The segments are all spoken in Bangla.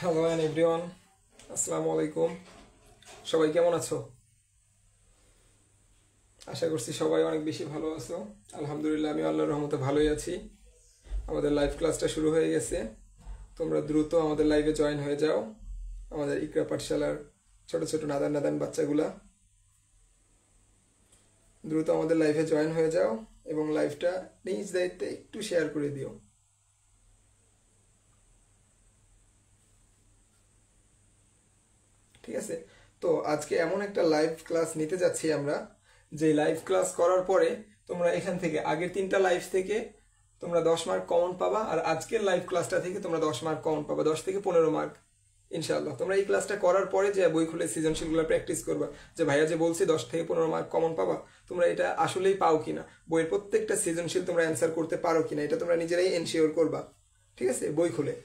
হ্যালো এন্ড এভরিওয়ান, আসসালামু আলাইকুম। সবাই কেমন আছো? আশা করছি সবাই অনেক বেশি ভালো আছো। আলহামদুলিল্লাহ, আমি আল্লাহর রহমতে ভালোই আছি। আমাদের লাইভ ক্লাসটা শুরু হয়ে গেছে। তোমরা দ্রুত আমাদের লাইভে জয়েন হয়ে যাও। আমাদের ইকরা পাঠশালার ছোট ছোট নাদান নাদান বাচ্চাগুলা দ্রুত আমাদের লাইভে জয়েন হয়ে যাও এবং লাইভটা নিজ দায়িত্বে একটু শেয়ার করে দিও। ঠিক আছে? তো আজকে এমন একটা লাইভ ক্লাস নিতে যাচ্ছি আমরা, যে লাইভ ক্লাস করার পরে তোমরা এখান থেকে আগের 3টা লাইভ থেকে তোমরা 10 মার্ক কমন পাবা, আর আজকের লাইভ ক্লাসটা থেকে তোমরা 10 মার্ক কমন পাবা, 10 থেকে 15 মার্ক ইনশাআল্লাহ। তোমরা এই ক্লাসটা করার পরে যে বই খুলে সৃজনশীলগুলো প্র্যাকটিস করবা, যে ভাইয়া যে বলছে 10 থেকে 15 মার্ক কমন পাবা, তোমরা এটা আসলেই পাও কিনা, বইয়ের প্রত্যেকটা সৃজনশীল তোমরা অ্যান্সার করতে পারো কিনা, এটা তোমরা নিজেরাই এনশিওর করবা। ঠিক আছে? বই খুলে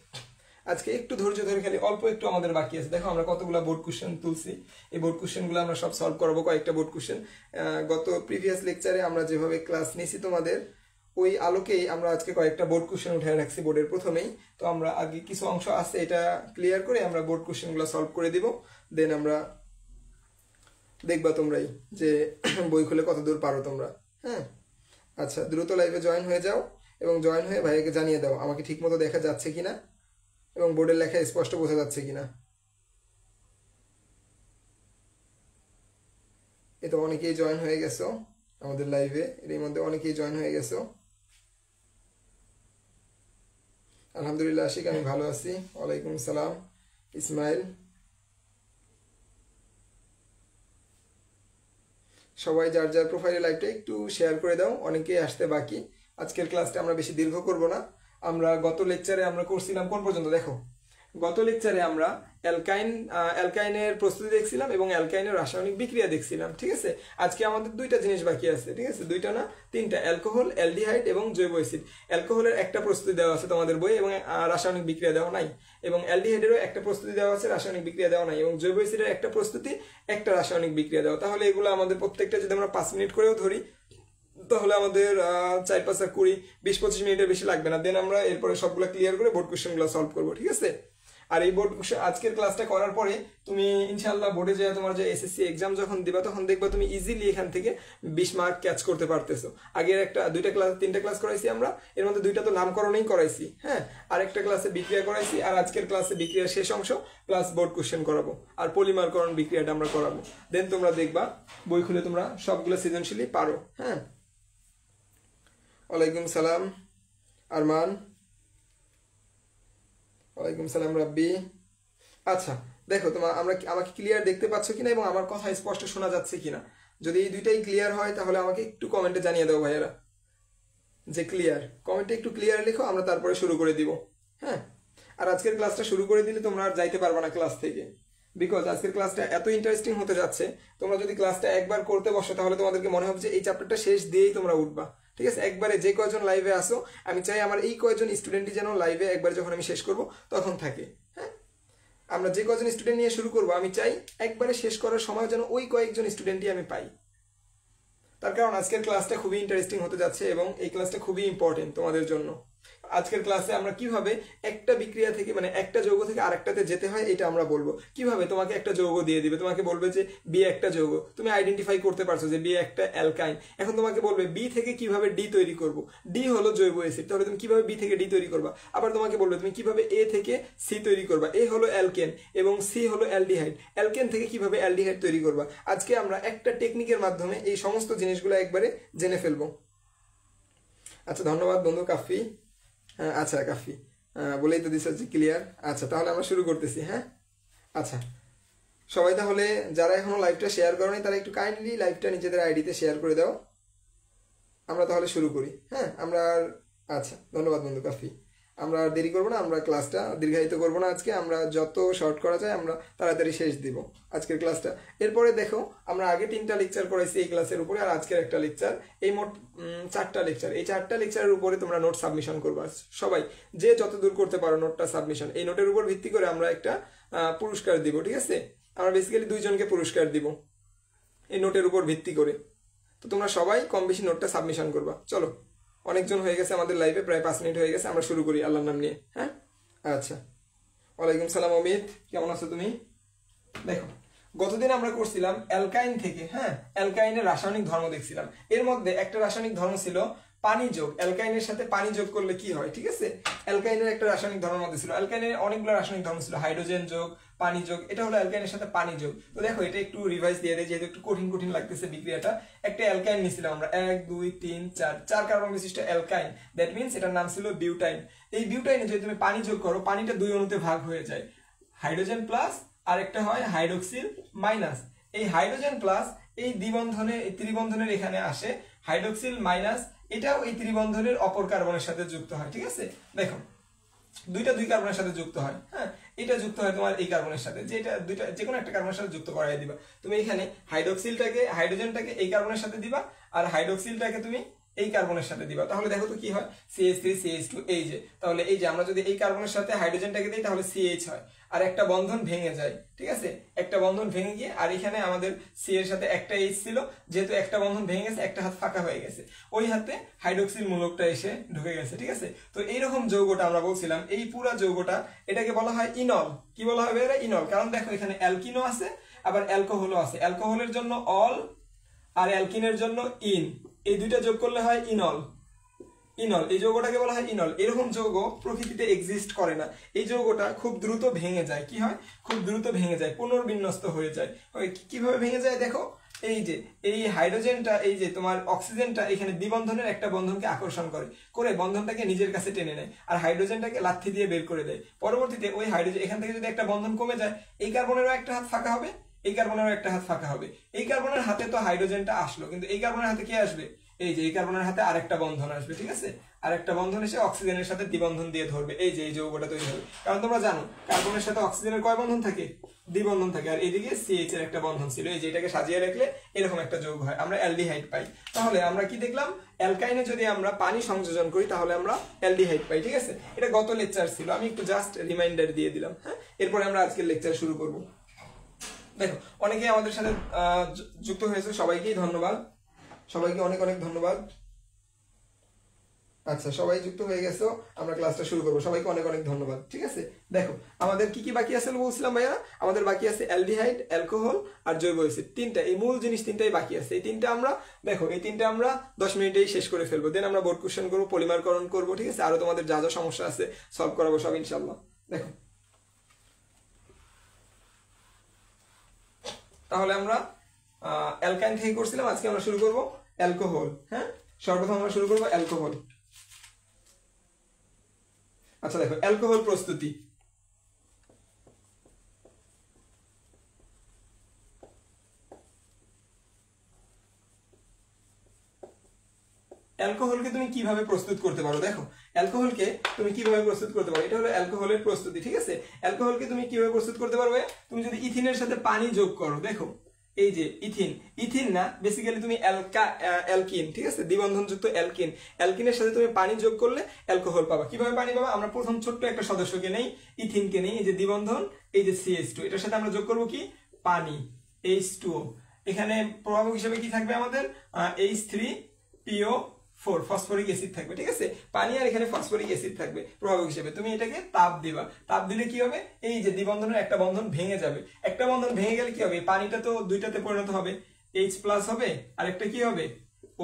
আজকে একটু ধৈর্য ধরে, খালি অল্প একটু আমাদের বাকি আছে। দেখো আমরা কতগুলো বোর্ড কোশ্চেন তুলছি, এই বোর্ড কোশ্চেনগুলো আমরা সব সলভ করাবো। কয়েকটা বোর্ড কোশ্চেন গত প্রিভিয়াস লেকচারে আমরা যেভাবে ক্লাস নিয়েছি তোমাদের, ওই আলোকেই আমরা আজকে কয়েকটা বোর্ড কোশ্চেন উঠে রাখছি বোর্ডের প্রথমেই। তো আমরা আগে কিছু অংশ আছে, এটা ক্লিয়ার করে আমরা বোর্ড কোশ্চেনগুলো সলভ করে দিব। দেন আমরা দেখবা তোমরাই যে বই খুলে কত দূর পারো তোমরা। হ্যাঁ, আচ্ছা, দ্রুত লাইভে জয়েন হয়ে যাও এবং জয়েন হয়ে ভাইয়াকে জানিয়ে দাও আমাকে ঠিক মতো দেখা যাচ্ছে কিনা এবং বোর্ডের লেখা স্পষ্ট বোঝা যাচ্ছে কিনা। এ তো অনেকেই জয়েন হয়ে গেছো আমাদের লাইভে, এর মধ্যে অনেকেই জয়েন হয়ে গেছো। আলহামদুলিল্লাহ আশিক, আমি ভালো আছি। ওয়ালাইকুম সালাম ইসমাইল। সবাই যার যার প্রোফাইলে লাইভটা একটু শেয়ার করে দাও, অনেকেই আসতে বাকি। আজকের ক্লাসটা আমরা বেশি দীর্ঘ করব না। আমরা গত লেকচারে আমরা করছিলাম কোন পর্যন্ত দেখো, গত লেকচারে আমরা অ্যালকাইনের প্রস্তুতি দেখছিলাম এবং অ্যালকাইনের রাসায়নিক বিক্রিয়া দেখছিলাম। ঠিক আছে? আজকে আমাদের 2টা জিনিস বাকি আছে। ঠিক আছে? 2টা না 3টা, অ্যালকোহল, অ্যালডিহাইড এবং জৈব অ্যাসিড। অ্যালকোহলের একটা প্রস্তুতি দেওয়া আছে তোমাদের বই এবং রাসায়নিক বিক্রিয়া দেওয়া নাই, এবং অ্যালডিহাইডেরও একটা প্রস্তুতি দেওয়া আছে, রাসায়নিক বিক্রিয়া দেওয়া নাই, এবং জৈব অ্যাসিডের একটা প্রস্তুতি, একটা রাসায়নিক বিক্রিয়া দেওয়া। তাহলে এগুলো আমাদের প্রত্যেকটা যদি আমরা 5 মিনিট করেও ধরি, তাহলে আমাদের 4, 5, 20, 20-25 মিনিটের বেশি লাগবে না। দেন আমরা এরপরে সবগুলো ক্লিয়ার করে বোর্ড কোশ্চেনগুলো সলভ করবো। ঠিক আছে? আর এই বোর্ড আজকের ক্লাসটা করার পরে তুমি ইনশাআল্লাহ বোর্ডে যায় তোমার যে এসএসসি এক্সাম যখন দিবা, তখন দেখবা তুমি ইজিলি এখান থেকে 20 মার্ক ক্যাচ করতে পারতেছো। আগের 3টা ক্লাস করাইছি আমরা, এর মধ্যে 2টা তো নামকরণেই করাইছি। হ্যাঁ, আর একটা ক্লাসে বিক্রিয়া করাইছি, আর আজকের ক্লাসে বিক্রিয়ার শেষ অংশ প্লাস বোর্ড কোশ্চেন করাবো, আর পলিমারকরণ বিক্রিয়াটা আমরা করাবো। দেন তোমরা দেখবা বই খুলে তোমরা সবগুলো সৃজনশীলই পারো। হ্যাঁ, ওয়ালাইকুম সালাম আরমান। ওয়ালাইকুম সালাম রাব্বি। আচ্ছা, দেখো তোমার আমাকে ক্লিয়ার দেখতে পাচ্ছ কিনা এবং আমার কথা স্পষ্ট শোনা যাচ্ছে কিনা। যদি এই 2টাই ক্লিয়ার হয় তাহলে আমাকে একটু কমেন্টে জানিয়ে দাও ভাইয়ারা যে ক্লিয়ার। কমেন্টে একটু ক্লিয়ার লিখো, আমরা তারপরে শুরু করে দিব। হ্যাঁ, আর আজকের ক্লাসটা শুরু করে দিলে তোমরা আর যাইতে পারবে না ক্লাস থেকে, বিকজ আজকের ক্লাসটা এত ইন্টারেস্টিং হতে যাচ্ছে। তোমরা যদি ক্লাসটা একবার করতে বসো তাহলে তোমাদেরকে মনে হবে যে এই চ্যাপ্টারটা শেষ দিয়েই তোমরা উঠবা। ঠিক আছে? একবারে যে কয়জন লাইভে আসো, আমি চাই আমার এই কয়জন স্টুডেন্টই যেন লাইভে একবার যখন আমি শেষ করব তখন থাকে। হ্যাঁ, আমরা যে কয়জন স্টুডেন্ট নিয়ে শুরু করবো, আমি চাই একবারে শেষ করার সময় যেন ওই কয়েকজন স্টুডেন্টই আমি পাই। তার কারণ আজকের ক্লাসটা খুবই ইন্টারেস্টিং হতে যাচ্ছে এবং এই ক্লাসটা খুবই ইম্পর্টেন্ট তোমাদের জন্য। আজকের ক্লাসে আমরা কিভাবে একটা বিক্রিয়া থেকে, মানে একটা যৌগ থেকে আরেকটাতে যেতে হয় এটা আমরা বলবো। কিভাবে তোমাকে একটা যৌগ দিয়ে দিবে, তোমাকে বলবে যে বি একটা যৌগ, তুমি আইডেন্টিফাই করতে পারছো যে বি একটা অ্যালকাইন। এখন তোমাকে বলবে বি থেকে কিভাবে ডি তৈরি করব, ডি হলো জৈব অ্যাসিড, তাহলে তুমি কিভাবে বি থেকে ডি তৈরি করবা। আবার তোমাকে বলবে তুমি কিভাবে এ থেকে সি তৈরি করবা, এ হলো অ্যালকেন এবং সি হলো অ্যালডিহাইড, অ্যালকেন থেকে কিভাবে অ্যালডিহাইড তৈরি করবা। আজকে আমরা একটা টেকনিকের মাধ্যমে এই সমস্ত জিনিসগুলো একবারে জেনে ফেলবো। আচ্ছা, ধন্যবাদ বন্ধু কাফি। আচ্ছা কাফি বলেই তো দিস হচ্ছে ক্লিয়ার। আচ্ছা, তাহলে আমরা শুরু করতেছি। হ্যাঁ, আচ্ছা, সবাই তাহলে যারা এখনো লাইভটা শেয়ার করোনি তারা একটু কাইন্ডলি লাইভটা নিজেদের আইডিতে শেয়ার করে দাও। আমরা তাহলে শুরু করি। হ্যাঁ, আচ্ছা, ধন্যবাদ বন্ধু কাফি। আমরা আর দেরি করবো না, আমরা ক্লাসটা দীর্ঘায়িত করবো না। আজকে আমরা যত শর্ট করা যায় আমরা তাড়াতাড়ি শেষ দিব আজকের ক্লাসটা। এরপরে দেখো আমরা আগে 3টা লেকচার করাইছি এই ক্লাসের উপরে, আর আজকের একটা লেকচার, এই মোট 4টা লেকচার। এই 4টা লেকচারের উপরে তোমরা নোট সাবমিশন করবা সবাই, যে যত দূর করতে পারো নোটটা সাবমিশন। এই নোটের উপর ভিত্তি করে আমরা একটা পুরস্কার দিব। ঠিক আছে? আমরা বেসিক্যালি 2 জনকে পুরস্কার দিব এই নোটের উপর ভিত্তি করে। তো তোমরা সবাই কম বেশি নোটটা সাবমিশন করবা। চলো, অনেকজন হয়ে গেছে আমাদের লাইভে, প্রায় 5 মিনিট হয়ে গেছে, আমরা শুরু করি আল্লাহর নাম নিয়ে। হ্যাঁ, আচ্ছা, ওয়ালাইকুম সালাম অমিত, কেমন আছো তুমি? দেখো গতদিন আমরা করছিলাম অ্যালকাইন থেকে, হ্যাঁ অ্যালকাইনের রাসায়নিক ধর্ম দেখছিলাম। এর মধ্যে একটা রাসায়নিক ধর্ম ছিল পানি যোগ। অ্যালকাইনের সাথে পানি যোগ করলে কি হয়, ঠিক আছে? অ্যালকাইনের একটা রাসায়নিক ধর্মের মধ্যে ছিল, অ্যালকাইনের অনেকগুলো রাসায়নিক ধর্ম ছিল, হাইড্রোজেন যোগ, পানি যোগ, এটা হলো অ্যালকাইনের সাথে পানি যোগ। তো দেখো এটা একটু রিভাইজ দিয়ে দেয়, যেহেতু একটু কঠিন কঠিন লাগতেছে বিক্রিয়াটা। একটা অ্যালকাইন নিছিলাম আমরা, 1 2 3 4 4 কার্বন বিশিষ্ট অ্যালকাইন, দ্যাট মিন্স এটার নাম ছিল বিউটাইন। এই বিউটাইনে যদি তুমি পানি যোগ করো, পানিটা 2 অণুতে ভাগ হয়ে যায়, হাইড্রোজেন প্লাস আর একটা হয় হাইড্রোক্সিল মাইনাস। এই হাইড্রোজেন প্লাস এই দ্বিবন্ধনে, এই ত্রিবন্ধনের এখানে আসে হাইড্রোক্সিল মাইনাস, এটাও এই ত্রিবন্ধনের অপর কার্বনের সাথে যুক্ত হয়, ঠিক আছে? দেখো দুইটা 2 কার্বনের সাথে যুক্ত হয়, হ্যাঁ এটা যুক্ত হয় তোমার এই কার্বনের সাথে, যে এটা দুইটা যে কোনো একটা কার্বনের সাথে যুক্ত করাই দিবা। তুমি এখানে হাইড্রোক্সিলটাকে, হাইড্রোজেনটাকে এই কার্বনের সাথে দিবা, আর হাইড্রোক্সিলটাকে তুমি এই কার্বনের সাথে দিবা। তাহলে দেখো তো কি হয়, CH3 CH2, এই যে তাহলে এই যে আমরা যদি এই কার্বনের সাথে হাইড্রোজেনটাকে দিই তাহলে CH হয়, আর একটা বন্ধন ভেঙে যায়, ঠিক আছে? একটা বন্ধন ভেঙে গিয়ে, আর এখানে আমাদের C এর সাথে একটা H ছিল, যেহেতু একটা বন্ধন ভেঙে গেছে, একটা হাত ফাঁকা হয়ে গেছে, ওই হাতে হাইড্রোক্সিল মূলকটা এসে ঢুকে গেছে, ঠিক আছে? তো এইরকম যৌগটা আমরা বলছিলাম, এই পুরো যৌগটা এটাকে বলা হয় ইনল। কি বলা হবে এরা? ইনল। কারণ দেখো এখানে অ্যালকিনও আছে, আবার অ্যালকোহলও আছে। অ্যালকোহলের জন্য অল, আর অ্যালকিনের জন্য ইন, এই দুইটা যোগ করলে হয় ইনল। ইনল, এই যৌগটাকে বলা হয় ইনল। এরকম যৌগ প্রকৃতিতে এক্সিস্ট করে না। এই যৌগটা খুব দ্রুত ভেঙে যায়। কি হয়? খুব দ্রুত ভেঙে যায়, পুনর্বিন্যস্ত হয়ে যায়। কিভাবে ভেঙে যায় দেখো, এই যে এই হাইড্রোজেনটা, এই যে তোমার অক্সিজেনটা এখানে দ্বিবন্ধনের একটা বন্ধনকে আকর্ষণ করে, করে বন্ধনটাকে নিজের কাছে টেনে নেয়, আর হাইড্রোজেনটাকে লাথি দিয়ে বের করে দেয়। পরবর্তীতে ওই হাইড্রোজেন এখান থেকে যদি একটা বন্ধন কমে যায়, এই কার্বনেরও একটা হাত ফাঁকা হবে, এই কার্বনেরও একটা হাত ফাঁকা হবে। এই কার্বনের হাতে তো হাইড্রোজেনটা আসলো, কিন্তু এই কার্বনের হাতে কি আসবে? এই যে এই কার্বনের হাতে আরেকটা বন্ধন আসবে, ঠিক আছে? আরেকটা বন্ধন এসে অক্সিজেনের সাথে দ্বিবন্ধন দিয়ে ধরবে, এই যে এই যৌগটা তৈরি হবে। কারণ তোমরা জানো কার্বনের সাথে অক্সিজেনের কয় বন্ধন থাকে? দ্বিবন্ধন থাকে। আর এদিকে CH এর একটা বন্ধন ছিল, এই যে এটাকে সাজিয়ে রাখলে এরকম একটা যৌগ হয়, আমরা অ্যালডিহাইড পাই। তাহলে আমরা কি দেখলাম, অ্যালকাইনে যদি আমরা পানি সংযোজন করি তাহলে আমরা অ্যালডিহাইড পাই, ঠিক আছে? এটা গত লেকচার ছিল, আমি একটু জাস্ট রিমাইন্ডার দিয়ে দিলাম, হ্যাঁ? এরপরে আমরা আজকের লেকচার শুরু করব। দেখো অনেকেই আমাদের সাথে যুক্ত হয়েছে, সবাইকেই ধন্যবাদ, সবাইকে অনেক অনেক ধন্যবাদ। আচ্ছা সবাই যুক্ত হয়ে গেছো, আমরা ক্লাসটা শুরু করবো, সবাইকে অনেক অনেক ধন্যবাদ, ঠিক আছে? দেখো আমাদের কি কি বাকি আছে বলছিলাম ভাইয়া, আমাদের বাকি আছে অ্যালডিহাইড, অ্যালকোহল আর জৈব অ্যাসিড, তিনটা, এই মূল জিনিস তিনটাই বাকি আছে। এই তিনটা আমরা, দেখো এই তিনটা আমরা 10 মিনিটেই শেষ করে ফেলবো, দেন আমরা বোর্ড কোশ্চেন করবো, পলিমারকরণ করবো, ঠিক আছে? আরো তোমাদের যা যা সমস্যা আছে সলভ করাবো সব ইনশাল্লাহ। দেখো তাহলে আমরা অ্যালকাইন থেকে করছিলাম, আজকে আমরা শুরু করবো অ্যালকোহল, হ্যাঁ? সর্বপ্রথম আমরা শুরু করবো অ্যালকোহল। আচ্ছা দেখো অ্যালকোহল প্রস্তুতি। অ্যালকোহলকে তুমি কিভাবে প্রস্তুত করতে পারো, দেখো অ্যালকোহলকে তুমি কিভাবে প্রস্তুত করতে পারো, এটা হলো অ্যালকোহলের প্রস্তুতি, ঠিক আছে? অ্যালকোহলকে তুমি কিভাবে প্রস্তুত করতে পারবে, তুমি যদি ইথিনের সাথে পানি যোগ করো, দেখো এই যে ইথিন, ইথিন না বেসিক্যালি তুমি অ্যালকিন, ঠিক আছে? দ্বিবন্ধনযুক্ত অ্যালকিন, অ্যালকিনের সাথে তুমি পানি যোগ করলে অ্যালকোহল পাবা। কিভাবে পানি পাবা, আমরা প্রথম ছোট্ট একটা সদস্যকে নেই, ইথিনকে নেই, এই যে দ্বিবন্ধন, এই যে CH2, এটার সাথে আমরা যোগ করবো কি, পানি, H2O। এখানে প্রভাবক হিসেবে কি থাকবে আমাদের, H3PO4, ফসফরিক অ্যাসিড থাকবে, ঠিক আছে? পানি আর এখানে ফসফরিক অ্যাসিড থাকবে প্রভাবক হিসেবে। তুমি এটাকে তাপ দিবা, তাপ দিলে কি হবে, এই যে দ্বিবন্ধনের একটা বন্ধন ভেঙে যাবে, একটা বন্ধন ভেঙে গেলে কি হবে, পানিটা তো দুইটাতে পরিণত হবে, H+ হবে, আর একটা কি হবে,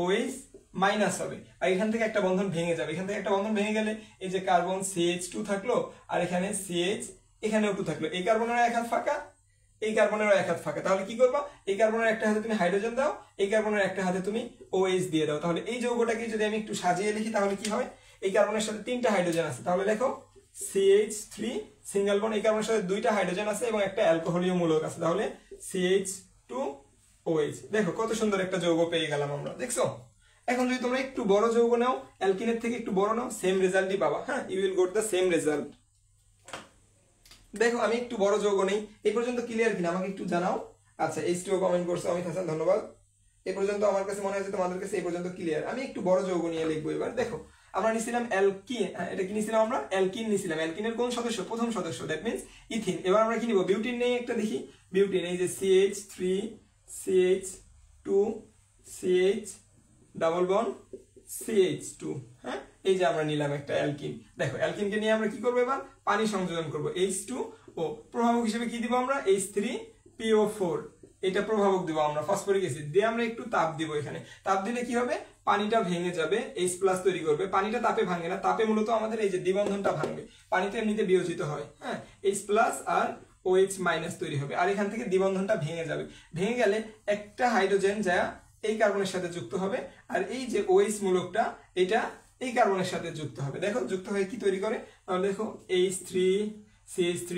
OH- হবে, আর এখান থেকে একটা বন্ধন ভেঙে যাবে, এখান থেকে একটা বন্ধন ভেঙে গেলে এই যে কার্বন CH2 থাকলো, আর এখানে CH, এখানেও 2 থাকলো, এই কার্বনের এক হাত ফাঁকা, এই কার্বনেরও এক হাত ফাঁকা। তাহলে কি করবা, এই কার্বনের একটা হাতে তুমি হাইড্রোজেন দাও, এই কার্বনের একটা হাতে তুমি OH দিয়ে দাও। তাহলে এই যৌগটাকে যদি আমি একটু সাজিয়ে লিখি তাহলে কি হয়, এই কার্বনের সাথে 3টা হাইড্রোজেন আছে, তাহলে দেখো CH3 সিঙ্গেল বন্ড, এই কার্বনের সাথে 2টা হাইড্রোজেন আছে এবং একটা অ্যালকোহলীয় মূলক আছে, তাহলে CH2OH। দেখো কত সুন্দর একটা যৌগ পেয়ে গেলাম আমরা, দেখছো? এখন যদি তোমরা একটু বড় যৌগ নাও, অ্যালকিনের থেকে একটু বড় নাও, সেম রেজাল্টই পাবা, হ্যাঁ? You will get the same result. দেখো আমি একটু বড় যৌগ নেই, এই পর্যন্ত ক্লিয়ার কিনা আমাকে একটু জানাও। আচ্ছা H2O কমেন্ট করছো অমিত হাসান, ধন্যবাদ। এই পর্যন্ত আমার কাছে মনে হচ্ছে তোমাদের কাছে এই পর্যন্ত ক্লিয়ার। আমি একটু বড় যৌগ নিয়ে লিখবো এবার। দেখো আমরা নিছিলাম অ্যালকিন, এটা কি নিছিলাম আমরা, অ্যালকিন নিছিলাম। অ্যালকিনের কোন সদস্য, প্রথম সদস্য, দ্যাট মিন্স ইথিন। এবার আমরা কি নিব, বিউটিন নেই একটা, দেখি বিউটিন, এই যে CH3 CH2 CH double bond CH2, হ্যাঁ? এই যে আমরা নিলাম একটা অ্যালকিন। দেখো অ্যালকিনকে নিয়ে আমরা কি করবো, এবার পানি সংযোজন করব H2O। প্রভাবক হিসেবে কি দিব আমরা, H3PO4, এটা প্রভাবক দিব আমরা, ফসফরিক অ্যাসিড দিয়ে আমরা একটু তাপ দিব। এখানে তাপ দিলে কি হবে, পানিটা ভেঙে যাবে, H+ তৈরি করবে। পানিটা তাপে ভাঙে না, তাপে মূলত আমাদের এই যে দ্বিবন্ধনটা ভাঙবে। পানিতে এমনিতে বিয়োজিত হয়, হ্যাঁ, H+ আর OH- তৈরি হবে, আর এখান থেকে দ্বিবন্ধনটা ভেঙে যাবে। ভেঙে গেলে একটা হাইড্রোজেন যা এই কার্বনের সাথে যুক্ত হবে, আর এই যে OH মূলকটা এটা এই কার্বনের সাথে যুক্ত হবে। দেখো যুক্ত হয়ে কি তৈরি করে, তাহলে দেখো H3 CH3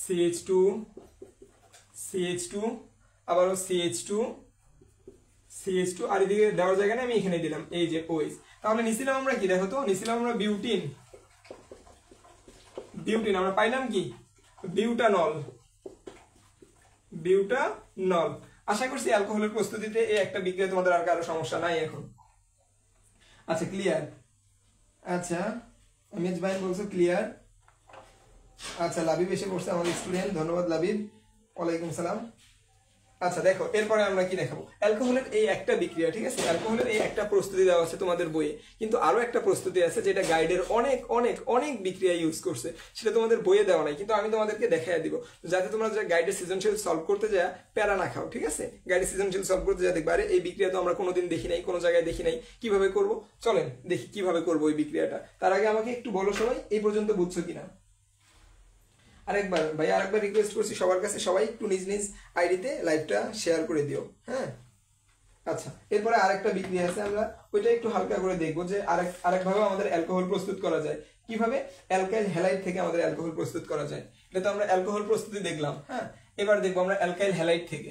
CH2 CH2 আবারও CH2 CH2, আর এদিকে দেওয়ার জায়গায় আমি এখানে দিলাম এই যে OH। তাহলে নিছিলাম আমরা কি, দেখো তো নিছিলাম আমরা বিউটিন। বিউটিন আমরা পাইলাম কি, বিউটানল। বিউটানল। আশা করছি অ্যালকোহলের প্রস্তুতিতে এই একটা বিক্রিয়া তোমাদের আর কারো সমস্যা নাই এখন। আচ্ছা ক্লিয়ার? আচ্ছা আমিজ ভাই বলছো ক্লিয়ার। আচ্ছা লাবিব এসে পড়ছে আমাদের স্টুডেন্ট, ধন্যবাদ লাবিব, ওয়ালাইকুম সালাম। আচ্ছা দেখো এরপরে আমরা কি দেখাবো, অ্যালকোহলের এই একটা বিক্রিয়া, ঠিক আছে, অ্যালকোহলের এই একটা প্রস্তুতি দেওয়া আছে তোমাদের বইয়ে, কিন্তু আরো একটা প্রস্তুতি আছে যেটা গাইডের অনেক অনেক অনেক বিক্রিয়া ইউজ করছে, সেটা তোমাদের বইয়ে দেওয়া নাই, কিন্তু আমি তোমাদেরকে দেখাই দিব যাতে তোমরা যে গাইডের সৃজনশীল সলভ করতে যায় প্যারা না খাও, ঠিক আছে। গাইডের সৃজনশীল সলভ করতে যায় দেখবে আরে এই বিক্রিয়া তো আমরা কোনোদিন দেখি নাই, কোনো জায়গায় দেখি নাই, কিভাবে করব, চলেন দেখি কিভাবে করবো এই বিক্রিয়াটা। তার আগে আমাকে একটু বলো সবাই এই পর্যন্ত বুঝছো কিনা। আরেকবার ভাই, আরেকবার রিকোয়েস্ট করছি সবার কাছে, সবাই একটু নিজ নিজ আইডিতে লাইভটা শেয়ার করে দিও, হ্যাঁ। আচ্ছা এরপরে আরেকটা বিক্রিয়া আছে, আমরা ওইটা একটু হালকা করে দেখবো যে আরেকভাবে আমাদের অ্যালকোহল প্রস্তুত করা যায়। কিভাবে, অ্যালকাইল হ্যালাইড থেকে আমাদের অ্যালকোহল প্রস্তুত করা যায়। এটা তো আমরা অ্যালকোহল প্রস্তুতি দেখলাম, হ্যাঁ। এবার দেখবো আমরা অ্যালকাইল হ্যালাইড থেকে,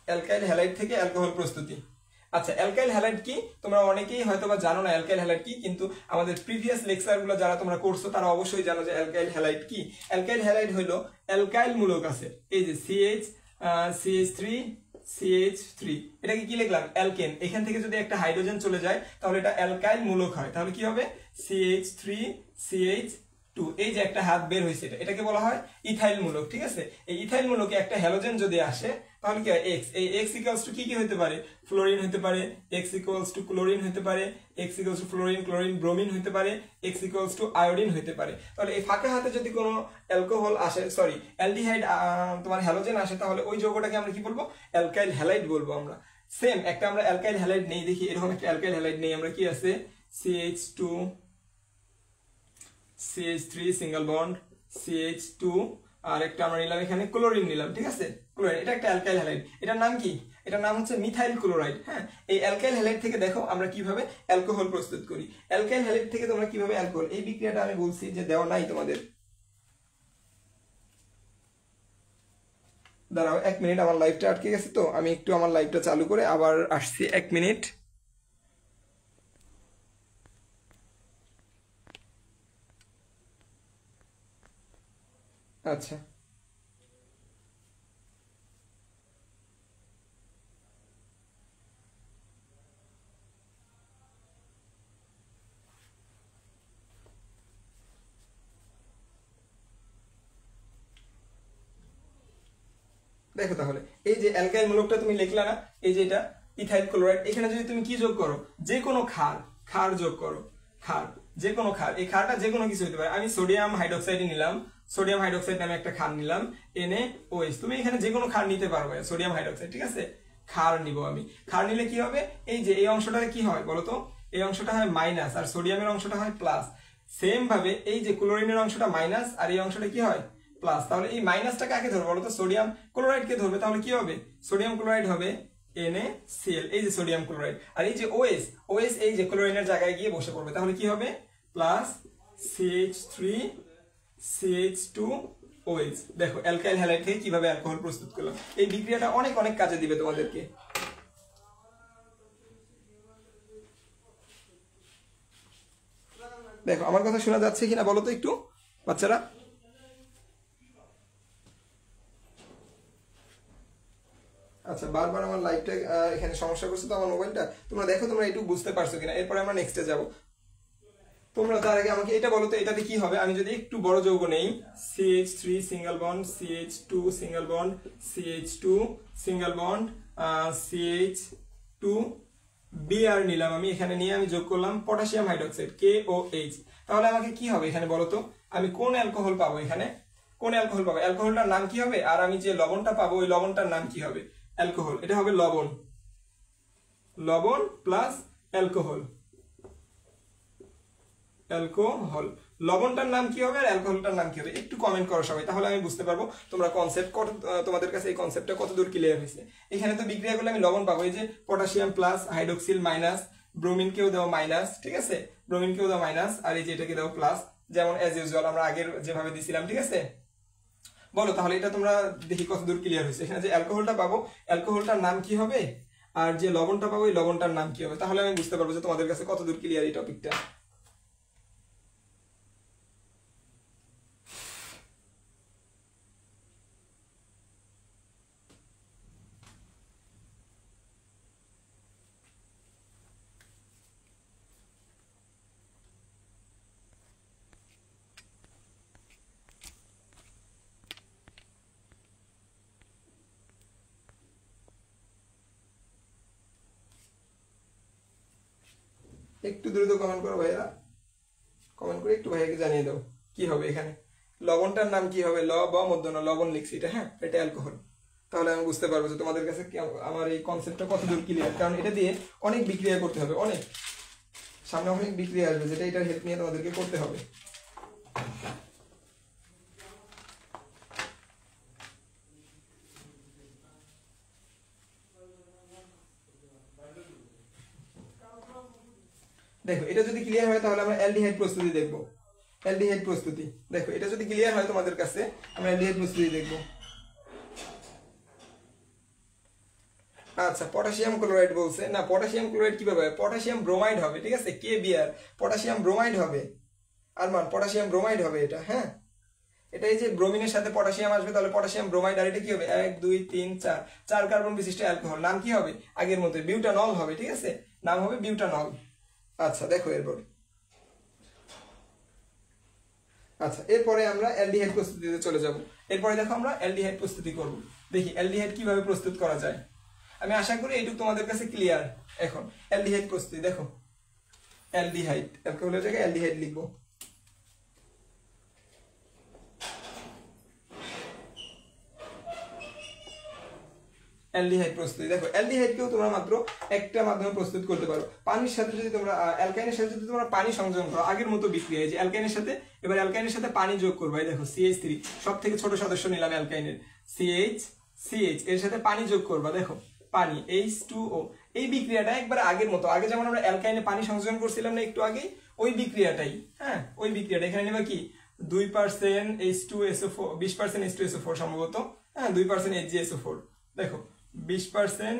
অ্যালকাইল হ্যালাইড থেকে অ্যালকোহল প্রস্তুতি। আচ্ছা অ্যালকাইল হ্যালাইড কি, তোমরা অনেকেই হয়তো বা জানো না অ্যালকাইল হ্যালাইড কি, কিন্তু আমাদের প্রিভিয়াস লেকচারগুলো যারা তোমরা করছো তারা অবশ্যই জানো যে অ্যালকাইল হ্যালাইড কি। অ্যালকাইল হ্যালাইড হলো অ্যালকাইল মূলক আছে, এই যে CH3 CH3, এটাকে কি লিখলাম, অ্যালকেন। এখান থেকে যদি একটা হাইড্রোজেন চলে যায় তাহলে এটা অ্যালকাইল মূলক হয়, তাহলে কি হবে CH3 CH2, এই যে একটা হাত বের হয়েছে এটাকে বলা হয় ইথাইল মূলক, ঠিক আছে। এই ইথাইল মূলকে একটা হ্যালোজেন যদি আসে তাহলে কি হয়, X, এই X ইকুয়ালস টু কি কি হতে পারে, ফ্লোরিন হতে পারে, X ইকুয়ালস টু ক্লোরিন হতে পারে, X equals to fluorine chlorine bromine হতে পারে, X ইকুয়ালস টু আয়োডিন হতে পারে। তাহলে এই ফাঁকা হাতে যদি কোনো অ্যালকোহল আসে, সরি অ্যালডিহাইড তোমার হ্যালোজেন আসে, তাহলে ওই যৌগটাকে আমরা কি বলবো, অ্যালকাইল হ্যালাইড বলবো আমরা। সেম একটা আমরা অ্যালকাইল হ্যালাইড নেই, দেখি এরকম একটা অ্যালকাইল হ্যালাইড নেই আমরা, কি আছে CH2 CH3 single bond CH2, আর একটা আমরা নিলাম এখানে ক্লোরিন নিলাম, ঠিক আছে, ক্লোরাইড। এটা একটা অ্যালকাইল হ্যালাইড, এটার নাম কি, এটার নাম হচ্ছে মিথাইল ক্লোরাইড, হ্যাঁ। এই অ্যালকাইল হ্যালাইড থেকে দেখো আমরা কিভাবে অ্যালকোহল প্রস্তুত করি। অ্যালকাইল হ্যালাইড থেকে তোমরা কিভাবে অ্যালকোহল, এই বিক্রিয়াটা আমি বলছি যে দেওয়া নাই তোমাদের। দাঁড়াও 1 মিনিট, আমার লাইভটা আটকে গেছে, তো আমি একটু আমার লাইভটা চালু করে আবার আসছি, 1 মিনিট। আচ্ছা দেখো তাহলে এই যে অ্যালকাইল মূলকটা তুমি লিখলা না, এই যে এটা ইথাইল ক্লোরাইড, এখানে যদি তুমি কি যোগ করো, যে কোনো ক্ষার যোগ করো, ক্ষার, যে কোনো ক্ষার, এই ক্ষারটা যে কোনো কিছু হতে পারে। আমি সোডিয়াম হাইড্রোক্সাইড নিলাম, সোডিয়াম হাইড্রোক্সাইড নামে একটা ক্ষার নিলাম, NaOH। তুমি এখানে যে কোনো ক্ষার নিতে পারবে, সোডিয়াম হাইড্রোক্সাইড, ঠিক আছে, ক্ষার নিব আমি। ক্ষার নিলে কি হবে, এই যে এই অংশটা কি হয় বলতো, এই অংশটা হয় মাইনাস আর সোডিয়ামের অংশটা হয় প্লাস। সেম ভাবে এই যে ক্লোরিনের অংশটা মাইনাস আর এই অংশটা কি হয় প্লাস। তাহলে এই মাইনাসটা কাকে ধরবে বলতো, সোডিয়াম ক্লোরাইডকে ধরবে। তাহলে কি হবে, সোডিয়াম ক্লোরাইড হবে NaCl, এই যে সোডিয়াম ক্লোরাইড, আর এই যে OH এই যে ক্লোরিনের জায়গায় গিয়ে বসে পড়বে। তাহলে কি হবে, প্লাস CH3 CH2OH। দেখো অ্যালকাইল হ্যালাইড থেকে কিভাবে অ্যালকোহল প্রস্তুত করলাম। এই বিক্রিয়াটা অনেক অনেক কাজে দিবে তোমাদেরকে। দেখো আমার কথা শোনা যাচ্ছে কিনা বলো তো একটু বাচ্চারা। আচ্ছা বারবার আমার লাইভটা এখানে সমস্যা করছে তো আমার মোবাইলটা, তোমরা দেখো তোমরা একটু বুঝতে পারছো কিনা। এরপরে আমরা নেক্সটে যাব। তোমরা তার আগে আমাকে এটা বলো তো, এটাতে কি হবে, আমি যদি একটু বড় যৌগ নেই, CH3 single bond CH2 single bond CH2 single bond CH2 BR নিলাম আমি, এখানে নিয়ে আমি যোগ করলাম পটাশিয়াম হাইড্রোক্সাইড KOH। তাহলে আমাকে কি হবে এখানে বলো তো, আমি কোন অ্যালকোহল পাবো এখানে, কোন অ্যালকোহল পাবো, অ্যালকোহলটার নাম কি হবে, আর আমি যে লবণটা পাবো ওই লবণটার নাম কি হবে, অ্যালকোহল, এটা হবে লবণ, লবণ প্লাস অ্যালকোহল, অ্যালকোহল, লবণটার নাম কি হবে আর অ্যালকোহলটার নাম কি হবে, একটু কমেন্ট করো সবাই, তাহলে আমি বুঝতে পারবো তোমরা কনসেপ্ট কত, তোমাদের কাছে এই কনসেপ্টটা কত দূর ক্লিয়ার হয়েছে। এখানে তো বিক্রিয়া করলে আমি লবণ পাবো, এই যে পটাশিয়াম প্লাস হাইড্রোক্সিল মাইনাস, ব্রোমিনকেও দাও মাইনাস, ঠিক আছে, ব্রোমিনকেও দাও মাইনাস, আর এই যে এটাকে দাও প্লাস, যেমন অ্যাজ ইউজুয়াল আমরা আগের যেভাবে দিছিলাম, ঠিক আছে। বলো তাহলে এটা তোমরা দেখি কত দূর ক্লিয়ার হয়েছে। এখানে যে অ্যালকোহলটা পাবো অ্যালকোহলটার নাম কি হবে, আর যে লবণটা পাবো এই লবণটার নাম কি হবে, তাহলে আমি বুঝতে পারবো যে তোমাদের কাছে কত দূর ক্লিয়ার এই টপিকটা। একটু দ্রুত কমেন্ট করো ভাইয়া, কমেন্ট করে একটু ভাইয়াকে জানিয়ে দাও কি হবে এখানে, লবণটার নাম কি হবে, ল ব মধ্যন লবণ লিখছি এটা, হ্যাঁ এটা অ্যালকোহল। তাহলে আমি বুঝতে পারবো যে তোমাদের কাছে আমার এই কনসেপ্টটা কত দূর ক্লিয়ার, কারণ এটা দিয়ে অনেক বিক্রিয়া করতে হবে, অনেক সামনে অনেক বিক্রিয়া আসবে, যেটা এটার হেল্প নিয়ে তোমাদেরকে করতে হবে। দেখো এটা যদি ক্লিয়ার হয় তাহলে আমরা অ্যালডিহাইড প্রস্তুতি দেখবো, অ্যালডিহাইড প্রস্তুতি, দেখো এটা যদি ক্লিয়ার হয় তোমাদের কাছে আমরা অ্যালডিহাইড প্রস্তুতি দেখবো। আচ্ছা পটাশিয়াম ক্লোরাইড বলছে না, পটাশিয়াম ক্লোরাইড কিভাবে হবে, পটাশিয়াম ব্রোমাইড হবে, ঠিক আছে, KBr, পটাশিয়াম ব্রোমাইড হবে, আরমান পটাশিয়াম ব্রোমাইড হবে এটা, হ্যাঁ এটাই যে ব্রোমিনের সাথে পটাশিয়াম আসবে, তাহলে পটাশিয়াম ব্রোমাইড, আর এটা কি হবে 1 2 3 4 4 কার্বন বিশিষ্ট অ্যালকোহল, নাম কি হবে আগের মতো বিউটানল হবে, ঠিক আছে, নাম হবে বিউটানল। আচ্ছা দেখো এরপর, আচ্ছা এরপরে আমরা অ্যালডিহাইড প্রস্তুতিতে চলে যাব। এরপরে দেখো আমরা অ্যালডিহাইড প্রস্তুতি করব, দেখি অ্যালডিহাইড কিভাবে প্রস্তুত করা যায়। আমি আশা করি এইটুকু তোমাদের কাছে ক্লিয়ার। এখন অ্যালডিহাইড প্রস্তুতি দেখো, অ্যালডিহাইড, অ্যালকোহলের জায়গায় অ্যালডিহাইড লিখবো। অ্যালডিহাইড প্রস্তুতি দেখো, অ্যালডিহাইডকেও তোমরা মাত্র একটা মাধ্যমে প্রস্তুত করতে পারো, পানির সাথে যদি তোমরা অ্যালকাইনের সাথে যদি তোমরা পানি সংযোজন করো, আগের মতো বিক্রিয়া, যে অ্যালকাইনের সাথে এবার অ্যালকাইনের সাথে পানি যোগ করবে, দেখো CH3 সব থেকে ছোট সদস্য নিলাম অ্যালকাইনের, CH এর সাথে পানি যোগ করবা, দেখো পানি H2O, এই বিক্রিয়াটা একবার আগের মতো, আগে যেমন আমরা অ্যালকাইনে পানি সংযোজন করছিলাম না একটু আগে, ওই বিক্রিয়াটাই, হ্যাঁ ওই বিক্রিয়াটা এখানে নেবা কি 2% H2SO4, 20% H2SO4 সম্ভবত, হ্যাঁ 2% HgSO4, দেখো 20%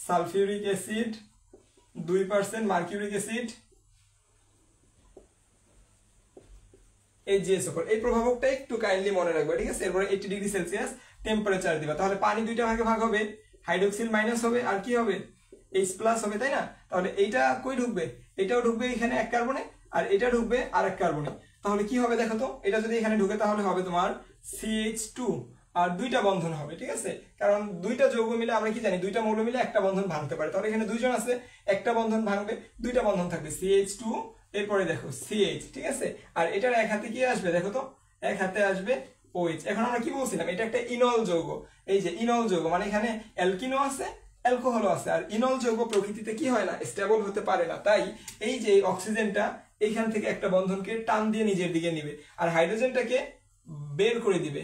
sulphuric acid, 2% mercuric acid, HgSO4, এই প্রভাবকটা একটু কাইন্ডলি মনে রাখবে, ঠিক আছে। এরপরে 80 ডিগ্রি সেলসিয়াস টেম্পারেচার দিবা, তাহলে পানি দুইটা ভাগে ভাগ হবে, হাইড্রোক্সিল মাইনাস হবে আর কি হবে H প্লাস হবে, তাই না। তাহলে এইটা কই ঢুকবে, এটাও ঢুকবে এখানে এক কার্বনে, আর এটা ঢুকবে আরেক কার্বনে, তাহলে কি হবে দেখো তো, এটা যদি এখানে ঢুকে তাহলে হবে তোমার CH2, আর দুইটা বন্ধন হবে, ঠিক আছে, কারণ দুইটা যৌগ মিলে আমরা কি জানি দুইটা মৌল মিলে একটা বন্ধন ভাঙতে পারে, তাহলে এখানে দুইজন আছে, একটা বন্ধন ভাঙবে, দুইটা বন্ধন থাকবে CH2, এরপরে দেখো CH, ঠিক আছে, আর এটার এক হাতে কি আসবে দেখো তো, এক হাতে আসবে OH। এখন আমরা কি বলছিলাম, এটা একটা ইনল যৌগ, এই যে ইনল যৌগ মানে এখানে অ্যালকিনও আছে অ্যালকোহলও আছে, আর ইনল যৌগ প্রকৃতিতে কি হয় না, স্টেবল হতে পারে না, তাই এই যে অক্সিজেনটা এইখান থেকে একটা বন্ধনকে টান দিয়ে নিজের দিকে নিবে, আর হাইড্রোজেনটাকে বের করে দিবে,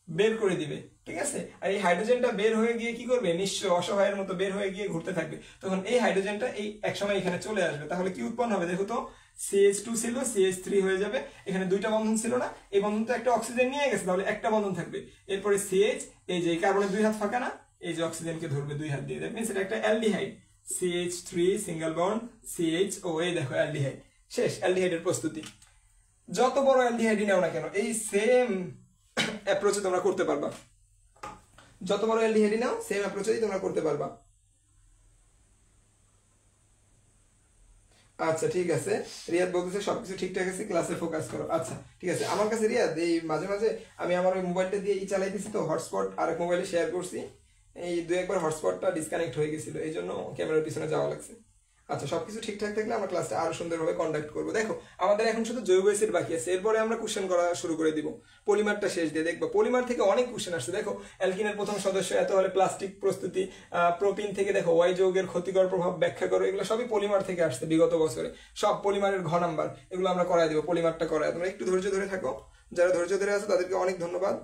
বের করে দিবে, ঠিক আছে, আর এই হাইড্রোজেনটা বের হয়ে গিয়ে কি করবে, নিঃস্ব অসহায়ের মতো বের হয়ে গিয়ে ঘুরতে থাকবে, তখন এই হাইড্রোজেনটা এই একসময় এখানে চলে আসবে, তাহলে কি উৎপন্ন হবে দেখো তো, CH2 ছিল CH3 হয়ে যাবে, এখানে দুইটা বন্ধন ছিল না, এই বন্ধন তো একটা অক্সিজেন নিয়ে গেছে, তাহলে একটা বন্ধন থাকবে, এরপরে CH, এই যে কার্বনের দুই হাত ফাঁকা না, এই যে অক্সিজেনকে ধরবে দুই হাত দিয়ে, দ্যাট মিন্স এটা একটা aldehyde, CH3 single bond CHO, এই দেখো অ্যালডিহাইড, শেষ অ্যালডিহাইডের প্রস্তুতি। যত বড় অ্যালডিহাইডই নাও না কেন এই সেম অ্যাপ্রোচে তোমরা করতে পারবা, যত বড় অ্যালডিহাইডই নাও সেম অ্যাপ্রোচেই তোমরা করতে পারবা। আচ্ছা ঠিক আছে, রিয়াদ বলতেছে সবকিছু ঠিকঠাক আছে, ক্লাসে ফোকাস করো। আচ্ছা ঠিক আছে, আমার কাছে রিয়াদ এই মাঝে মাঝে আমি আমার ওই মোবাইলটা দিয়ে চালাইতেছি তো, হটস্পট আরেক মোবাইলে শেয়ার করছি, এই দুই একবার হটস্পটটা ডিসকানেক্ট হয়ে গেছিল, এই জন্য ক্যামেরার পিছনে যাওয়া লাগছে। আচ্ছা, সবকিছু ঠিকঠাক থাকলে আমরা ক্লাসটা আরো সুন্দরভাবে কন্ডাক্ট করবো। দেখো আমাদের এখন শুধু জৈব অ্যাসিড বাকি আছে, এরপরে আমরা কোশ্চেন করা শুরু করে দিব। পলিমারটা শেষ দিয়ে দেখবো, পলিমার থেকে অনেক কোশ্চেন আসছে। দেখো অ্যালকিনের প্রথম সদস্য এত হলে প্লাস্টিক প্রস্তুতি, প্রোপিন থেকে দেখো ওয়াই যৌগের ক্ষতিকর প্রভাব ব্যাখ্যা করো, এগুলো সবই পলিমার থেকে আসছে বিগত বছরে। সব পলিমারের ঘ নাম্বার এগুলো আমরা করাই দিব, পলিমারটা করাই। তোমরা একটু ধৈর্য ধরে থাকো, যারা ধৈর্য ধরে আছে তাদেরকে অনেক ধন্যবাদ।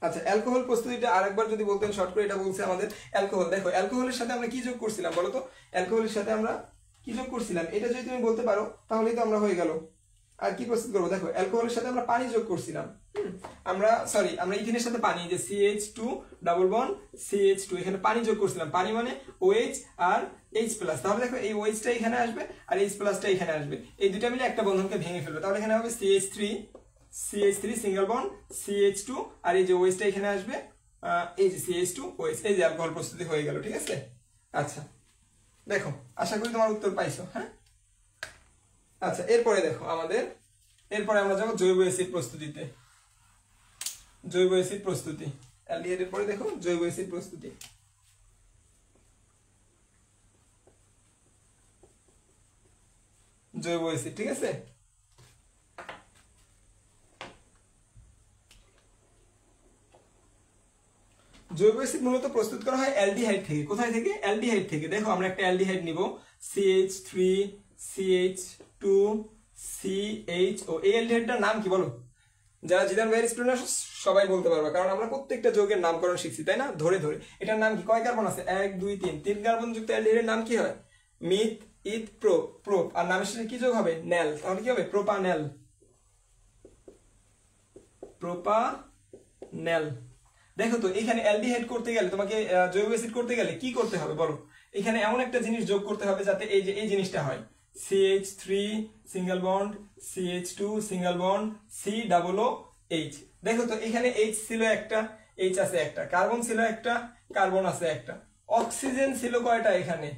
আচ্ছা, অ্যালকোহল প্রস্তুতিটা আরেকবার যদি বলতেন শর্ট করে। এটা বলছে আমাদের অ্যালকোহল। দেখো অ্যালকোহলের সাথে আমরা কি যোগ করছিলাম বলো তো? অ্যালকোহলের সাথে আমরা কি যোগ করছিলাম, এটা যদি তুমি বলতে পারো তাহলেই তো আমরা হয়ে গেল। আর কি প্রস্তুত করবো? দেখো অ্যালকোহলের সাথে আমরা পানি যোগ করছিলাম। আমরা ইথিনের সাথে পানি, যে CH2 ডাবল বন্ড CH2, এখানে পানি যোগ করছিলাম। পানি মানে OH আর H প্লাস। তাহলে দেখো এই OH-টা এখানে আসবে আর H প্লাসটা এখানে আসবে, এই দুটা মিলে একটা বন্ধনকে ভেঙে ফেলবে। তাহলে এখানে হবে CH3 সিঙ্গেল বন্ড CH2, আর এই যে OH-টা এখানে আসবে, এই যে CH2 OH, এই যে অ্যালকোহল প্রস্তুতি হয়ে গেল। ঠিক আছে? আচ্ছা দেখো, আশা করি তোমার উত্তর পাইছো। হ্যাঁ, আচ্ছা এরপরে দেখো এরপরে আমরা যাবো জৈব অ্যাসিড প্রস্তুতিতে। জৈব অ্যাসিড প্রস্তুতি, অ্যালডিহাইডের পরে দেখো জৈব অ্যাসিড প্রস্তুতি। জৈব অ্যাসিড, ঠিক আছে? জৈব অ্যাসিড মূলত প্রস্তুত করা হয় অ্যালডিহাইড থেকে। কোথায় থেকে? অ্যালডিহাইড থেকে। দেখো আমরা একটা অ্যালডিহাইড নিব, CH3CH2CHO। এই অ্যালডিহাইডটার নাম কি বলো? যারা জিদান ভাইয়ের স্টুডেন্ট সবাই বলতে পারবে, কারণ আমরা প্রত্যেকটা যৌগের নামকরণ শিখছি, তাই না? ধরে ধরে। এটার নাম কি? কয় কার্বন আছে? 1 2 3, 3 কার্বন যুক্ত অ্যালডিহাইডের নাম কি হয়? Myth ইথ prop. আর নামের সাথে কি যোগ হবে? ন্যাল। তাহলে কি হবে? প্রোপানেল। দেখো তো এখানে অ্যালডিহাইড করতে গেলে, তোমাকে জৈব অ্যাসিড করতে গেলে কি করতে হবে বলো? এখানে এমন একটা জিনিস যোগ করতে হবে যাতে এই যে এই জিনিসটা হয়, CH3 single bond CH2 single bond COOH। দেখো তো এখানে H ছিল একটা, H আছে একটা, কার্বন ছিল একটা, কার্বন আছে একটা, অক্সিজেন ছিল কয়টা? এখানে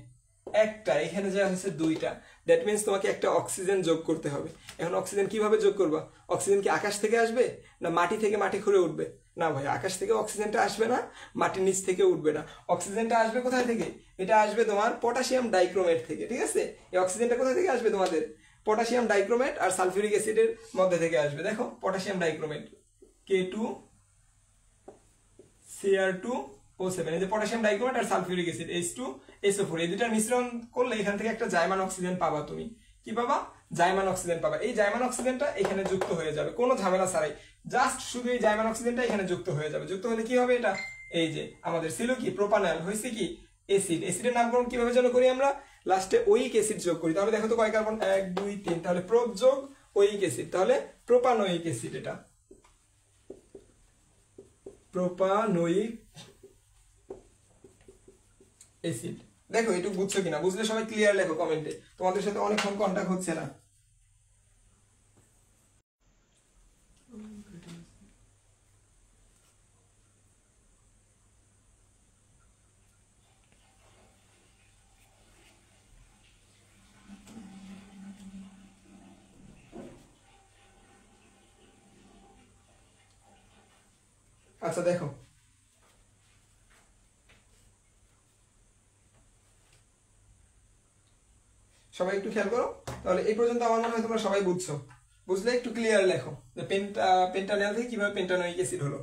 একটা, এখানে যা হচ্ছে দুইটা। দ্যাট মিন্স তোমাকে একটা অক্সিজেন যোগ করতে হবে। এখন অক্সিজেন কিভাবে যোগ করবা? অক্সিজেন কি আকাশ থেকে আসবে, না মাটি থেকে মাটি খুঁড়ে উঠবে? না ভাই, আকাশ থেকে অক্সিজেনটা আসবে না, মাটির নিচ থেকে উঠবে না। অক্সিজেনটা আসবে কোথায় থেকে? এটা আসবে তোমার পটাশিয়াম ডাইক্রোমেট থেকে। ঠিক আছে? এই অক্সিজেনটা কোথা থেকে আসবে? তোমাদের পটাশিয়াম ডাইক্রোমেট আর সালফিউরিক অ্যাসিডের মধ্যে থেকে আসবে। দেখো পটাশিয়াম ডাইক্রোমেট K2Cr2O7, এই যে পটাশিয়াম ডাইক্রোমেট আর সালফিউরিক অ্যাসিড H2SO4, এই দুটার মিশ্রণ করলে এখান থেকে একটা জাইমান অক্সিজেন পাবা। তুমি কি পাবা? জাইমান অক্সিজেন পাবা। এই জাইমান অক্সিজেনটা এখানে যুক্ত হয়ে যাবে কোনো ঝামেলা ছাড়াই, জাস্ট শুধু এই জাইমান অক্সিজেনটা এখানে যুক্ত হয়ে যাবে। যুক্ত হলে কি হবে? এটা এই যে আমাদের ছিল কি প্রোপানল, হয়েছে কি অ্যাসিড। অ্যাসিডের নামকরণ কিভাবে যেন করি আমরা? লাস্টে ওইক অ্যাসিড যোগ করি। তাহলে দেখো তো কয় কার্বন? 1 2 3, তাহলে প্রোপ যোগ ওইক অ্যাসিড, তাহলে প্রোপানোইক অ্যাসিড। এটা প্রোপানোইক অ্যাসিড। দেখো একটু বুঝছো কিনা? বুঝলে সবাই ক্লিয়ার লেখো কমেন্টে, তোমাদের সাথে অনেকক্ষণ কন্টাক্ট হচ্ছে না। আচ্ছা দেখো, সবাই একটু খেয়াল করো। তাহলে এই পর্যন্ত আমার মনে হয় তোমরা সবাই বুঝছো। বুঝলে একটু ক্লিয়ার লেখো যে পেন্টানেল থেকে কিভাবে পেন্টানোইক অ্যাসিড হলো।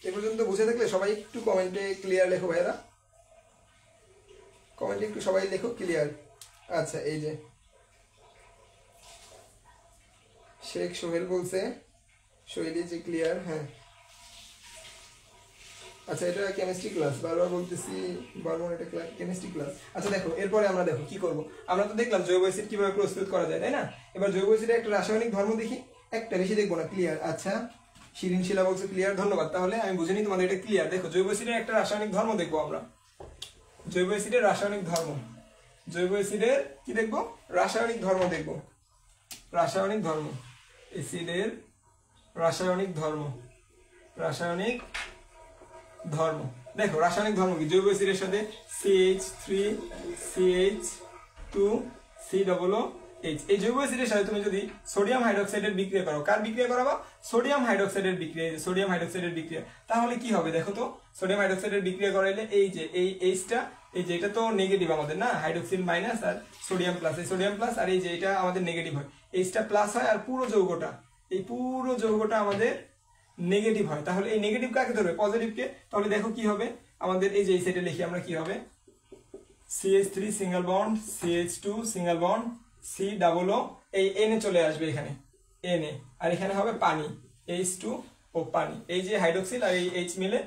এই পর্যন্ত বুঝে থাকলে সবাই একটু কমেন্টে ক্লিয়ার লেখো ভাইয়েরা, কমেন্টে একটু সবাই লেখো ক্লিয়ার। আচ্ছা এই যে শেখ সোহেল বলছে, সোহেলি যে ক্লিয়ার। হ্যাঁ আচ্ছা, এটা কেমিস্ট্রি ক্লাস, বারবার বলতেছি, বারবার এটা কেমিস্ট্রি ক্লাস। আচ্ছা দেখো, এরপরে আমরা দেখো কি করব। আমরা তো দেখলাম জৈব অ্যাসিড কিভাবে প্রস্তুত করা যায়, তাই না? এবার জৈব অ্যাসিডের একটা রাসায়নিক ধর্ম দেখি, একটা বেশি দেখবো না, ক্লিয়ার। আচ্ছা শিরিন শিলা বলছে ক্লিয়ার, ধন্যবাদ। তাহলে আমি বুঝে নিই তোমাদের এটা ক্লিয়ার। দেখো জৈব অ্যাসিডের একটা রাসায়নিক ধর্ম দেখবো আমরা। জৈব অ্যাসিডের রাসায়নিক ধর্ম, জৈব অ্যাসিডের কি দেখবো? রাসায়নিক ধর্ম দেখবো। রাসায়নিক ধর্ম, অ্যাসিডের রাসায়নিক ধর্ম, রাসায়নিক ধর্ম। দেখো রাসায়নিক ধর্ম কি? জৈব অ্যাসিডের সাথে CH3CH2COO এইচ। এই জৈব অ্যাসিডের সাথে তুমি যদি সোডিয়াম হাইড্রোক্সাইডের বিক্রিয়া করো, কার বিক্রিয়া করাবা? সোডিয়াম হাইড্রোক্সাইডের বিক্রিয়া। সোডিয়াম হাইড্রোক্সাইডের বিক্রিয়া, তাহলে কি হবে দেখো তো? সোডিয়াম হাইড্রোক্সাইডের বিক্রিয়া করাইলে এই যে এই এইচটা, এই যে এটা তো নেগেটিভ আমাদের না, হাইড্রোক্সিল মাইনাস আর সোডিয়াম প্লাস, এই সোডিয়াম প্লাস আর এই যে এটা আমাদের নেগেটিভ হয়, এইচটা প্লাস হয় আর পুরো যৌগটা, এই পুরো যৌগটা আমাদের নেগেটিভ হয়। তাহলে এই নেগেটিভ কাকে ধরবে? পজিটিভকে। তাহলে দেখো কি হবে আমাদের, এই যে এই সাইডে লিখি আমরা, কি হবে? CH3 single bond, CH2 single bond, C double O, এই Na চলে আসবে এখানে, Na, আর এখানে হবে পানি, H2 ও পানি। এই যে হাইড্রোক্সিল আর এই H মিলে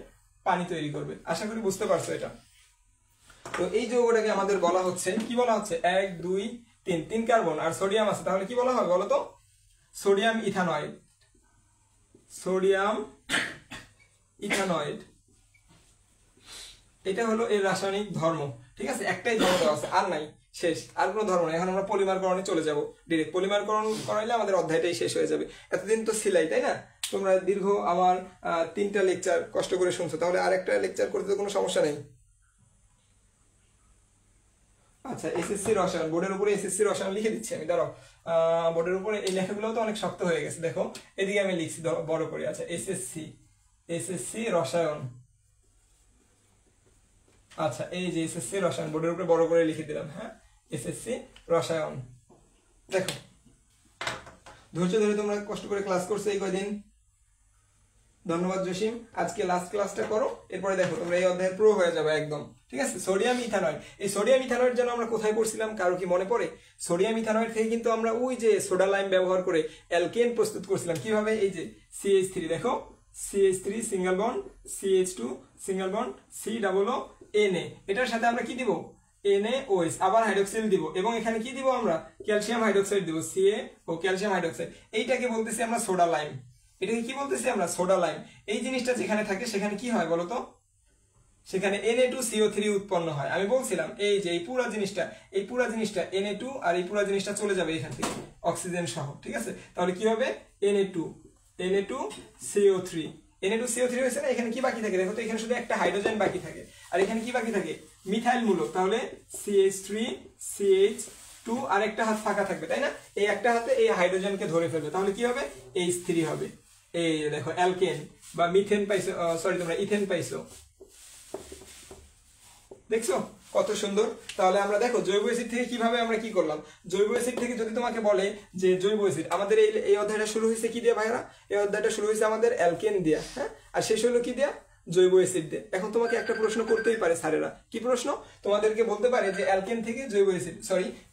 পানি তৈরি করবে। আশা করি বুঝতে পারছো এটা। তো এই যৌগটাকে আমাদের বলা হচ্ছে, কি বলা হচ্ছে? 1 2 3, 3 কার্বন আর সোডিয়াম আছে, তাহলে কি বলা হয় বলো তো? সোডিয়াম ইথানয়েড। সোডিয়াম ইথানয়েড, এটা হলো এর রাসায়নিক ধর্ম। ঠিক আছে, একটাই ধর্ম দেওয়া আছে, আর নাই, শেষ, আর কোনো ধর্ম নাই। এখন আমরা পলিমারকরণে চলে যাব ডিরেক্ট। পলিমারকরণ করাইলে আমাদের অধ্যায়টাই শেষ হয়ে যাবে। এতদিন তো সিলাই, তাই না? তোমরা দীর্ঘ আমার 3টা লেকচার কষ্ট করে শুনছো, তাহলে আর একটা লেকচার করতে তো কোনো সমস্যা নেই। আচ্ছা, এসএসসি রসায়ন, বোর্ডের উপরে এসএসসি রসায়ন লিখে দিচ্ছি আমি, দাঁড়াও। বোর্ডের উপরে এই লেখাগুলো তো অনেক শক্ত হয়ে গেছে, দেখো এদিকে আমি লিখছি বড় করে। আচ্ছা, এসএসসি রসায়ন। আচ্ছা, এই যে এসএসসি রসায়ন, বোর্ডের উপরে বড় করে লিখে দিলাম। হ্যাঁ, এসএসসি রসায়ন। দেখো, ধৈর্য ধরে তোমরা কষ্ট করে ক্লাস করছো এই কয়দিন, ধন্যবাদ জসিম। আজকে লাস্ট ক্লাসটা করো, এরপরে দেখো তোমরা এই অধ্যায়ের প্রো হয়ে যাবে একদম। ঠিক আছে, সোডিয়াম ইথানয়েড। এই সোডিয়াম ইথানয়েড যেন আমরা কোথায় পড়ছিলাম, কারো কি মনে পড়ে? সোডিয়াম ইথানয়েড থেকে কিন্তু আমরা ওই যে সোডা লাইম ব্যবহার করে অ্যালকেন প্রস্তুত করছিলাম। কিভাবে? এই যে CH3, দেখো CH3 single bond, CH2 single bond, C double O, Na, এটার সাথে আমরা কি দিব? NaOH, আবার হাইড্রোক্সিল দিব, এবং এখানে কি দিব আমরা? ক্যালসিয়াম হাইড্রোক্সাইড দিব, Ca ও ক্যালসিয়াম হাইড্রোক্সাইড। এইটাকে বলতেছি আমরা সোডা লাইম। এটাকে কি বলতেছি আমরা? Soda lime. এই জিনিসটা যেখানে থাকে সেখানে কি হয় বলতো? সেখানে Na2CO3 উৎপন্ন হয়। আমি বলছিলাম এই যে এই পুরো জিনিসটা Na2, আর এই পুরো জিনিসটা চলে যাবে এখান থেকে অক্সিজেন সহ। ঠিক আছে, তাহলে কি হবে? Na2CO3 হয়েছে না? এখানে কি বাকি থাকে দেখো তো? এখানে শুধু একটা হাইড্রোজেন বাকি থাকে, আর এখানে কি বাকি থাকে? মিথাইল মূলক। তাহলে CH3 CH2, আর একটা হাত ফাঁকা থাকবে, তাই না? এই একটা হাতে এই হাইড্রোজেনকে ধরে ফেলবে, তাহলে কি হবে? H3 হবে। এই দেখো অ্যালকেন বা মিথেন পাইছো, সরি তোমরা ইথেন পাইছো। দেখছো কত সুন্দর? তাহলে আমরা দেখো জৈব অ্যাসিড থেকে কিভাবে আমরা কি করলাম। জৈব অ্যাসিড থেকে যদি তোমাকে বলে যে জৈব অ্যাসিড, আমাদের এই অধ্যায়টা শুরু হয়েছে কি দিয়ে ভাইরা? এই অধ্যায়টা শুরু হয়েছে আমাদের অ্যালকেন দিয়া, হ্যাঁ, আর শেষ হলো কি দিয়া? জৈব অ্যাসিড দিয়ে। এখন তোমাকে একটা প্রশ্ন করতেই পারে স্যারেরা, কি প্রশ্ন? তোমাদেরকে বলতে পারে যে অ্যালকেন থেকে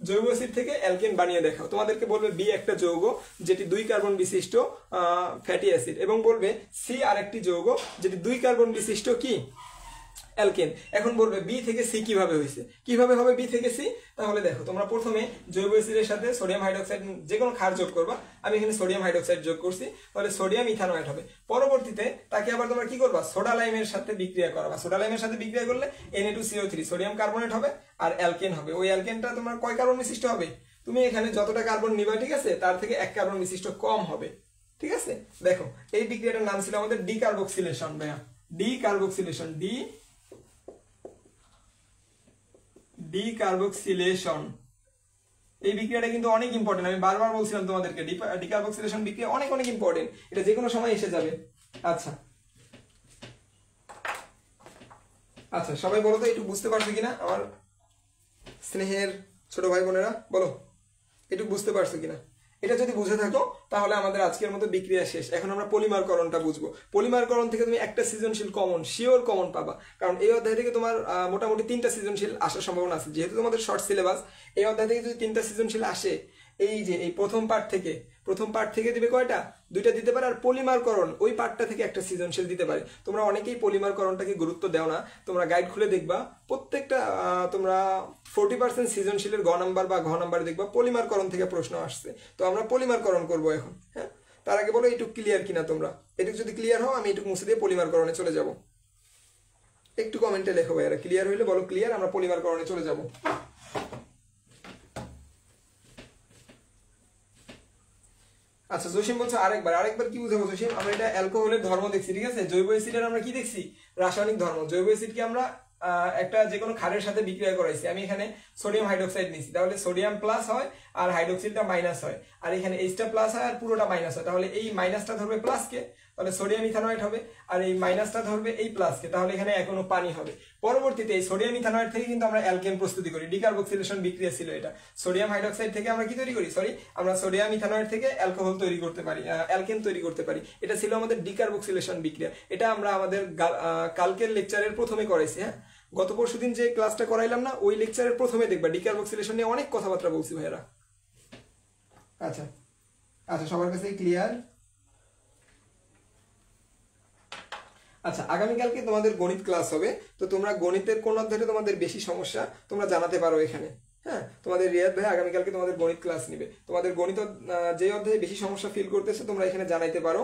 জৈব অ্যাসিড থেকে অ্যালকেন বানিয়ে দেখাও। তোমাদেরকে বলবে বি একটা যৌগ যেটি 2 কার্বন বিশিষ্ট ফ্যাটি অ্যাসিড, এবং বলবে সি আরেকটি যৌগ যেটি 2 কার্বন বিশিষ্ট কি? অ্যালকেন। এখন বলবে বি থেকে সি কিভাবে হয়েছে, কিভাবে হবে বি থেকে সি? তাহলে দেখো, তোমরা প্রথমে জৈব অ্যাসিডের সাথে সোডিয়াম হাইড্রোক্সাইড যে কোনো ক্ষার যোগ করবা। আমি এখানে সোডিয়াম হাইড্রোক্সাইড যোগ করছি, তাহলে সোডিয়াম ইথানয়েড হবে। পরবর্তীতে তাকে আবার তোমরা কি করবা? সোডা লাইমের সাথে বিক্রিয়া করাবা। সোডা লাইমের সাথে বিক্রিয়া করলে Na2CO3 সোডিয়াম কার্বনেট হবে, আর অ্যালকেন হবে। ওই অ্যালকেনটা তোমার কয় কার্বন বিশিষ্ট হবে? তুমি এখানে যতটা কার্বন নিবা, ঠিক আছে, তার থেকে 1 কার্বন বিশিষ্ট কম হবে। ঠিক আছে, দেখো এই বিক্রিয়াটার নাম ছিল আমাদের ডিকার্বক্সিলেশন। ভাইয়া, ডিকার্বক্সিলেশন, ডিকার্বক্সিলেশন। এই বিক্রিয়াটা কিন্তু অনেক ইম্পর্টেন্ট। আমি বারবার বলছিলাম তোমাদেরকে, ডিকার্বক্সিলেশন বিক্রিয়া অনেক অনেক ইম্পর্টেন্ট, এটা যে কোনো সময় এসে যাবে। আচ্ছা আচ্ছা, সবাই বলো তো একটু বুঝতে পারছো কিনা? আমার স্নেহের ছোট ভাই বোনেরা বলো, একটু বুঝতে পারছো কিনা? এটা যদি বুঝে থাকো তাহলে আমাদের আজকের মতো বিক্রিয়া শেষ। এখন আমরা পলিমারকরণটা বুঝবো। পলিমারকরণ থেকে তুমি একটা সৃজনশীল কমন, শিওর কমন পাবা, কারণ এই অধ্যায় থেকে তোমার মোটামুটি 3টা সৃজনশীল আসার সম্ভাবনা আছে। যেহেতু তোমাদের শর্ট সিলেবাস, এই অধ্যায় থেকে যদি 3টা সৃজনশীল আসে, এই যে এই প্রথম পার্ট থেকে দিবে কয়টা? 2টা দিতে পারে, আর পলিমারকরণ ওই পার্টটা থেকে একটা সৃজনশীল দিতে পারে। তোমরা অনেকেই পলিমারকরণটাকে গুরুত্ব দাও না। তোমরা গাইড খুলে দেখবা, প্রত্যেকটা তোমরা 40% সৃজনশীলের গ নাম্বার বা ঘ নাম্বার দেখবা পলিমারকরণ থেকে প্রশ্ন আসছে। তো আমরা পলিমারকরণ করবো এখন। হ্যাঁ, তার আগে বলো এইটুকু ক্লিয়ার কিনা তোমরা। এটুকু যদি ক্লিয়ার হও, আমি এটুকু মুছে দিয়ে পলিমারকরণে চলে যাব। একটু কমেন্টে লেখো ভাইয়ারা, ক্লিয়ার হইলে বলো ক্লিয়ার, আমরা পলিমারকরণে চলে যাব। আচ্ছা, জসিম বলছো আরেকবার কি বুঝাবো জসিম? আমরা এটা অ্যালকোহলের ধর্ম দেখছি, ঠিক আছে? জৈব অ্যাসিডের আমরা কি দেখছি? রাসায়নিক ধর্ম। জৈব অ্যাসিডকে আমরা একটা যে কোনো ক্ষারের সাথে বিক্রিয়া করাইছি, আমি এখানে সোডিয়াম হাইড্রোক্সাইড নিছি, তাহলে সোডিয়াম প্লাস হয় আর হাইড্রোক্সিলটা মাইনাস হয়, আর এখানে এইচটা প্লাস হয় আর পুরোটা মাইনাস হয়, তাহলে এই মাইনাসটা ধরবে প্লাসকে, তাহলে সোডিয়াম ইথানয়েড হবে, আর এই মাইনাসটা ধরবে এই প্লাসকে, তাহলে এখানে এখনো পানি হবে। পরবর্তীতে এই সোডিয়াম ইথানয়েড থেকে কিন্তু আমরা অ্যালকেন প্রস্তুতি করি, ডিকার্বক্সিলেশন বিক্রিয়া ছিল এটা। সোডিয়াম হাইড্রোক্সাইড থেকে আমরা কি তৈরি করি, আমরা সোডিয়াম ইথানয়েড থেকে অ্যালকোহল তৈরি করতে পারি, অ্যালকেন তৈরি করতে পারি। এটা ছিল আমাদের ডিকার্বক্সিলেশন বিক্রিয়া। এটা আমরা আমাদের কালকের লেকচারের প্রথমে করাইছি। হ্যাঁ, গত পরশুদিন যে ক্লাসটা করাইলাম না, ওই লেকচারের প্রথমে দেখবা ডিকার্বক্সিলেশন নিয়ে অনেক কথাবার্তা বলছি ভাইয়েরা। আচ্ছা আচ্ছা, সবার কাছে ক্লিয়ার? আচ্ছা, আগামীকালকে তোমাদের গণিত ক্লাস হবে, তো তোমরা গণিতের কোন অধ্যায়ে তোমাদের বেশি সমস্যা তোমরা জানাতে পারো এখানে। হ্যাঁ, তোমাদের রিয়াদ ভাই আগামীকালকে তোমাদের গণিত ক্লাস নিবে, তোমাদের গণিত যে অধ্যায়ে বেশি সমস্যা ফিল করতেছে তোমরা এখানে জানাইতে পারো,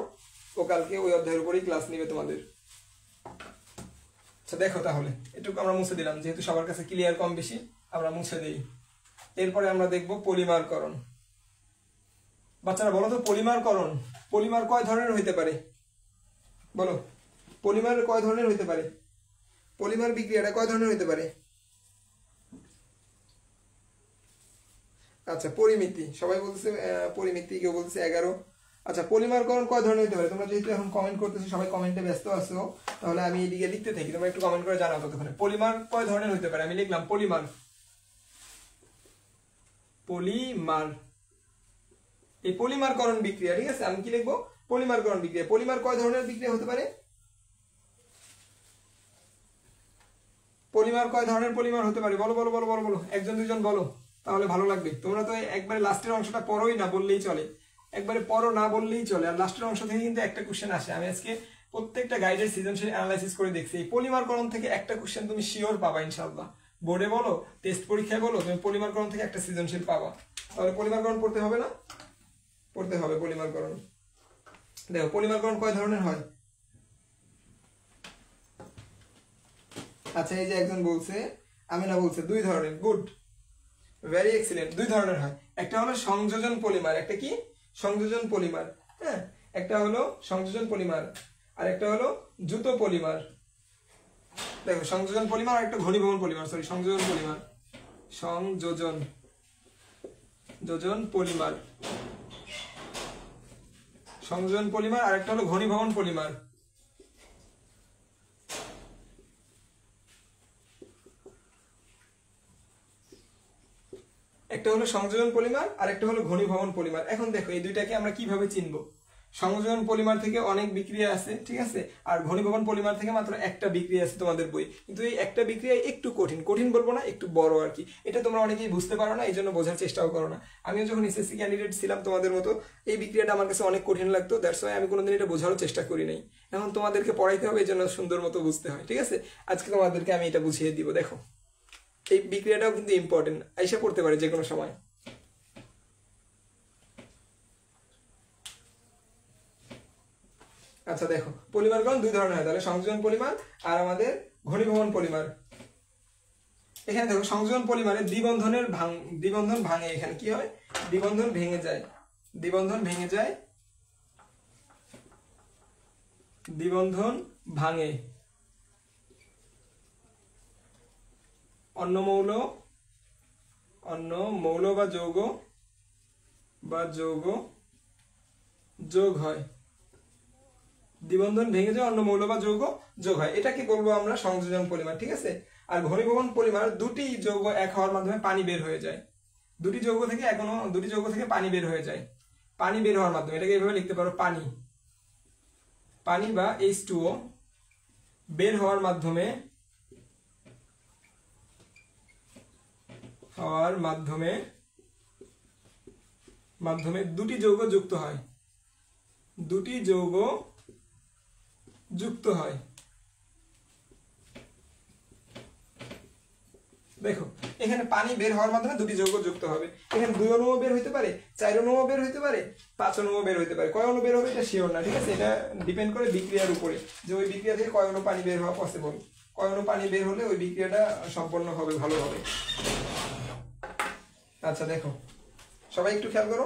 ও কালকে ওই অধ্যায়ের উপরেই ক্লাস নিবে তোমাদের। আচ্ছা দেখো, তাহলে এটুকু আমরা মুছে দিলাম, যেহেতু সবার কাছে ক্লিয়ার কম বেশি আমরা মুছে দিই। এরপরে আমরা দেখব পলিমারকরণ। বাচ্চারা বলো তো, পলিমারকরণ, পলিমার কয় ধরনের হইতে পারে বলো? পলিমার কয় ধরনের হইতে পারে? পলিমার বিক্রিয়াটা কয় ধরনের হইতে পারে? আচ্ছা, পরিমিতি, সবাই বলতেছে পরিমিতি, কেউ বলতেছে 11। আচ্ছা, পলিমারকরণ কয় ধরনের হইতে পারে? তোমরা যেহেতু এখন কমেন্ট করতেছো, সবাই কমেন্টে ব্যস্ত আছো, তাহলে আমি এদিকে লিখতে থাকি, তোমরা একটু কমেন্ট করে জানাও ততক্ষণে। পলিমার কয় ধরনের হইতে পারে? আমি লিখলাম পলিমার, পলিমার, এই পলিমারকরণ বিক্রিয়া, ঠিক আছে? আমি কি লিখবো? পলিমারকরণ বিক্রিয়া। পলিমার কয় ধরনের বিক্রিয়া হতে পারে? পলিমার কয় ধরনের পলিমার হতে পারে? বলো বলো বলো বলো বলো, একজন দুজন বলো, তাহলে ভালো লাগবে। তোমরা তো একবারে লাস্টের অংশটা পড়োই না বললেই চলে, একবারে পড়ো না বললেই চলে, আর লাস্টের অংশ থেকে কিন্তু একটা কোশ্চেন আসে। আমি আজকে প্রত্যেকটা গাইডের সৃজনশীল অ্যানালাইসিস করে দেখছি, এই পলিমারকরণ থেকে একটা কোশ্চেন তুমি শিওর পাবা ইনশাআল্লাহ। বোর্ডে বলো, টেস্ট পরীক্ষায় বলো, তুমি পলিমারকরণ থেকে একটা সৃজনশীল পাবা। তাহলে পলিমারকরণ পড়তে হবে না? পড়তে হবে পলিমারকরণ। দেখো, পলিমারকরণ কয় ধরনের হয়? আচ্ছা, এই যে একজন বলছে, আমিনা বলছে 2 ধরনের। গুড, ভেরি এক্সিলেন্ট, 2 ধরনের হয়। একটা হলো সংযোজন পলিমার, একটা কি সংযোজন পলিমার, হ্যাঁ, একটা হলো সংযোজন পলিমার আর একটা হলো দ্রুত পলিমার। দেখো, সংযোজন পলিমার আর একটা ঘনীভবন পলিমার, সরি সংযোজন পলিমার, সংযোজন পলিমার, সংযোজন পলিমার আর একটা হলো ঘনীভবন পলিমার। একটা হলো সংযোজন পলিমার আর একটা হলো ঘনীভবন পলিমার। এখন দেখো, এই দুইটাকে আমরা কিভাবে চিনবো? সংযোজন পলিমার থেকে অনেক বিক্রিয়া আছে, ঠিক আছে, আর ঘনীভবন পলিমার থেকে মাত্র একটা বিক্রিয়া আছে তোমাদের বই, কিন্তু এই একটা বিক্রিয়া একটু কঠিন, কঠিন বলবো না, একটু বড় আর কি। এটা তোমরা অনেকেই বুঝতে পারো না, এই জন্য বোঝার চেষ্টাও করো না। আমিও যখন এসএসসি ক্যান্ডিডেট ছিলাম তোমাদের মতো, এই বিক্রিয়াটা আমার কাছে অনেক কঠিন লাগতো, দ্যাটস ওয়াই আমি কোনোদিন এটা বোঝারও চেষ্টা করি নাই। এখন তোমাদেরকে পড়াইতে হবে, এই জন্য সুন্দর মতো বুঝতে হয়, ঠিক আছে? আজকে তোমাদেরকে আমি এটা বুঝিয়ে দিব। দেখো, এই বিক্রিয়াটাও কিন্তু ইম্পর্টেন্ট, আইসা পড়তে পারে যে কোনো সময়। আচ্ছা দেখো, পলিমারকরণ 2 ধরনের হয়, তাহলে সংযোজন পলিমার আর আমাদের ঘনীভবন পলিমার। এখানে দেখো, সংযোজন পলিমারে দ্বিবন্ধন ভাঙে। এখানে কি হয়? দ্বিবন্ধন ভেঙে যায়, দ্বিবন্ধন ভেঙে যায়, দ্বিবন্ধন ভাঙে। অন্য মৌল বা যৌগ যোগ হয়, দ্বিবন্ধন ভেঙে যায়, অন্য মৌল বা যৌগ যোগ হয়, এটাকে বলবো আমরা সংযোজন পলিমার, ঠিক আছে? আর ঘনীভবন পলিমার, দুটি যৌগ এক হওয়ার মাধ্যমে পানি বের হয়ে যায়, দুটি যৌগ থেকে পানি বের হয়ে যায়, পানি বের হওয়ার মাধ্যমে, এটাকে এইভাবে লিখতে পারো, পানি বা H2O বের হওয়ার মাধ্যমে দুটি যৌগ যুক্ত হয়, দুটি যৌগ যুক্ত হয়। দেখো, এখানে পানি বের হওয়ার মাধ্যমে দুটি যৌগ যুক্ত হবে। এখানে 2 অণুও বের হইতে পারে, 4 অণুও বের হইতে পারে, 5 অণুও বের হইতে পারে। কয় অণু বের হবে এটা শিওর না, ঠিক আছে? এটা ডিপেন্ড করে বিক্রিয়ার উপরে, যে ওই বিক্রিয়া থেকে কয় অণু পানি বের হওয়া পসিবল, কয় অণু পানি বের হলে ওই বিক্রিয়াটা সম্পন্ন হবে ভালোভাবে। আচ্ছা দেখো, সবাই একটু খেয়াল করো।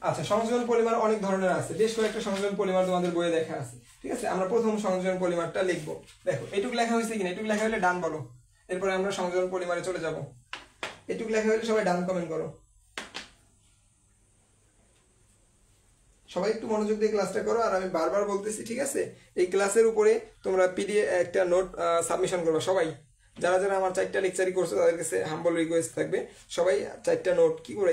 আচ্ছা, সংযোজন পলিমার অনেক ধরনের আছে, বেশ কয়েকটা সংযোজন পলিমার তোমাদের বইয়ে দেখা আছে। ঠিক আছে, আমরা প্রথম সংযোজন পলিমারটা লিখবো। দেখো এটুকু লেখা হয়েছে কিনা, এটুকু লেখা হলে ডান বলো, এরপরে আমরা সংযোজন পলিমারে চলে যাব। এটুকু লেখা হলে সবাই ডান কমেন্ট করো। সবাই একটু মনোযোগ দিয়ে ক্লাসটা করো, আর আমি বারবার বলতেছি, ঠিক আছে, এই ক্লাসের উপরে তোমরা পিডিএফ একটা নোট সাবমিশন করবা সবাই। যারা যারা আমার 4টা লেকচারই করছো তাদের কাছে হাম্বল রিকোয়েস্ট থাকবে, সবাই 4টা নোট কি করে,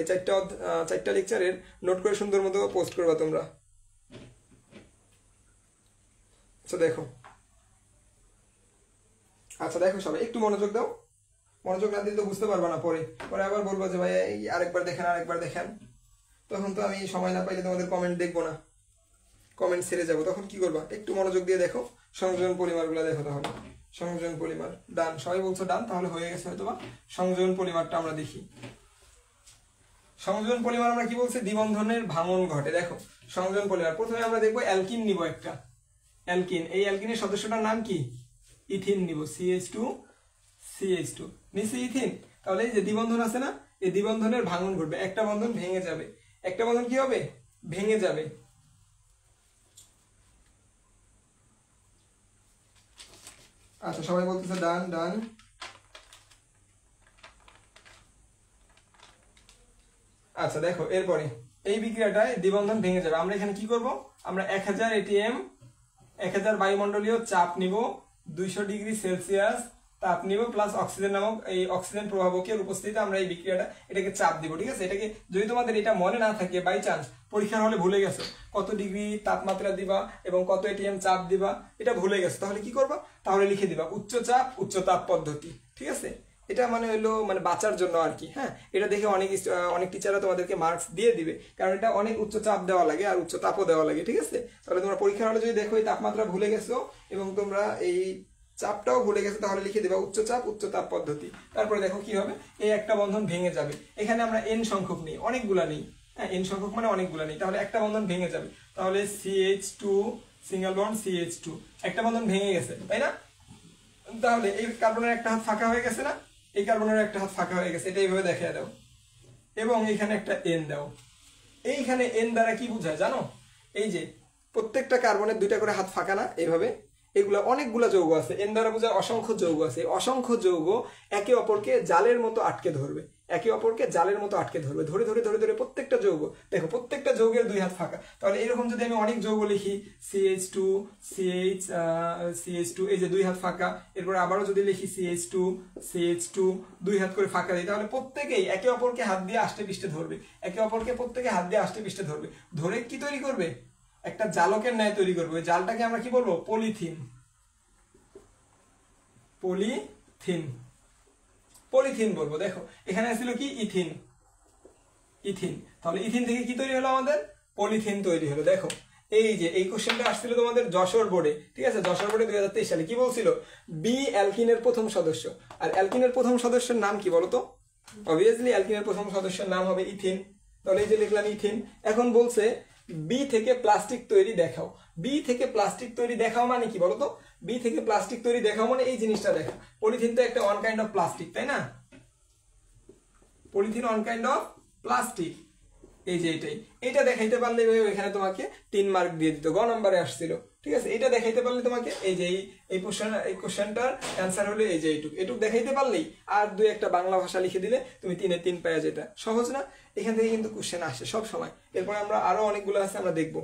4টা লেকচারের নোট করে সুন্দর মতো পোস্ট করবা তোমরা। আচ্ছা দেখো, আচ্ছা দেখো সবাই একটু মনোযোগ দাও, মনোযোগ না দিলে তো বুঝতে পারবা না, পরে পরে আবার বলবো যে ভাই এই আরেকবার দেখেন আরেকবার দেখেন, তখন তো আমি সময় না পাইলে তোমাদের কমেন্ট দেখবো না, কমেন্ট ছেড়ে যাবো, তখন কি করবা, একটু মনোযোগ দিয়ে দেখো সংযোজন পলিমারগুলো দেখো। তাহলে সংযোজন পলিমার ডান, সবাই বলছো ডান, তাহলে হয়ে গেছে হয়তো বা। সংযোজন পলিমারটা আমরা দেখি। সংযোজন পলিমার আমরা কি বলছি, দ্বিবন্ধনের ভাঙন ঘটে। দেখো সংযোজন পলিমার প্রথমে আমরা দেখবো অ্যালকিন নিব একটা, অ্যালকিন, এই অ্যালকিনের সদস্যটার নাম কি, ইথিন নিব, CH2 নিচে ইথিন। তাহলে এই যে দ্বিবন্ধন আছে না, এই দ্বিবন্ধনের ভাঙন ঘটবে, একটা বন্ধন ভেঙে যাবে, একটা বন্ধন কি হবে, ভেঙে যাবে। আচ্ছা সবাই বলতেছে ডান ডান। আচ্ছা দেখো এরপরে এই বিক্রিয়াটায় দ্বিবন্ধন ভেঙে যাবে, আমরা এখানে কি করব, আমরা 1000 ATM 1000 বায়ুমণ্ডলীয় চাপ নিব, 200 ডিগ্রি সেলসিয়াস তাপ নিব, প্লাস অক্সিজেন নামক এই অক্সিজেন প্রভাবকের উপস্থিতিতে আমরা এই বিক্রিয়াটা এটাকে চাপ দিব। ঠিক আছে, এটাকে যদি তোমাদের এটা মনে না থাকে, বাই চান্স পরীক্ষার হলে ভুলে গেছো কত ডিগ্রি তাপমাত্রা দিবা এবং কত ATM চাপ দিবা, এটা ভুলে গেছো, তাহলে কি করবা, তাহলে লিখে দিবা উচ্চ চাপ উচ্চ তাপ পদ্ধতি। ঠিক আছে, এটা মানে হলো মানে বাঁচার জন্য আর কি। হ্যাঁ, এটা দেখে অনেক টিচাররা তোমাদেরকে মার্কস দিয়ে দিবে, কারণ এটা অনেক উচ্চ চাপ দেওয়া লাগে আর উচ্চ তাপও দেওয়া লাগে। ঠিক আছে, তাহলে তোমরা পরীক্ষার হলে যদি দেখো এই তাপমাত্রা ভুলে গেছো এবং তোমরা এই চাপটাও ভুলে গেছে, তাহলে লিখে দেবা উচ্চ চাপ উচ্চ তাপ পদ্ধতি। তারপরে দেখো কি হবে, এই একটা বন্ধন ভেঙে যাবে, এখানে আমরা n সংখ্যক নেই, অনেকগুলা নেই। হ্যাঁ, n সংখ্যক মানে অনেকগুলা নেই, তাহলে একটা বন্ধন ভেঙে যাবে, তাহলে CH2 সিঙ্গেল বন্ড CH2, একটা বন্ধন ভেঙে গেছে, তাই না? তাহলে এই কার্বনের একটা হাত ফাঁকা হয়ে গেছে না, এই কার্বনের একটা হাত ফাঁকা হয়ে গেছে, এটা এইভাবে দেখিয়ে দাও, এবং এখানে একটা n দাও। এইখানে n দ্বারা কি বোঝায় জানো, এই যে প্রত্যেকটা কার্বনের 2টা করে হাত ফাঁকা না, এইভাবে এগুলা অনেকগুলা যৌগ আছে, n দ্বারা বোঝায় অসংখ্য যৌগ আছে, অসংখ্য যৌগ একে অপরকে জালের মতো আটকে ধরবে, একে অপরকে জালের মতো আটকে ধরবে, ধরে ধরে ধরে ধরে প্রত্যেকটা যৌগ, দেখো প্রত্যেকটা যৌগের 2 হাত ফাঁকা। তাহলে এরকম যদি আমি অনেক যৌগ লিখি, CH2 এই যে 2 হাত ফাঁকা, এরপর আবারও যদি লিখি CH2 2 হাত করে ফাঁকা দিই, তাহলে প্রত্যেকেই একে অপরকে হাত দিয়ে আষ্টে পৃষ্ঠে ধরবে, একে অপরকে প্রত্যেকে হাত দিয়ে আষ্টে পৃষ্ঠে ধরবে, ধরে কি তৈরি করবে, একটা জালকের ন্যায় তৈরি করবে। ওই জালটাকে আমরা কি বলবো, পলিথিন, পলিথিন, পলিথিন বলবো। দেখো এখানে ছিল কি ইথিন, ইথিন, তাহলে ইথিন থেকে কি তৈরি হলো, আমাদের পলিথিন তৈরি হলো। দেখো এই যে এই কোশ্চেনটা আসছিল তোমাদের যশোর বোর্ডে, ঠিক আছে, যশোর বোর্ডে 2023 সালে কি বলছিল, বি অ্যালকিনের প্রথম সদস্য, আর অ্যালকিনের প্রথম সদস্যের নাম কি বলতো, অবভিয়াসলি অ্যালকিনের প্রথম সদস্যের নাম হবে ইথিন। তাহলে এই যে লিখলাম ইথিন, এখন বলছে বি থেকে প্লাস্টিক তৈরি দেখাও, বি থেকে প্লাস্টিক তৈরি দেখাও মানে কি বলতো, বি থেকে প্লাস্টিক তৈরি দেখাও মানে এই জিনিসটা দেখা, পলিথিন তো একটা ওয়ান কাইন্ড অফ প্লাস্টিক, তাই না, polythene one kind of plastic, এই যে এটাই, এটা দেখাইতে পারলে এখানে তোমাকে 3 মার্ক দিয়ে দিত, গ নম্বরে আসছিল। ঠিক আছে, এটা দেখাইতে পারলে তোমাকে এই যে এই কোশ্চেনটার অ্যান্সার হলো এই যে এইটুক দেখাইতে পারলেই, আর 2-1টা বাংলা ভাষা লিখে দিলে তুমি 3-এ 3 পাওয়া যেটা সহজ না, এখান থেকে কিন্তু কোশ্চেন আসে সব সময়। এরপর আমরা আরো অনেকগুলো আছে, আমরা দেখবো।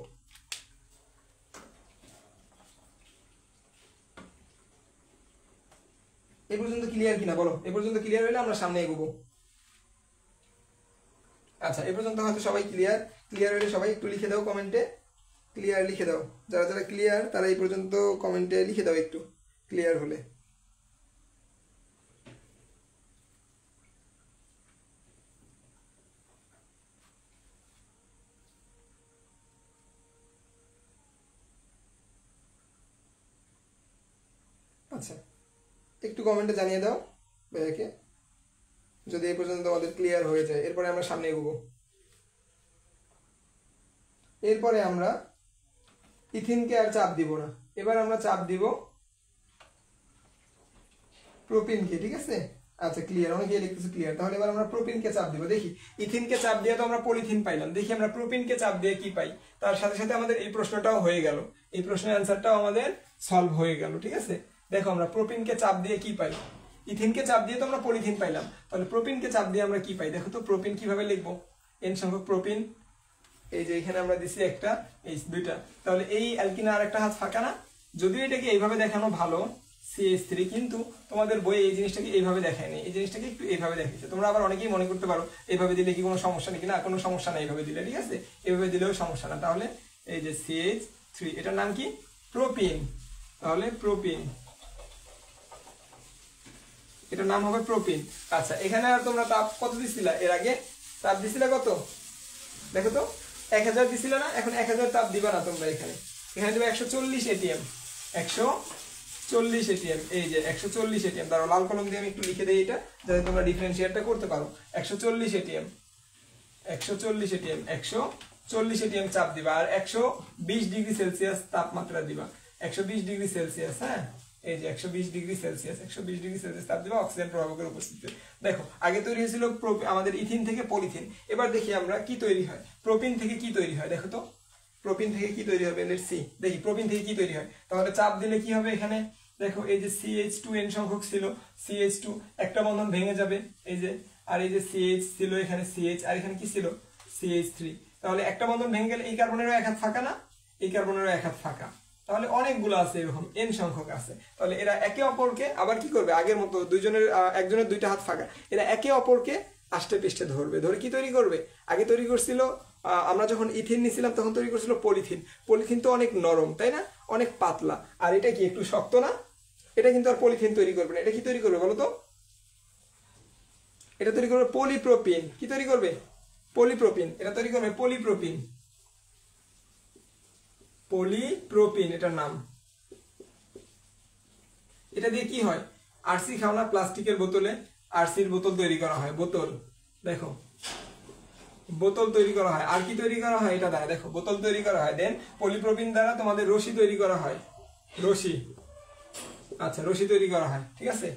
এই পর্যন্ত ক্লিয়ার কিনা বলো, এই পর্যন্ত ক্লিয়ার হলে আমরা সামনে এগোবো। আচ্ছা এই পর্যন্ত হয়তো সবাই ক্লিয়ার, ক্লিয়ার হলে সবাই একটু লিখে দাও কমেন্টে, ক্লিয়ার লিখে দাও, যারা যারা ক্লিয়ার তারা এই পর্যন্ত কমেন্টে লিখে দাও একটু ক্লিয়ার হলে। আচ্ছা একটু কমেন্টে জানিয়ে দাও ভাইয়াকে যদি এই পর্যন্ত তোমাদের ক্লিয়ার হয়ে যায়, এরপরে আমরা সামনে এগোবো। এরপরে আমরা ইথিনকে আর চাপ দিব না, এবার আমরা চাপ দিব প্রোপিনকে। ঠিক আছে, আচ্ছা ক্লিয়ার, অনেকেই লিখতেছে ক্লিয়ার। তাহলে এবার আমরা প্রোপিনকে চাপ দিব, দেখি ইথিনকে চাপ দিয়ে তো আমরা পলিথিন পাইলাম, দেখি আমরা প্রোপিনকে চাপ দিয়ে কি পাই। তার সাথে সাথে আমাদের এই প্রশ্নটাও হয়ে গেল, এই প্রশ্নের অ্যান্সারটাও আমাদের সলভ হয়ে গেল। ঠিক আছে, দেখো আমরা প্রোপিনকে চাপ দিয়ে কি পাই, ইথিনকে চাপ দিয়ে তো আমরা পলিথিন পাইলাম, তাহলে প্রোপিনকে চাপ দিয়ে আমরা কি পাই। দেখো তো প্রোপিন কিভাবে লিখবো, এন সংখ্যক প্রোপিন, এই যে এখানে আমরা দিছি একটা, এই দুইটা, তাহলে এই অ্যালকিন আর একটা হাত ফাঁকা না। যদিও এটাকে এইভাবে দেখানো ভালো CH3, কিন্তু তোমাদের বইয়ে এই জিনিসটাকে এইভাবে দেখায়নি, এই জিনিসটাকে একটু এইভাবে দেখাইছে। তোমরা আবার অনেকেই মনে করতে পারো এইভাবে দিলে কি কোনো সমস্যা নাকি, না কোনো সমস্যা না এইভাবে দিলে, ঠিক আছে, এইভাবে দিলেও সমস্যা না। তাহলে এই যে CH3, এটার নাম কি, প্রোপিন, তাহলে প্রোপিন, এটার নাম হবে প্রোপিন। আচ্ছা এখানে আর তোমরা তাপ কত দিছিলা, এর আগে তাপ দিছিলা কত, দেখো তো 1000 দিছিল না, এখন 1000 তাপ দিবা না তোমরা, এখানে এখানে দেবে 140 ATM, 140 ATM, এই যে 140 ATM। দাঁড়াও লাল কলম দিয়ে আমি একটু লিখে দেই এটা, যাতে তোমরা ডিফারেন্সিয়েটটা করতে পারো। 140 ATM, 140 ATM, 140 ATM চাপ দিবা, আর 120 ডিগ্রি সেলসিয়াস তাপমাত্রা দিবা, 120 ডিগ্রি সেলসিয়াস, হ্যাঁ এই যে 120 ডিগ্রি সেলসিয়াস, 120 ডিগ্রি সেলসিয়াস তাপ দিবা অক্সিজেন প্রভাবকের উপস্থিতিতে। দেখো আগে তৈরি হয়েছিল আমাদের ইথিন থেকে পলিথিন, এবার দেখি আমরা কি তৈরি হয়, প্রোপিন থেকে কি তৈরি হয়। দেখো তো প্রোপিন থেকে কি তৈরি হবে, লেটস সি, দেখি প্রোপিন থেকে কি তৈরি হয়। তাহলে চাপ দিলে কি হবে, এখানে দেখো এই যে CH2N সংখ্যক ছিল, CH2 একটা বন্ধন ভেঙে যাবে, এই যে, আর এই যে CH ছিল এখানে CH, আর এখানে কি ছিল CH3, তাহলে একটা বন্ধন ভেঙে গেলে এই কার্বনেরও এক হাত ফাঁকা না, এই কার্বনেরও এক হাত ফাঁকা, তাহলে অনেকগুলো আছে এরকম N সংখ্যক আছে। তাহলে এরা একে অপরকে আবার কি করবে, আগের মতো একজনের দুইটা হাত ফাঁকা, এরা একে অপরকে আষ্টে পৃষ্ঠে ধরবে, ধরে কি তৈরি করবে, আগে তৈরি করছিল আমরা যখন ইথিন নিছিলাম তখন তৈরি করছিল পলিথিন, পলিথিন তো অনেক নরম তাই না, অনেক পাতলা, আর এটা কি একটু শক্ত না, এটা কিন্তু আর পলিথিন তৈরি করবে না, এটা কি তৈরি করবে বলো তো, এটা তৈরি করবে পলিপ্রোপিন, কি তৈরি করবে, পলিপ্রোপিন, এটা তৈরি করবে পলিপ্রোপিন, পলিপ্রোপিন এটার নাম। এটা দিয়ে কি হয়, আরসি খাও না প্লাস্টিকের বোতলে, আরসির বোতল তৈরি করা হয়, বোতল, দেখো বোতল তৈরি করা হয়, আর কি তৈরি করা হয় এটা দ্বারা, দেখো বোতল তৈরি করা হয়, দেন পলিপ্রোপিন দ্বারা তোমাদের রশি তৈরি করা হয়, রশি, আচ্ছা রশি তৈরি করা হয়, ঠিক আছে,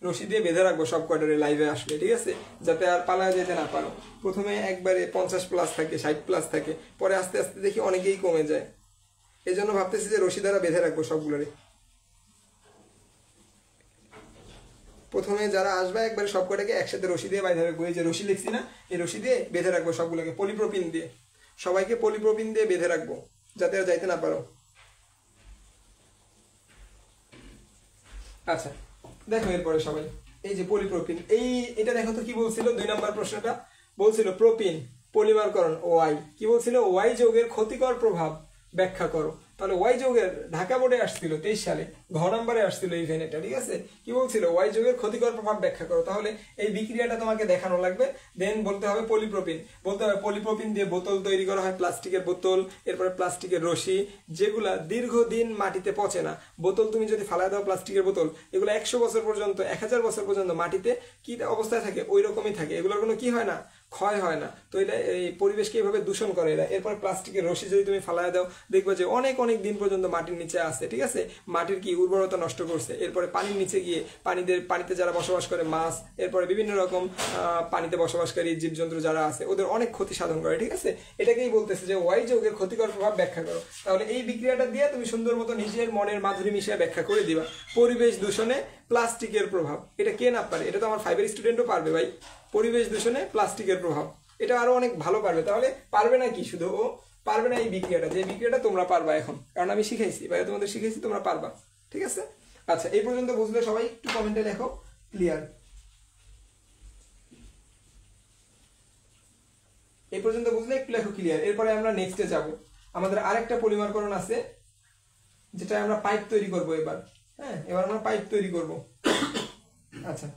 রশি দিয়ে বেঁধে রাখবো সব কোয়ার্টারে লাইভে আসলে, ঠিক আছে, যাতে আর পালায় যেতে না পারো। প্রথমে একবারে 50+ থাকে, 60+ থাকে, পরে আস্তে আস্তে দেখি অনেকেই কমে যায়, এই জন্য ভাবতেছি যে রশি দ্বারা বেঁধে রাখবো সবগুলোরে। প্রথমে যারা আসবে একবারে সব কটাকে একসাথে রশি দিয়ে বাইধে রাখবো, এই যে রশি লিখছি না, এই রশি দিয়ে বেঁধে রাখবো সবগুলোকে, পলিপ্রোপিন দিয়ে, সবাইকে পলিপ্রোপিন দিয়ে বেঁধে রাখবো যাতে আর যাইতে না পারো। আচ্ছা দেখো এরপরে সবাই, এই যে পলিপ্রোপিন, এটা দেখো তো কি বলছিল 2 নম্বর প্রশ্নটা, বলছিল প্রোপিন পলিমারকরণ OI, কি বলছিল, OI যৌগের ক্ষতিকর প্রভাব ব্যাখ্যা করো। তাহলে ওয়াই যৌগের ঢাকা বোর্ডে আসছিল 23 সালে, ঘ নম্বরে আসছিল ইভেন এটা, ঠিক আছে, কি বলছিল, ওয়াই যৌগের ক্ষতিকর প্রভাব ব্যাখ্যা করো। তাহলে এই বিক্রিয়াটা তোমাকে দেখানো লাগবে, দেন বলতে হবে পলিপ্রোপিন, বলতে হবে পলিপ্রোপিন দিয়ে বোতল তৈরি করা হয়, প্লাস্টিকের বোতল, এরপরে প্লাস্টিকের রশি, যেগুলা দীর্ঘদিন মাটিতে পচে না। বোতল তুমি যদি ফালায় দাও, প্লাস্টিকের বোতল, এগুলো 100 বছর পর্যন্ত, 1000 বছর পর্যন্ত মাটিতে কি অবস্থায় থাকে, ওই রকমই থাকে, এগুলোর কোনো কি হয় না, ক্ষয় হয় না। তো এটা এই পরিবেশকে এইভাবে দূষণ করে এরা। এরপর প্লাস্টিকের রশি যদি তুমি ফালায় দাও, দেখবে যে অনেক অনেক দিন পর্যন্ত মাটির নিচে আছে, ঠিক আছে, মাটির কি উর্বরতা নষ্ট করছে। এরপরে পানির নিচে গিয়ে পানিতে যারা বসবাস করে, মাছ, এরপরে বিভিন্ন রকম পানিতে বসবাসকারী জীবজন্তু যারা আছে, ওদের অনেক ক্ষতি সাধন করে, ঠিক আছে। এটাকেই বলতেছে যে ওয়াই যৌগের ক্ষতিকর প্রভাব ব্যাখ্যা করো। তাহলে এই বিক্রিয়াটা দিয়ে তুমি সুন্দর মতো নিজের মনের মাধুরী মিশিয়ে ব্যাখ্যা করে দিবা পরিবেশ দূষণে প্লাস্টিকের প্রভাব। এটা কে না পারে, এটা তো আমার 5-এর স্টুডেন্টও পারবে ভাই, পরিবেশ দূষণে প্লাস্টিকের প্রভাব, এটা আরো অনেক ভালো পারবে। তাহলে পারবে না কি, শুধু ও পারবে না এই বিক্রিয়াটা, যে বিক্রিয়াটা তোমরা পারবা এখন, কারণ আমি শিখাইছি ভাই, তোমাদের শিখাইছি, তোমরা পারবা, ঠিক আছে। আচ্ছা এই পর্যন্ত বুঝলে সবাই একটু কমেন্টে লেখো ক্লিয়ার। এই পর্যন্ত বুঝলে একটু লেখো ক্লিয়ার। এরপরে আমরা নেক্সটে যাব, আমাদের আরেকটা পলিমারকরণ আছে, যেটা আমরা পাইপ তৈরি করব এবার। হ্যাঁ, এবার আমরা পাইপ তৈরি করব। আচ্ছা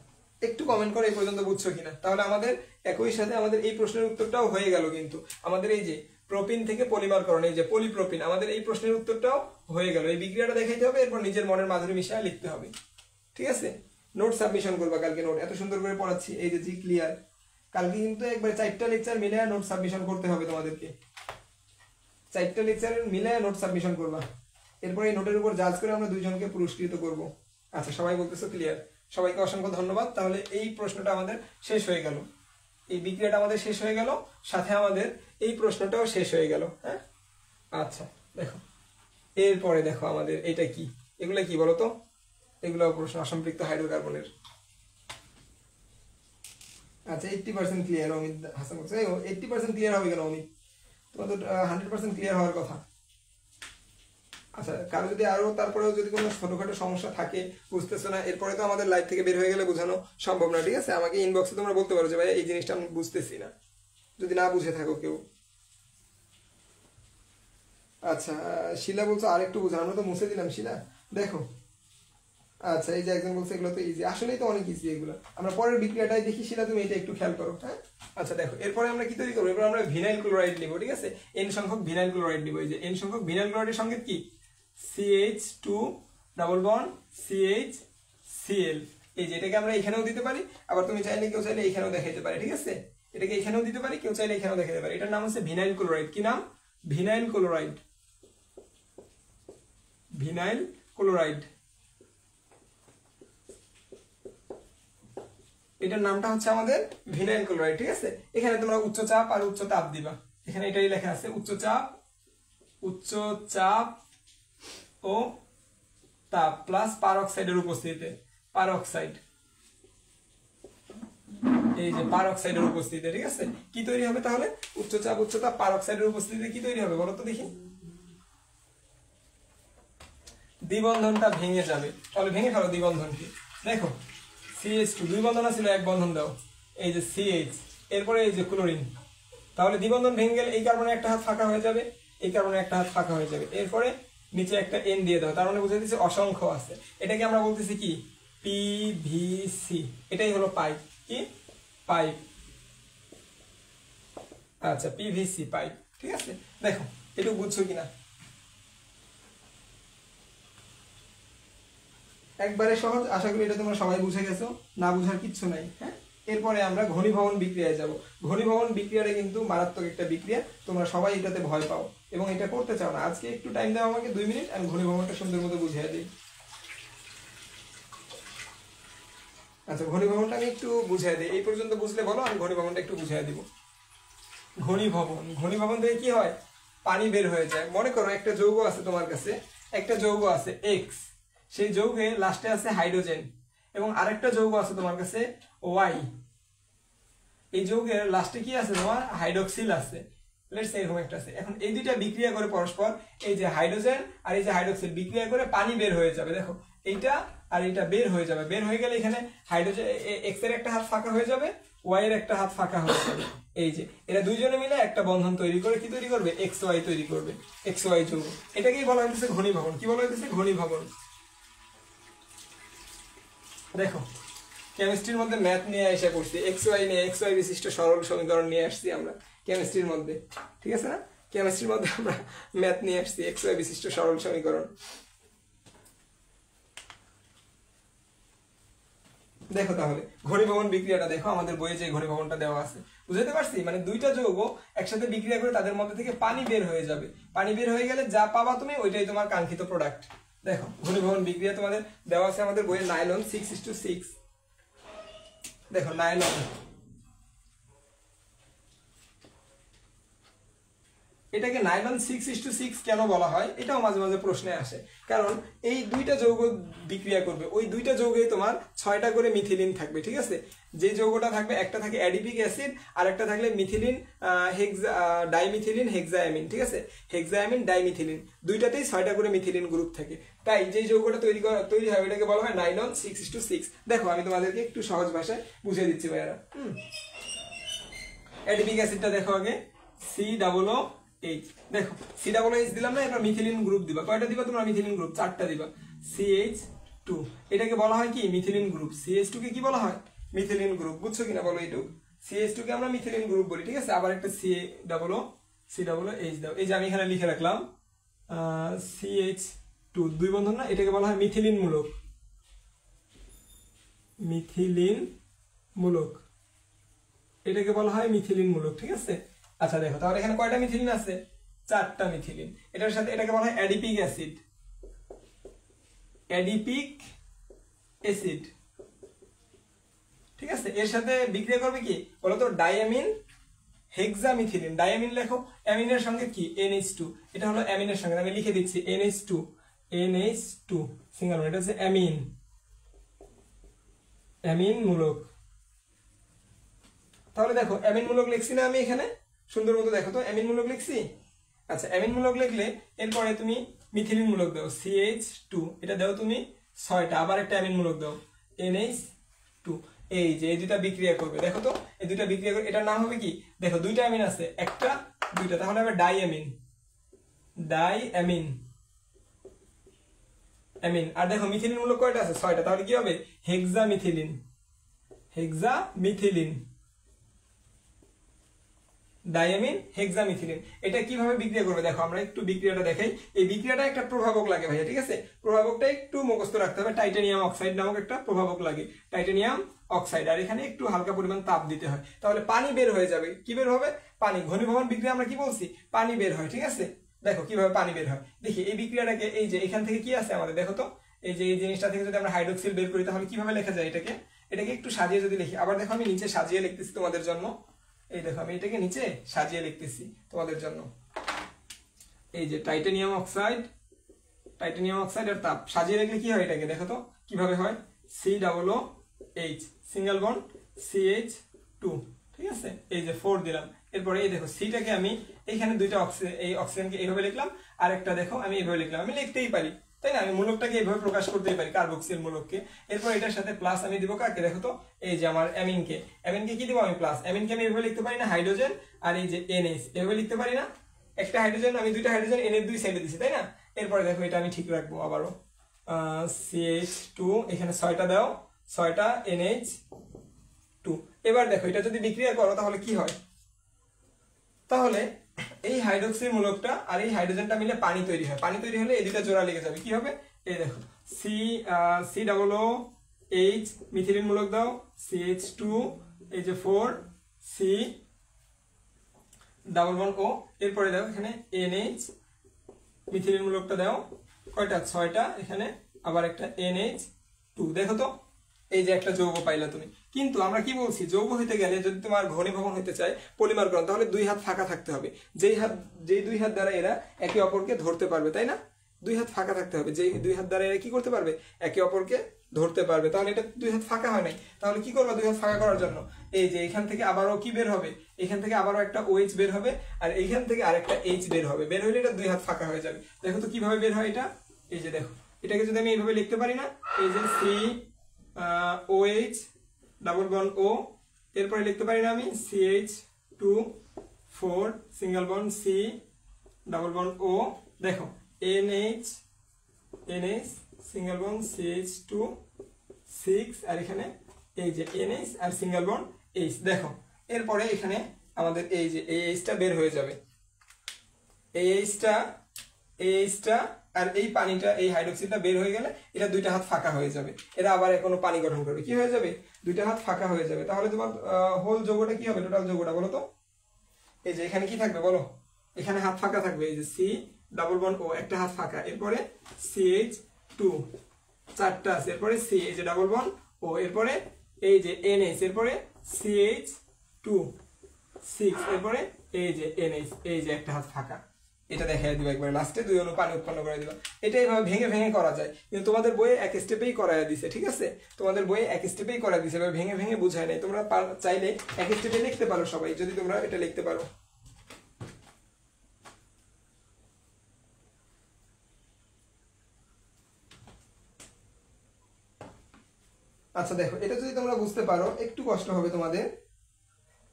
একটু কমেন্ট করে এই পর্যন্ত বুঝছো কিনা। তাহলে আমাদের একই সাথে আমাদের এই প্রশ্নের উত্তরটাও হয়ে গেল, কিন্তু আমাদের এই যে প্রোপিন থেকে পলিমারকরণ, এই যে পলিপ্রোপিন, আমাদের এই প্রশ্নের উত্তরটাও হয়ে গেল। এই বিক্রিয়াটা দেখাইতে হবে, এরপর নিজের মনের মাধুরী মিশিয়ে লিখতে হবে, ঠিক আছে। নোট সাবমিশন করবা কালকে, নোট এত সুন্দর করে পড়াচ্ছি, এই যে জি ক্লিয়ার। কালকে কিন্তু একবার 4টা লেকচার মিলে নোট সাবমিশন করতে হবে তোমাদেরকে, 4টা লেকচার মিলে নোট সাবমিশন করবা। এরপর এই নোটের উপর জাজ করে আমরা 2 জনকে পুরস্কৃত করব। আচ্ছা সবাই বলতেছো ক্লিয়ার। সবাইকে অসংখ্য ধন্যবাদ। তাহলে এই প্রশ্নটা আমাদের শেষ হয়ে গেল, এই বিক্রিয়াটা আমাদের শেষ হয়ে গেল, সাথে আমাদের এই প্রশ্নটাও শেষ হয়ে গেল। হ্যাঁ, আচ্ছা দেখো এরপরে দেখো আমাদের এটা কি, এগুলা কি বলতো? এগুলো প্রশ্ন অসম্পৃক্ত হাইড্রোকার্বনের। আচ্ছা 80% ক্লিয়ার অমিত হাসান বলছে। 80% ক্লিয়ার হবে কেন অমিত? তোমার তো 100% ক্লিয়ার হওয়ার কথা। আচ্ছা কারো যদি আরো তারপরেও যদি কোনো ছোটখাটো সমস্যা থাকে, বুঝতেছো না, এরপরে তো আমাদের লাইভ থেকে বের হয়ে গেলে বোঝানো সম্ভব না, ঠিক আছে? আমাকে ইনবক্সে তোমরা বলতে পারো যে ভাই এই জিনিসটা আমি বুঝতেছি না, যদি না বুঝে থাকো কেউ। আচ্ছা শিলা বলছো আর একটু বুঝো, আমরা তো মুছে দিলাম শিলা, দেখো। আচ্ছা এই যে একজন বলছে এগুলো তো ইজি, আসলেই তো অনেক ইজি এগুলো। আমরা পরের বিক্রিয়াটাই দেখি, শিলা তুমি এটা একটু খেয়াল করো। হ্যাঁ আচ্ছা দেখো এরপরে আমরা কি তৈরি করবো? এরপর আমরা ভিনাইল ক্লোরাইড নিব, ঠিক আছে? এন সংখ্যক ভিনাইল ক্লোরাইড নিব। এই যে এন সংখ্যক ভিনাইল ক্লোরাইডের সঙ্গে কি CH2 double bond CH Cl। এই যে এটাকে আমরা এখানেও দিতে পারি, আবার তুমি চাইলে কেউ চাইলে এখানেও দেখাইতে পারে, ঠিক আছে? এটাকে এখানেও দিতে পারি, কেউ চাইলে এখানেও দেখাতে পারে। এটার নাম হচ্ছে ভিনাইল ক্লোরাইড। কি নাম? Vinyl chloride. ভিনাইল ক্লোরাইড, এটার নামটা হচ্ছে আমাদের ভিনাইল ক্লোরাইড, ঠিক আছে? এখানে তোমরা উচ্চ চাপ আর উচ্চ তাপ দিবা, এখানে এটাই লেখা আছে উচ্চ চাপ ও তাপ প্লাস পারঅক্সাইডের উপস্থিতিতে, পারঅক্সাইড, এই যে পারঅক্সাইডের উপস্থিতিতে, ঠিক আছে? কি তৈরি হবে তাহলে? উচ্চ চাপ উচ্চ তাপ পারঅক্সাইডের উপস্থিতিতে কি তৈরি হবে বলো তো দেখি? দ্বিবন্ধনটা ভেঙে যাবে। তাহলে ভেঙে ফেলো দ্বিবন্ধনকে। দেখো CH2 দুই বন্ধন ছিল, এক বন্ধন দাও, এই যে CH, এরপরে এই যে ক্লোরিন। তাহলে দ্বিবন্ধন ভেঙে গেলে এই কার্বনে একটা হাত ফাঁকা হয়ে যাবে, এই কার্বনে একটা হাত ফাঁকা হয়ে যাবে, এরপরে নিচে একটা N দিয়ে দাও, তার মানে বুঝে দিচ্ছে অসংখ্য আছে। এটাকে আমরা বলতেছি কি PVC, এটাই হলো পাইপ। কি পাইপ? আচ্ছা PVC পাইপ, ঠিক আছে? দেখো একটু বুঝছো কিনা? একবারে সহজ, আশা করি এটা তোমরা সবাই বুঝে গেছো, না বুঝার কিচ্ছু নাই। হ্যাঁ এরপরে আমরা ঘনীভবন বিক্রিয়ায় যাব। ঘনীভবন বিক্রিয়াটা কিন্তু মারাত্মক একটা বিক্রিয়া, তোমরা সবাই এটাতে ভয় পাও এবং এটা করতে চাও না। আজকে একটু টাইম দাও আমাকে 2 মিনিট, আমি ঘনীভবনটা সুন্দর মতো বুঝিয়ে দিই। আচ্ছা ঘনীভবনটা আমি একটু বুঝিয়ে দিই, এই পর্যন্ত বুঝলে বলো, আমি ঘনীভবনটা একটু বুঝিয়ে দিব। ঘনীভবন থেকে কি হয়? পানি বের হয়ে যায়। মনে করো একটা যৌগ আছে তোমার কাছে, একটা যৌগ আছে X, সেই যৌগে লাস্টে আছে হাইড্রোজেন, এবং আরেকটা যৌগ আছে তোমার কাছে Y, এই যৌগের লাস্টে কি আছে তোমার? হাইড্রোক্সিল আছে, লেটস সে এরকম একটা আছে। এখন এই দুইটা বিক্রিয়া করে পরস্পর, এই যে হাইড্রোজেন আর এই যে হাইড্রোক্সিল বিক্রিয়া করে পানি বের হয়ে যাবে। দেখো এইটা আর এইটা বের হয়ে যাবে, বের হয়ে গেলে এখানে হাইড্রোজেন X এর একটা হাত ফাঁকা হয়ে যাবে, Y এর একটা হাত ফাঁকা হয়ে যাবে। এই যে এরা দুইজনে মিলে একটা বন্ধন তৈরি করে কি তৈরি করবে? XY তৈরি করবে, XY যৌগ। এটাকেই বলা হইতেছে ঘনীভবন। কি বলা হইতেছে? ঘনীভবন। দেখো কেমিস্ট্রির মধ্যে ম্যাথ নিয়ে এসে পড়ছি, XY নিয়ে, XY বিশিষ্ট সরল সমীকরণ নিয়ে আসছি আমরা কেমিস্ট্রির মধ্যে, ঠিক আছে না? কেমিস্ট্রির মধ্যে আমরা ম্যাথ নিয়ে আসছি, XY বিশিষ্ট সরল সমীকরণ। দেখো তাহলে ঘনীভবন বিক্রিয়াটা দেখো, আমাদের বইয়ে যে ঘনীভবনটা দেওয়া আছে, বুঝতে পারছি? মানে দুইটা যৌগ একসাথে বিক্রিয়া করে তাদের মধ্যে থেকে পানি বের হয়ে যাবে, পানি বের হয়ে গেলে যা পাবা তুমি ওইটাই তোমার কাঙ্ক্ষিত প্রোডাক্ট। দেখো ঘনীভবন বিক্রিয়া তোমাদের দেওয়া আছে আমাদের বইয়ে নাইলন 6:6। দেখো নাইলন, এটাকে নাইলন 6:6 কেন বলা হয় এটাও মাঝে মাঝে প্রশ্নে আসে। কারণ এই দুইটা যৌগ বিক্রিয়া করবে, ওই দুইটা যৌগেই তোমার 6টা করে মিথিলিন থাকবে, ঠিক আছে? যে যৌগটা থাকবে, একটা থাকে অ্যাডিপিক অ্যাসিড আর একটা থাকলে মিথিলিন ডাইমিথিলিন হেক্সায়ামিন, ঠিক আছে? হেক্সায়ামিন ডাইমিথিলিন, দুইটাতেই 6টা করে মিথিলিন গ্রুপ থাকে। তাই যে যৌগটা তৈরি হয় ওইটাকে বলা হয় নাইলন 6:6। দেখো আমি তোমাদেরকে একটু সহজ ভাষায় বুঝিয়ে দিচ্ছি ভাইয়ারা। অ্যাডিপিক অ্যাসিডটা দেখো আগে COOH, দেখো COOH দিলাম না, এবার মিথিলিন গ্রুপ দিবা। কয়টা দিবা তোমরা? মিথিলিন গ্রুপ 4টা দিবা। CH2, এটাকে বলা হয় কি? Methylene group. CH2 কে কি বলা হয়? Methylene group. বুঝছো কিনা বলো এইটুক? CH2 কে আমরা মিথিলিন গ্রুপ বলি, ঠিক আছে? আবার একটা COOH দাও। এই যে আমি এখানে লিখে রাখলাম CH2 দুই বন্ধন না, এটাকে বলা হয় মিথিলিন মূলক। মিথিলিন মূলক, এটাকে বলা হয় মিথিলিন মূলক, ঠিক আছে? আচ্ছা দেখো তাহলে এখানে কয়টা মিথিলিন আছে? 4টা মিথিলিন। এটার সাথে এটাকে বলা হয় অ্যাডিপিক অ্যাসিড। অ্যাডিপিক অ্যাসিড, ঠিক আছে, এর সাথে বিক্রিয়া করবে কি বলতো, ডাইঅ্যামিন হেক্সামিথিলিন। ডাইঅ্যামিন লেখো, অ্যামিনের সঙ্গে কি NH2, এটা হলো অ্যামিনের সঙ্গে, আমি লিখে দিচ্ছি NH2 সিঙ্গেল বন্ড, এটা হচ্ছে অ্যামিন, অ্যামিন মূলক। তাহলে দেখো অ্যামিন মূলক লিখছি না আমি এখানে, সুন্দর মতো দেখো তো অ্যামিন মূলক লিখছি। আচ্ছা, অ্যামিন মূলক লিখলে এরপরে তুমি মিথিলিন মূলক দাও CH2, এটা দাও তুমি 6টা, আবার একটা অ্যামিন মূলক দাও NH2। এই যে এই দুইটা বিক্রিয়া করবে, দেখো তো এই দুইটা বিক্রিয়া করে এটার নাম হবে কি, দেখো দুইটা অ্যামিন আছে, একটা দুইটা, তাহলে হবে ডাইঅ্যামিন, অ্যামিন। আর দেখো মিথিলিন মূলক কয়টা আছে, 6টা, তাহলে কি হবে হেক্সামিথিলিন, ডাইঅ্যামিন হেক্সামিথিলিন। এটা কিভাবে বিক্রিয়া করবে দেখো, আমরা একটু বিক্রিয়াটা দেখাই। এই বিক্রিয়াটা একটা প্রভাবক লাগে ভাইয়া, ঠিক আছে, প্রভাবকটা একটু মুখস্থ রাখতে হবে। টাইটানিয়াম অক্সাইড নামক একটা প্রভাবক লাগে, টাইটানিয়াম অক্সাইড, আর এখানে একটু হালকা পরিমাণ তাপ দিতে হয়, তাহলে পানি বের হয়ে যাবে। কি বের হবে, পানি। ঘনীভবন বিক্রিয়া আমরা কি বলছি, পানি বের হয়, ঠিক আছে। দেখো কিভাবে পানি বের হয়, দেখি এই বিক্রিয়াটাকে, এই যে এখান থেকে কি আছে আমাদের, দেখো তো এই যে এই জিনিসটা থেকে যদি আমরা হাইড্রোক্সিল বের করি তাহলে কিভাবে লেখা যায় এটাকে একটু সাজিয়ে যদি লিখি। আবার দেখো আমি নিচে সাজিয়ে লিখতেছি তোমাদের জন্য, এই দেখো আমি এটাকে নিচে সাজিয়ে লিখতেছি তোমাদের জন্য। এই যে টাইটানিয়াম অক্সাইড আর তাপ সাজিয়ে লিখলে কি হয়, এটাকে দেখো তো কিভাবে হয়, COOH সিঙ্গেল বন্ড CH2, ঠিক আছে, এই যে 4 দিলাম। এরপরে এই দেখো সিটাকে আমি এইখানে দুইটা এই অক্সিজেনকে এইভাবে লিখলাম, আর একটা দেখো আমি এইভাবে লিখলাম, আমি লিখতেই পারি তাই না, আমি মূলকটাকে এইভাবে প্রকাশ করতেই পারি, কার্বক্সিল মূলককে। এরপর এটার সাথে প্লাস আমি দিব কাকে, দেখো তো এই যে আমার অ্যামিনকে কি দিব আমি প্লাস, অ্যামিনকে আমি এইভাবে লিখতে পারি না, হাইড্রোজেন আর এই যে NH এভাবে লিখতে পারি না, একটা হাইড্রোজেন, আমি দুইটা হাইড্রোজেন N এর দুই সাইডে দিছি তাই না। এরপরে দেখো এটা আমি ঠিক রাখবো আবারও, CH2 এখানে 6টা দাও, 6টা NH2। এবার দেখো এটা যদি বিক্রিয়া করো তাহলে কি হয়, তাহলে এই হাইড্রোক্সিল মূলকটা আর এই হাইড্রোজেনটা মিলে পানি তৈরি হয়, পানি তৈরি হলে এই দুটো জোড়া লেগে যাবে, কি হবে, এই দেখো COOH মিথিলিন মূলক দাও, CH2 এই যে 4 C≡O, এরপরে দাও এখানে NH মিথিলিন মূলকটা দাও, কয়টা, 6টা, এখানে আবার একটা NH2। দেখো তো এই যে একটা যৌগ পাইলা তুমি। কিন্তু আমরা কি বলছি, যৌগ হইতে গেলে যদি তোমার ঘনীভবন হইতে চায়, পলিমারকরণ, তাহলে দুই হাত ফাঁকা থাকতে হবে, যেই দুই হাত দ্বারা এরা একে অপরকে ধরতে পারবে, তাই না, দুই হাত ফাঁকা থাকতে হবে, যেই দুই হাত দ্বারা এরা কি করতে পারবে, একে অপরকে ধরতে পারবে। তাহলে এটা দুই হাত ফাঁকা হয় নাই, তাহলে কি করবে, দুই হাত ফাঁকা করার জন্য এই যে এখান থেকে আবারও কি বের হবে, এখান থেকে আবারও একটা OH বের হবে, আর এইখান থেকে আরেকটা H বের হবে, বের হইলে এটা দুই হাত ফাঁকা হয়ে যাবে। দেখো তো কিভাবে বের হয় এটা, এই যে দেখো এটাকে যদি আমি এইভাবে লিখতে পারি না, এই যে COH ডাবল বন্ড O, এরপরে লিখতে পারি না আমি CH2 4 single bond C double bond O, দেখো NH সিঙ্গেল বন্ড CH2 6, আর এখানে এই যে NH আর সিঙ্গেল বন্ড H। দেখো এরপরে এখানে আমাদের এই যে AHটা বের হয়ে যাবে, AHটা আর এই পানিটা, এই হাইড্রোক্সিলটা বের হয়ে গেলে এটা দুইটা হাত ফাঁকা হয়ে যাবে, এরা আবার কোনো পানি গঠন করবে, কি হয়ে যাবে, দুইটা হাত ফাঁকা হয়ে যাবে। তাহলে তোমার হোল যৌগটা কি হবে, টোটাল যৌগটা বলো তো, এই যে এখানে কি থাকবে বলো, এখানে হাত ফাঁকা থাকবে, এই যে C ডাবল বন্ড O একটা হাত ফাঁকা, এরপরে CH2 4টা আছে, এরপরে C এই যে ডাবল বন্ড O, এরপরে এই যে NH, এরপরে CH2 6, এরপরে এই যে NH, এই যে একটা হাত ফাঁকা, এটা দেখাই দিবা একবার, লাস্টে দুই অণু পানি উৎপন্ন করে দিবা। এটা এইভাবে ভেঙে ভেঙে করা যায়, কিন্তু তোমাদের বইয়ে এক স্টেপেই করায় দিছে, ঠিক আছে, তোমাদের বইয়ে এক স্টেপেই করায় দিছে, এবার ভেঙে ভেঙে বুঝায় নাই। তোমরা চাইলে এক স্টেপে লিখতে পারো সবাই, যদি তোমরা এটা লিখতে পারো। আচ্ছা দেখো এটা যদি তোমরা বুঝতে পারো, একটু কষ্ট হবে তোমাদের,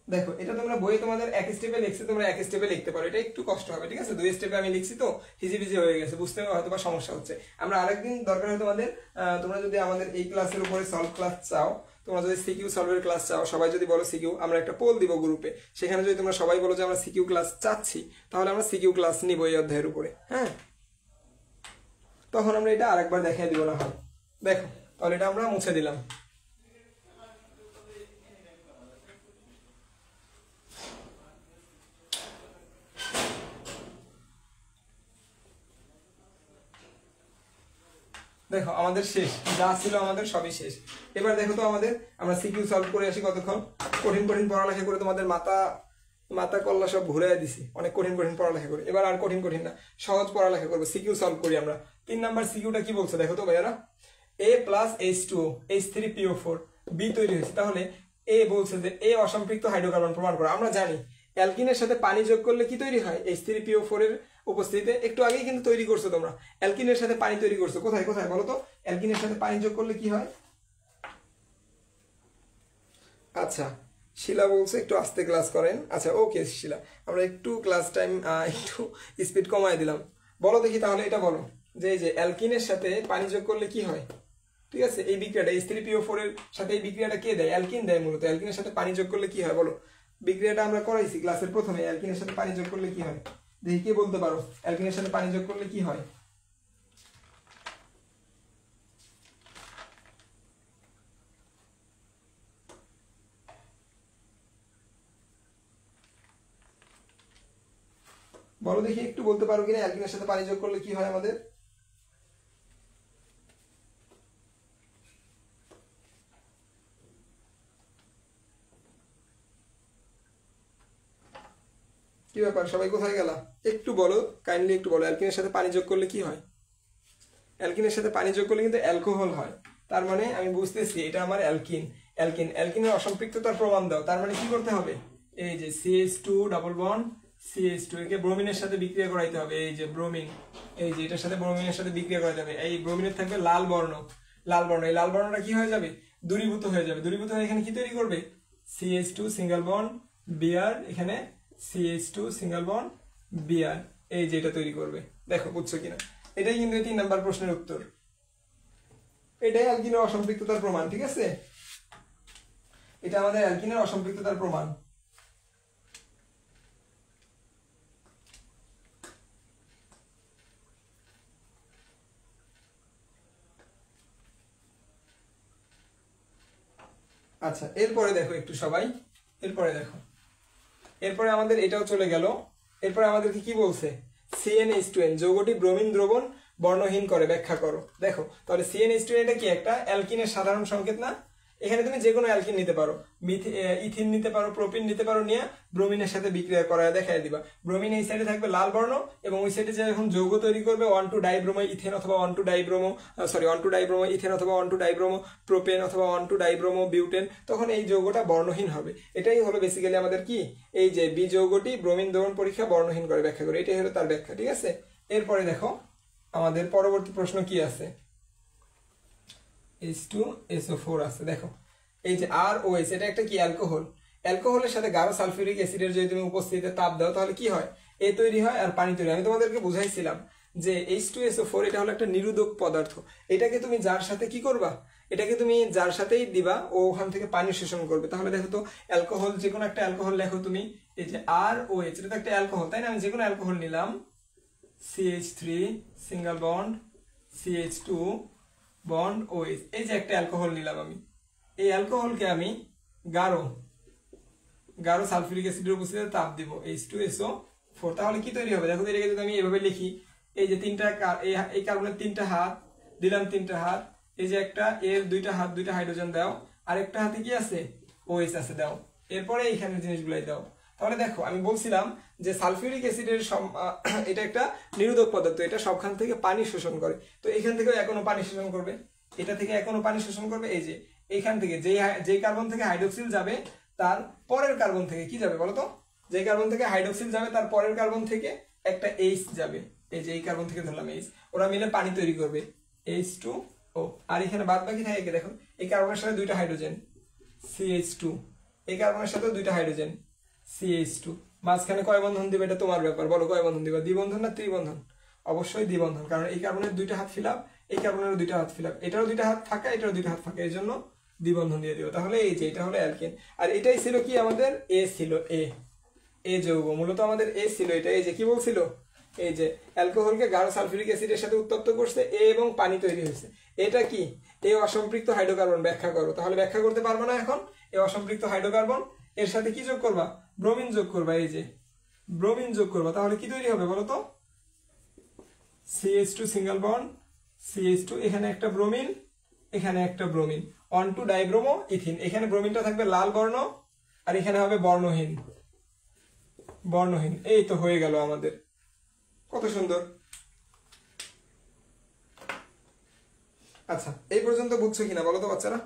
দেখো এটা তোমরা বইয়ে তোমাদের এক স্টেপে লিখছে, তোমরা এক স্টেপে লিখতে পারো, এটা একটু কষ্ট হবে, ঠিক আছে, দুই স্টেপে আমি লিখছি তো হিজিবিজি হয়ে গেছে, বুঝতে হয়তো বা সমস্যা হচ্ছে। আমরা আরেকদিন দরকার হয় তোমাদের, তোমরা যদি আমাদের এই ক্লাসের উপরে সলভ ক্লাস চাও, তোমরা যদি সিকিউ সলভের ক্লাস চাও, সবাই যদি বলো সিকিউ, আমরা একটা পোল দিব গ্রুপে, সেখানে যদি তোমরা সবাই বলো যে আমরা সিকিউ ক্লাস চাচ্ছি, তাহলে আমরা সিকিউ ক্লাস নিব এই অধ্যায়ের উপরে, হ্যাঁ, তখন আমরা এটা আরেকবার দেখাই দিব না হয়। দেখো তাহলে এটা আমরা মুছে দিলাম। দেখো আমাদের শেষ, যা ছিল আমাদের সবই শেষ। এবার দেখো তো আমাদের, আমরা সিকিউ সলভ করে আসি কতক্ষণ। কঠিন কঠিন পড়ালেখা করে তোমাদের মাথা মাথা কল্লা সব ঘুরাই দিছি অনেক কঠিন কঠিন পড়ালেখা করে। এবার আর কঠিন কঠিন না, সহজ পড়ালেখা করবো, সিকিউ সলভ করি আমরা। 3 নাম্বার সিকিউটা কি বলছে দেখো তো ভাইয়ারা, A plus H2O H3PO4 B তৈরি হয়েছে। তাহলে এ বলছে যে এ অসম্পৃক্ত হাইড্রোকার্বন প্রমাণ করো। আমরা জানি অ্যালকিনের সাথে পানি যোগ করলে কি তৈরি হয়, H3PO4 এর উপস্থিতিতে। একটু আগেই কিন্তু তৈরি করছো তোমরা, অ্যালকিনের সাথে পানি তৈরি করছো। কোথায় কোথায় বলো তো, অ্যালকিনের সাথে পানি যোগ করলে কি হয়? আচ্ছা, শিলা বলছে একটু আস্তে ক্লাস করেন। আচ্ছা ওকে শিলা, আমরা একটু ক্লাস টাইম একটু স্পিড কমায় দিলাম। বলো দেখি তাহলে এটা বলো, যে এই যে অ্যালকিনের সাথে পানি যোগ করলে কি হয়। ঠিক আছে, এই বিক্রিয়াটা H3PO4 এর সাথে এই বিক্রিয়াটা কে দেয়? অ্যালকিন দেয় মূলত। অ্যালকিনের সাথে পানি যোগ করলে কি হয় বলো? বিক্রিয়াটা আমরা করাইছি ক্লাসের প্রথমে, অ্যালকিনের সাথে পানি যোগ করলে কি হয় দেখি, কে বলতে পারো অ্যালকিনের সাথে পানি যোগ করলে কি হয়? বলো দেখি, একটু বলতে পারো কিনা অ্যালকিনের সাথে পানি যোগ করলে কি হয় আমাদের? কি ব্যাপার, সবাই কোথায় গেলা? একটু বলো, কাইন্ডলি একটু বলো, অ্যালকিনের সাথে পানি যোগ করলে কি হয়? অ্যালকিনের সাথে পানি যোগ করলে কিন্তু অ্যালকোহল হয়। তার মানে আমি বুঝতেছি এটা আমার অ্যালকিন। অ্যালকিনের অসম্পৃক্ততার প্রমাণ দাও। তার মানে কি করতে হবে, এই যে CH2 ডাবল বন্ড CH2 একে ব্রোমিনের সাথে বিক্রিয়া করাইতে হবে। এই যে ব্রোমিন, এই যে এটার সাথে ব্রোমিনের সাথে বিক্রিয়া করাইতে হবে। এই ব্রোমিনের থাকবে লাল বর্ণ, লাল বর্ণ। এই লাল বর্ণটা কি হয়ে যাবে, দূরীভূত হয়ে যাবে। দূরীভূত হয়ে এখানে কি তৈরি করবে, CH2 সিঙ্গেল বন্ড বিআর, এখানে CH2 সিঙ্গেল বন্ড বিআর, এই যে এটা তৈরি করবে। দেখো বুঝছো কিনা, এটাই কিন্তু 3 নাম্বার প্রশ্নের উত্তর। এটাই অ্যালকিনের অসম্পৃক্ততার প্রমাণ। ঠিক আছে, এটা আমাদের অ্যালকিনের অসম্পৃক্ততার প্রমাণ। আচ্ছা এরপরে দেখো একটু সবাই, এরপরে দেখো, এরপরে আমাদের এটাও চলে গেল। এরপরে আমাদেরকে কি বলছে, CnH2n যৌগটি ব্রোমিন দ্রবণ বর্ণহীন করে ব্যাখ্যা করো। দেখো তাহলে CnH2n এটা কি, একটা অ্যালকিনের সাধারণ সংকেত না? এখানে তুমি যে কোনো অ্যালকিন নিতে পারো, ইথিন নিতে পারো, প্রোপিন নিতে পারো, নিয়ে ব্রোমিনের সাথে বিক্রিয়া করায় দেখাই দিবা। ব্রোমিন এই সাইডে থাকবে লাল বর্ণ, এবং ওই সাইডে যখন যৌগ তৈরি করবে 1,2 ডাইব্রোমো ইথেন অথবা 1,2 ডাইব্রোমো সরি 1,2 ডাইব্রোমো ইথেন অথবা 1,2 ডাইব্রোমো প্রোপেন অথবা 1,2 ডাইব্রোমো বিউটেন, তখন এই যৌগটা বর্ণহীন হবে। এটাই হলো বেসিক্যালি আমাদের কি, এই যে বি যৌগটি ব্রোমিন দ্রবণ পরীক্ষা বর্ণহীন করে ব্যাখ্যা করে, এটাই হলো তার ব্যাখ্যা। ঠিক আছে, এরপরে দেখো আমাদের পরবর্তী প্রশ্ন কি আছে, H2SO4 আছে। দেখো এই যে ROH, এটা একটা কি, অ্যালকোহল। অ্যালকোহলের সাথে গাঢ় সালফিউরিক অ্যাসিডের যদি তুমি উপস্থিতিতে তাপ দাও তাহলে কি হয়, এ তৈরি হয় আর পানি তৈরি হয়। আমি তোমাদেরকে বুঝাইছিলাম যে H2SO4 এটা হলো একটা নিরোধক পদার্থ। এটাকে তুমি যার সাথে কি করবা, এটাকে তুমি যার সাথেই দিবা ও ওখান থেকে পানি শোষণ করবে। তাহলে দেখো তো অ্যালকোহল, যে কোনো একটা অ্যালকোহল লেখো তুমি, এই যে ROH, এটা তো একটা অ্যালকোহল তাই না? আমি যে কোনো অ্যালকোহল নিলাম, CH3 single bond CH2 bond OH, এই যে একটা অ্যালকোহল নিলাম আমি। এই অ্যালকোহলকে আমি গাঢ় সালফিউরিক অ্যাসিডের উপস্থিতিতে তাপ দিব, H2SO4। তাহলে কি তৈরি হবে, দেখো এটাকে যদি আমি এভাবে লিখি, এই যে এই কার্বনের 3টা হাত দিলাম, 3টা হাত, এই যে একটা এর 2টা হাত, 2টা হাইড্রোজেন দাও, আর একটা হাতে কি আছে, OH আছে দাও, এরপরে এইখানের জিনিসগুলাই দাও। তাহলে দেখো আমি বলছিলাম যে সালফিউরিক অ্যাসিডের এটা একটা নিরোধক পদার্থ, এটা সবখান থেকে পানি শোষণ করে। তো এখান থেকেও এখনো পানি শোষণ করবে, এটা থেকে এখনো পানি শোষণ করবে। এই যে এইখান থেকে যেই কার্বন থেকে হাইড্রোক্সিল যাবে তার পরের কার্বন থেকে কি যাবে বলতো, যে কার্বন থেকে হাইড্রোক্সিল যাবে তার পরের কার্বন থেকে একটা H যাবে। এই যে এই কার্বন থেকে ধরলাম H, ওরা মিলে পানি তৈরি করবে H2O। আর এখানে বাদ বাকি থাকে দেখো, এই কার্বনের সাথে 2টা হাইড্রোজেন CH2, এই কার্বনের সাথে 2টা হাইড্রোজেন CH2, মাঝখানে কয় বন্ধন দিবে এটা তোমার ব্যাপার। বলো কয় বন্ধন দিবা, দ্বিবন্ধন না ত্রিবন্ধন? অবশ্যই দ্বিবন্ধন, কারণ এই কার্বনের 2টা হাত ফিল আপ, এই কার্বনেরও 2টা হাত ফিল আপ, এটারও 2টা হাত ফাঁকা, এটারও 2টা হাত ফাঁকা, এই জন্য দ্বিবন্ধন দিয়ে দিও। তাহলে এই যে এটা হলো অ্যালকেন। আর এটাই ছিল কি আমাদের এ ছিল, এ যৌগ মূলত আমাদের এ ছিল এটা। এই যে কি বলছিল, এই যে অ্যালকোহলকে গাঢ় সালফিউরিক অ্যাসিডের সাথে উত্তপ্ত করছে এ এবং পানি তৈরি হয়েছে। এটা কি, এ অসম্পৃক্ত হাইড্রোকার্বন, ব্যাখ্যা করো। তাহলে ব্যাখ্যা করতে পারবো না এখন, এ অসম্পৃক্ত হাইড্রোকার্বন, এর সাথে কি যোগ করবা, ব্রোমিন যোগ করবা। এই যে ব্রোমিন যোগ করবা, তাহলে কি তৈরি হবে বলো তো, CH2 সিঙ্গেল বন্ড CH2, এখানে একটা ব্রোমিন, এখানে একটা ব্রোমিন, 1 2 ডাইব্রোমো ইথিন। এখানে ব্রোমিনটা থাকবে লাল বর্ণ আর এখানে হবে বর্ণহীন, বর্ণহীন। এই তো হয়ে গেল আমাদের, কত সুন্দর। আচ্ছা, এই পর্যন্ত বুঝছো কিনা বলো তো বাচ্চারা?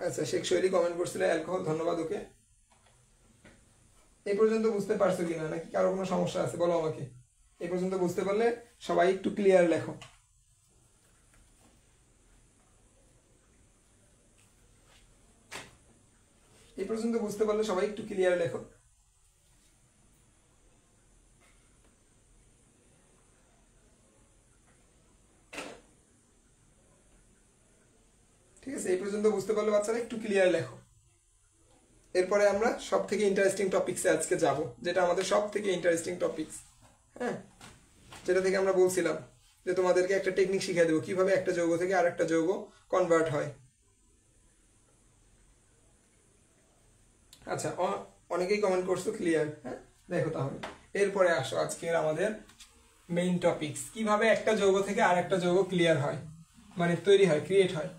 আচ্ছা, শেখ শৈলী কমেন্ট করছিল অ্যালকোহল, ধন্যবাদ ওকে। এই পর্যন্ত বুঝতে পারছো কিনা, নাকি কারো কোনো সমস্যা আছে বলো আমাকে। এই পর্যন্ত বুঝতে পারলে সবাই একটু ক্লিয়ার লেখো। এই পর্যন্ত বুঝতে পারলে সবাই একটু ক্লিয়ার লেখো। ঠিক আছে, এই পর্যন্ত বুঝতে পারলে বাচ্চারা একটু ক্লিয়ার লেখো। এরপরে আমরা সব থেকে ইন্টারেস্টিং টপিকসে আজকে যাব, যেটা আমাদের সব থেকে ইন্টারেস্টিং টপিকস। হ্যাঁ, যেটা থেকে আমরা বলছিলাম যে তোমাদেরকে একটা টেকনিক শিখিয়ে দেবো কিভাবে একটা যৌগ থেকে আরেকটা যৌগ কনভার্ট হয়। আচ্ছা, অনেকেই কমেন্ট করছো ক্লিয়ার। হ্যাঁ, দেখো তাহলে এরপরে আসো আজকের আমাদের মেইন টপিকস, কিভাবে একটা যৌগ থেকে আরেকটা যৌগ ক্লিয়ার হয়, মানে তৈরি হয়, ক্রিয়েট হয়।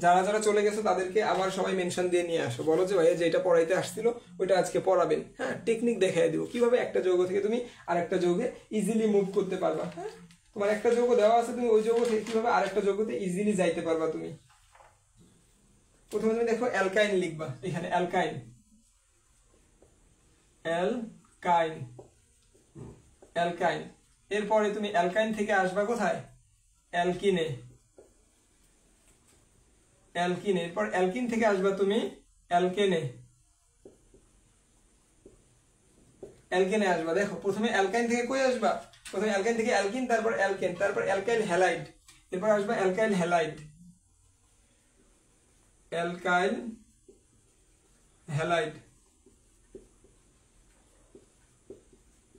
যারা যারা চলে গেছে তাদেরকে আবার সবাই মেনশন দিয়ে নিয়ে আসো, বলো যে ভাইয়া যেটা পড়াইতে আসছিল ওইটা আজকে পড়াবেন। হ্যাঁ, টেকনিক দেখাই দিব কিভাবে একটা যৌগ থেকে তুমি আরেকটা যৌগে ইজিলি মুভ করতে পারবা। হ্যাঁ, তোমার একটা যৌগ দেওয়া আছে, তুমি ওই যৌগ থেকে কিভাবে আরেকটা যৌগতে ইজিলি যাইতে পারবা তুমি। প্রথমে তুমি দেখো অ্যালকাইন লিখবা, এখানে অ্যালকাইন, অ্যালকাইন, অ্যালকাইন। এরপরে তুমি অ্যালকাইন থেকে আসবা কোথায়? অ্যালকিনে, অ্যালকিনে। এরপর অ্যালকিন থেকে আসবা তুমি অ্যালকেনে, অ্যালকেনে আসবা। দেখো প্রথমে অ্যালকাইন থেকে কই আসবা? প্রথমে অ্যালকাইন থেকে অ্যালকিন, তারপর অ্যালকেন, তারপর অ্যালকাইল হ্যালাইড, এরপর আসবা alkyl halide, alkyl halide,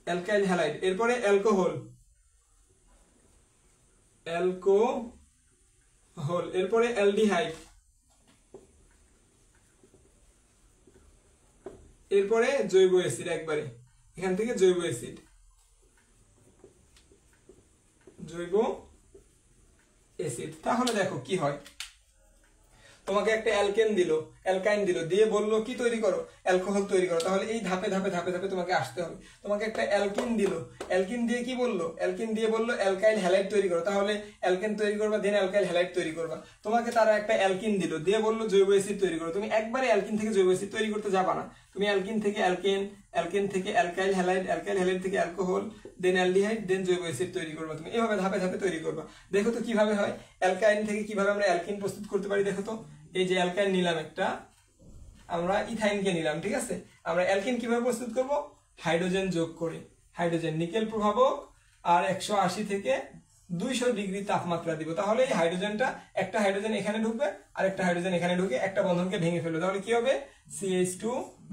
alkyl halide. এরপরে অ্যালকোহল, অ্যালকোহল। এরপরে অ্যালডিহাইড, এরপরে জৈব অ্যাসিড, একবারে এখান থেকে জৈব অ্যাসিড, জৈব অ্যাসিড। তাহলে দেখো কি হয়, তোমাকে একটা অ্যালকেন দিল, অ্যালকাইন দিল, দিয়ে বললো কি তৈরি করো? অ্যালকোহল তৈরি করো। তাহলে এই ধাপে ধাপে ধাপে ধাপে তোমাকে আসতে হবে। তোমাকে একটা অ্যালকিন দিল, অ্যালকিন দিয়ে কি বললো? অ্যালকিন দিয়ে বললো অ্যালকাইল হ্যালাইড তৈরি করো। তাহলে অ্যালকেন তৈরি করবা, দেন অ্যালকাইল হ্যালাইড তৈরি করবা। তোমাকে তারা একটা অ্যালকিন দিল, দিয়ে বললো জৈব অ্যাসিড তৈরি করো। তুমি একবারে অ্যালকিন থেকে জৈব অ্যাসিড তৈরি করতে যাবা না, তুমি অ্যালকিন থেকে অ্যালকেন, অ্যালকেন থেকে অ্যালকাইল হ্যালাইড, অ্যালকাইল হ্যালাইড থেকে অ্যালকোহল, দেন অ্যালডিহাইড, দেন জৈব অ্যাসিড তৈরি করবা। তুমি এভাবে ধাপে ধাপে তৈরি করবা। দেখো তো কিভাবে হয়। অ্যালকাইন থেকে কিভাবে আমরা অ্যালকিন প্রস্তুত করতে পারি দেখো তো। এই যে অ্যালকাইন নিলাম একটা, আমরা ইথাইনকে নিলাম, ঠিক আছে। আমরা অ্যালকিন কিভাবে প্রস্তুত করব? হাইড্রোজেন যোগ করে, হাইড্রোজেন নিকেল প্রভাবক আর 180 থেকে 200 ডিগ্রি তাপমাত্রা দিব। তাহলে এই হাইড্রোজেনটা, একটা হাইড্রোজেন এখানে ঢুকবে আর একটা হাইড্রোজেন এখানে ঢুকে একটা বন্ধনকে ভেঙে ফেলবে। তাহলে কি হবে? CH2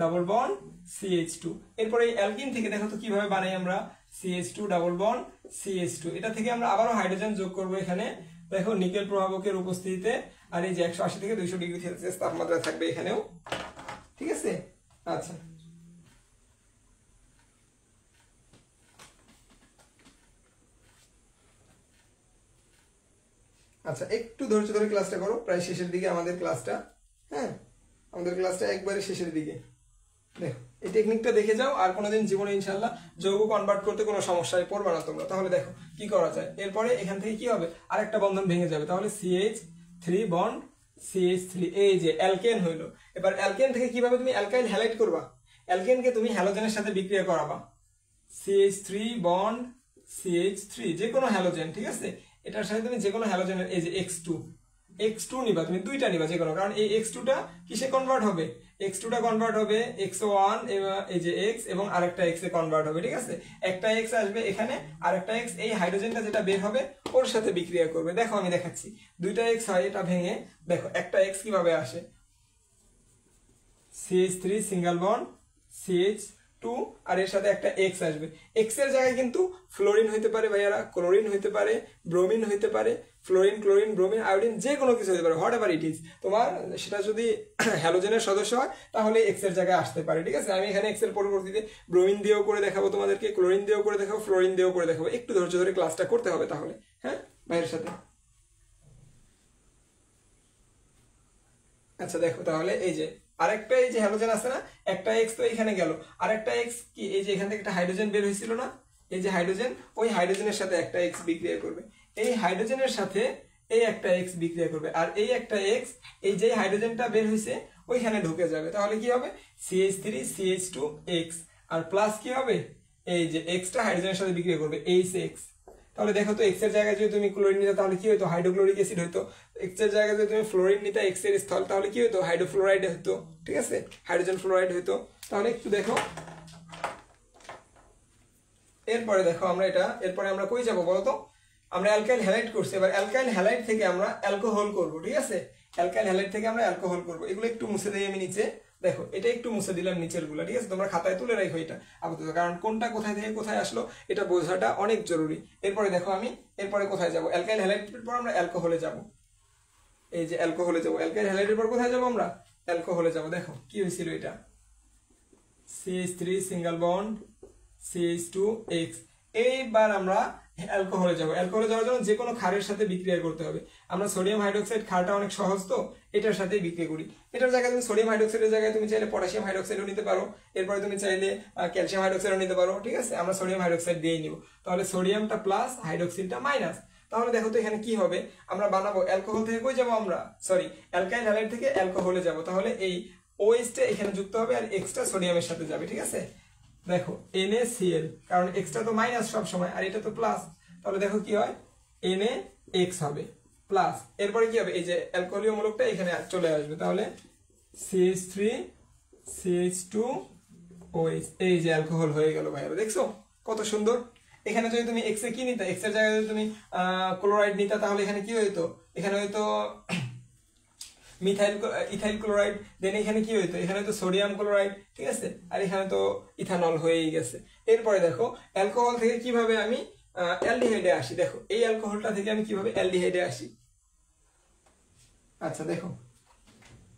double bond CH2। এরপরে এই অ্যালকিন থেকে দেখো তো কিভাবে বানাই আমরা, CH2 ডাবল বন্ড CH2। এটা থেকে আমরা আবারও হাইড্রোজেন যোগ করব এখানে, দেখো নিকেল প্রভাবকের উপস্থিতিতে। আর এই যে 180 থেকে 200 ডিগ্রি সেলসিয়াস তাপমাত্রা থাকবে এখানেও, ঠিক আছে। আচ্ছা, আচ্ছা একটু ধৈর্য ধরে ক্লাসটা করো, প্রায় শেষের দিকে আমাদের ক্লাসটা। হ্যাঁ, আমাদের ক্লাসটা একবারে শেষের দিকে। দেখো এই টেকনিকটা দেখে যাও, আর কোনোদিন জীবনে ইনশাল্লাহ যৌগ কনভার্ট করতে কোনো সমস্যায় পড়বে না তোমরা। তাহলে দেখো কি করা যায়। এরপরে এখান থেকে কি হবে? আরেকটা বন্ধন ভেঙে যাবে। তাহলে CH3 বন্ড CH3, এই যে অ্যালকেন হইলো। এবার অ্যালকেন থেকে কিভাবে তুমি অ্যালকাইল হ্যালাইড করবা? অ্যালকেনকে তুমি হ্যালোজেনের সাথে বিক্রিয়া করাবা, CH3 বন্ড CH3, যে কোনো হ্যালোজেন, ঠিক আছে। এটার সাথে তুমি যে কোনো হ্যালোজেনের, এই যে X2 নিবা, তুমি দুইটা নিবা যে কোনো, কারণ এই X2টা কিসে কনভার্ট হবে? X2টা কনভার্ট হবে XO1, এই যে X, এবং আরেকটা X এ কনভার্ট হবে, ঠিক আছে। একটা X আসবে এখানে, আরেকটা X এই হাইড্রোজেনটা যেটা বের হবে ওর সাথে বিক্রিয়া করবে। দেখো আমি দেখাচ্ছি, দুইটা X হয়, এটা ভেঙে দেখো একটা X কিভাবে আসে, CH3 সিঙ্গেল বন্ড CH 2 আর এর সাথে একটা X আসবে। X এর জায়গায় কিন্তু ফ্লোরিন হইতে পারে ভাইয়ারা, ক্লোরিন হইতে পারে, ব্রোমিন হইতে পারে, ফ্লোরিন, ক্লোরিন, ব্রোমিন, আয়োডিন, যে কোনো কিছু হতে পারে, হোয়াট এভার ইট ইজ। তোমার সেটা যদি হ্যালোজেনের সদস্য হয় তাহলে X এর জায়গায় আসতে পারে, ঠিক আছে। আমি এখানে X এর পরবর্তীতে ব্রোমিন দিয়েও করে দেখাবো তোমাদেরকে, ক্লোরিন দিয়েও করে দেখাবো, ফ্লোরিন দিয়েও করে দেখাবো। একটু ধৈর্য ধরে ক্লাসটা করতে হবে তাহলে, হ্যাঁ ভাইয়ের সাথে। আচ্ছা দেখো তাহলে এই যে আরেকটা এই যে হ্যালোজেন আছে না, একটা এক্স তো এখানে গেল, আরেকটা এক্স কি এই যে এখান থেকে একটা হাইড্রোজেন বের হয়েছিল না, এই যে হাইড্রোজেন, ওই হাইড্রোজেনের সাথে একটা এক্স বিক্রিয়া করবে, এই হাইড্রোজেনের সাথে এই একটা এক্স বিক্রিয়া করবে, আর এই একটা এক্স এই যে হাইড্রোজেনটা বের হয়েছে ওইখানে ঢুকে যাবে। তাহলে কি হবে CH3CH2X, আর প্লাস কি হবে এই যে এক্সটা হাইড্রোজেনের সাথে বিক্রিয়া করবে HX। তাহলে দেখো তো এক্স এর জায়গায় যদি তুমি ক্লোরিন নিতে তাহলে কি হতো, হাইড্রোক্লোরিক অ্যাসিড হতো। এক্স এর জায়গায় যদি তুমি ফ্লোরিন নিতে এক্স এর স্থল তাহলে কি হতো, হাইড্রোফ্লোরাইড হতো, ঠিক আছে, হাইড্রোজেন ফ্লোরাইড হতো। তাহলে একটু দেখো এরপরে দেখো আমরা এটা, এরপরে আমরা কই যাব বলো তো, আমরা অ্যালকাইল হ্যালাইড করছি, এবার অ্যালকাইল হ্যালাইড থেকে আমরা অ্যালকোহল করব, ঠিক আছে। অ্যালকাইল হ্যালাইড থেকে আমরা অ্যালকোহল করব। এগুলো একটু মুছে দিই আমি নিচে, দেখো এটা একটু মুছে দিলাম নিচের গুলো, ঠিক আছে। তোমরা খাতায় তুলে রাখো এটা আপাতত, কারণ কোনটা কোথায় থেকে কোথায় আসলো এটা বোঝাটা অনেক জরুরি। এরপরে দেখো আমি এরপরে কোথায় যাব, অ্যালকাইল হ্যালাইডের পর আমরা অ্যালকোহলে যাব, এই যে অ্যালকোহলে যাব। অ্যালকাইল হ্যালাইডের পর কোথায় যাব আমরা, অ্যালকোহলে যাব। দেখো কি হয়েছিল এটা, CH3 সিঙ্গেল বন্ড CH2X। এইবার আমরা অ্যালকোহলে যাব। অ্যালকোহলে যাওয়ার জন্য যে কোনো ক্ষারের সাথে বিক্রিয়া করতে হবে। আমরা সোডিয়াম হাইড্রোক্সাইড, ক্ষারটা অনেক সহজ তো, এটার সাথে বিক্রিয়া করি। এটার জায়গায় তুমি সোডিয়াম হাইড্রোক্সাইডের জায়গায় তুমি চাইলে পটাশিয়াম হাইড্রোক্সাইডও নিতে পারো, এরপরে তুমি চাইলে ক্যালসিয়াম হাইড্রোক্সাইডও নিতে পারো, ঠিক আছে। আমরা সোডিয়াম হাইড্রোক্সাইড দিয়েই নিব। তাহলে সোডিয়ামটা প্লাস, হাইড্রোক্সিলটা মাইনাস। তাহলে দেখো তো এখানে কি হবে, আমরা বানাবো অ্যালকোহল থেকে কই যাব আমরা, সরি অ্যালকাইল হ্যালাইড থেকে অ্যালকোহলে যাব। তাহলে এই OH টা এখানে যুক্ত হবে আর এক্সটা সোডিয়ামের সাথে যাবে, ঠিক আছে। দেখো NaCl, কারণ এক্সটা তো মাইনাস সব সময় আর এটা তো প্লাস, তাহলে দেখো কি হয় NaX হবে প্লাস। এরপরে কি হবে, এই যে অ্যালকোহলীয় মূলকটা এখানে চলে আসবে, তাহলে CH3CH2OH, এই যে অ্যালকোহল হয়ে গেল ভাইয়া, দেখছো কত সুন্দর। এখানে যদি তুমি এক্স এ কি নিতে, এক্স এর জায়গায় যদি তুমি ক্লোরাইড নিতা তাহলে এখানে কি হইতো, এখানে হয়তো ইথাইল ক্লোরাইড, দেন এখানে কি হইতো, এখানে তো সোডিয়াম ক্লোরাইড, ঠিক আছে, আর এখানে তো ইথানল হয়েই গেছে। এরপরে দেখো অ্যালকোহল থেকে কিভাবে আমি অ্যালডিহাইডে আসি, দেখো এই অ্যালকোহলটা থেকে আমি কিভাবে অ্যালডিহাইডে আসি। আচ্ছা দেখো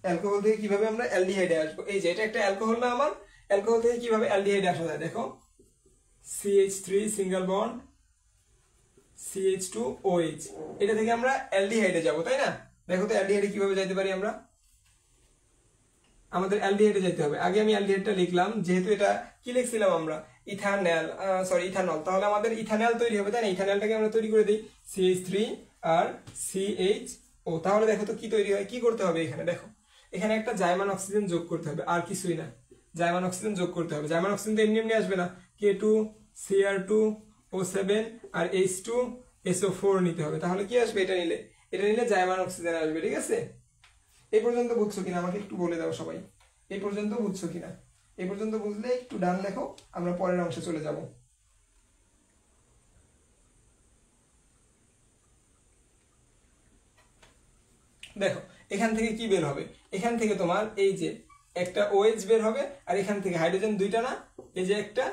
অ্যালকোহল থেকে কিভাবে আমরা অ্যালডিহাইডে আসবো, এই যে এটা একটা অ্যালকোহল না আমার, অ্যালকোহল থেকে কিভাবে অ্যালডিহাইডে আসা যায়, দেখো CH3 সিঙ্গেল বন্ড CH2OH, এটা থেকে আমরা অ্যালডিহাইডে যাব, তাই না। দেখো তো অ্যালডিহাইডে কিভাবে যাইতে পারি আমরা, আমাদের অ্যালডিহাইডে যেতে হবে। আগে আমি অ্যালডিহাইডটা লিখলাম, যেহেতু এটা কি লিখছিলাম আমরা ইথানল, তাহলে আমাদের ইথানল তৈরি হবে, তাই না। ইথানলটাকে আমরা তৈরি করে দিই CH3 আর CHO। তাহলে দেখো তো কি তৈরি হয়, কি করতে হবে এখানে, দেখো এখানে একটা জাইমান অক্সিজেন যোগ করতে হবে, আর কিছুই না, জাইমান অক্সিজেন যোগ করতে হবে। জাইমান অক্সিজেন তো এমনি এমনি আসবে না, K2Cr2O7 আর H2SO4 নিতে হবে। তাহলে কি আসবে, এটা নিলে জাইমান অক্সিজেন আসবে, ঠিক আছে। এই পর্যন্ত বুঝছো কিনা আমাকে একটু বলে দাও সবাই, এই পর্যন্ত বুঝছো কিনা। এই পর্যন্ত বুঝলে একটু ডান লেখো, আমরা পরের অংশে চলে যাব। দেখো এখান থেকে কি বের হবে, এখান থেকে তোমার এই যে একটা OH বের হবে, আর এখান থেকে হাইড্রোজেন দুইটা না, এই যে একটা,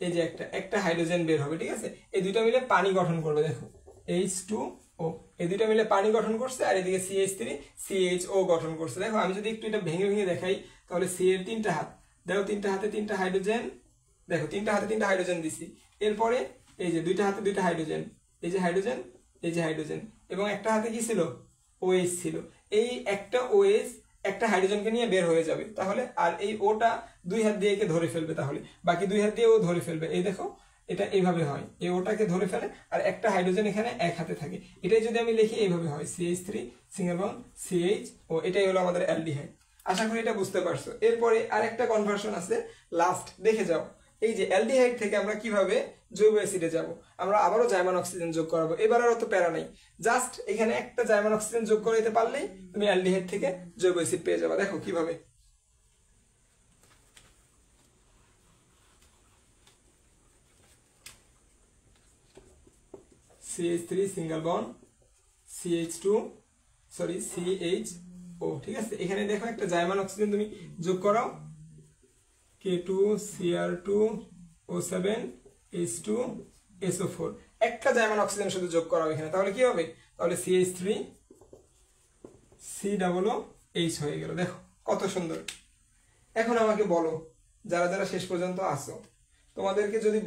এই যে একটা হাইড্রোজেন বের হবে, ঠিক আছে। এই দুইটা মিলে পানি গঠন করবে, দেখো H2O, এই দুইটা মিলে পানি গঠন করছে, আর এদিকে CH3CHO গঠন করছে। দেখো আমি যদি একটু এটা ভেঙে ভেঙে দেখাই, তাহলে C এর তিনটা হাত, দেখো তিনটা হাতে তিনটা হাইড্রোজেন, দেখো তিনটা হাতে তিনটা হাইড্রোজেন দিছি। এরপরে এই যে দুইটা হাতে দুইটা হাইড্রোজেন, এই যে হাইড্রোজেন, এই যে হাইড্রোজেন, এবং একটা হাতে কি ছিল, OH ছিল। এই একটা OH একটা হাইড্রোজেনকে নিয়ে বের হয়ে যাবে, তাহলে আর এই ওটা দুই হাত দিয়ে একে ধরে ফেলবে, তাহলে বাকি দুই হাত দিয়ে ও ধরে ফেলবে। এই দেখো এটা এইভাবে হয়, এই ওটাকে ধরে ফেলে আর একটা হাইড্রোজেন এখানে এক হাতে থাকে। এটাই যদি আমি লিখি এইভাবে হয় CH3 সিঙ্গেল বন্ড CHO, এটাই হলো আমাদের অ্যালডিহাইড। আশা করি এটা বুঝতে পারছো। এরপরে আরেকটা কনভার্সন আছে, লাস্ট দেখে যাও। এই যে অ্যালডিহাইড থেকে আমরা কিভাবে জৈব অ্যাসিডে যাব, আমরা আবারও জাইমান অক্সিজেন যোগ করাবো। এবার আর অত প্যারা নাই, জাস্ট এখানে একটা জাইমান অক্সিজেন যোগ করে দিতে পারলেই তুমি অ্যালডিহাইড থেকে জৈব অ্যাসিড পেয়ে যাবে। দেখো কিভাবে, CH3 সিঙ্গেল বন্ড CHO, ঠিক আছে। এখানে দেখো একটা জাইমান অক্সিজেন তুমি যোগ করাও, K2Cr2O7H2SO4 একটা জার্মান অক্সিজেন শুধু যোগ করা হবে এখানে, তাহলে কি হবে? তাহলে CH3COOH হয়ে গেল। দেখো কত সুন্দর। এখন আমাকে বলো, যারা যারা শেষ পর্যন্ত আসো, তোমাদেরকে যদি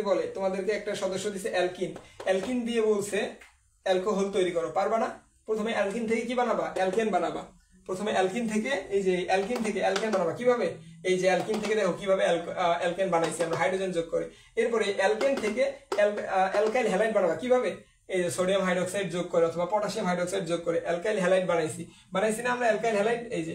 বলে তোমাদেরকে একটা সদস্য দিছে অ্যালকিন, অ্যালকিন দিয়ে বলছে অ্যালকোহল তৈরি করো, পারবা না? প্রথমে অ্যালকিন থেকে কি বানাবা? অ্যালকেন বানাবা। প্রথমে অ্যালকিন থেকে এই যে অ্যালকিন থেকে অ্যালকেন বানাবা। কিভাবে? এই যে অ্যালকিন থেকে দেখো কিভাবে অ্যালকেন বানাইছি আমরা হাইড্রোজেন যোগ করে। এরপরে অ্যালকেন থেকে অ্যালকাইল হ্যালাইড বানাবা। কিভাবে? এই যে সোডিয়াম হাইড্রোক্সাইড যোগ করে অথবা পটাশিয়াম হাইড্রোক্সাইড যোগ করে অ্যালকাইল হ্যালাইড বানাইছি না আমরা? অ্যালকাইল হ্যালাইড, এই যে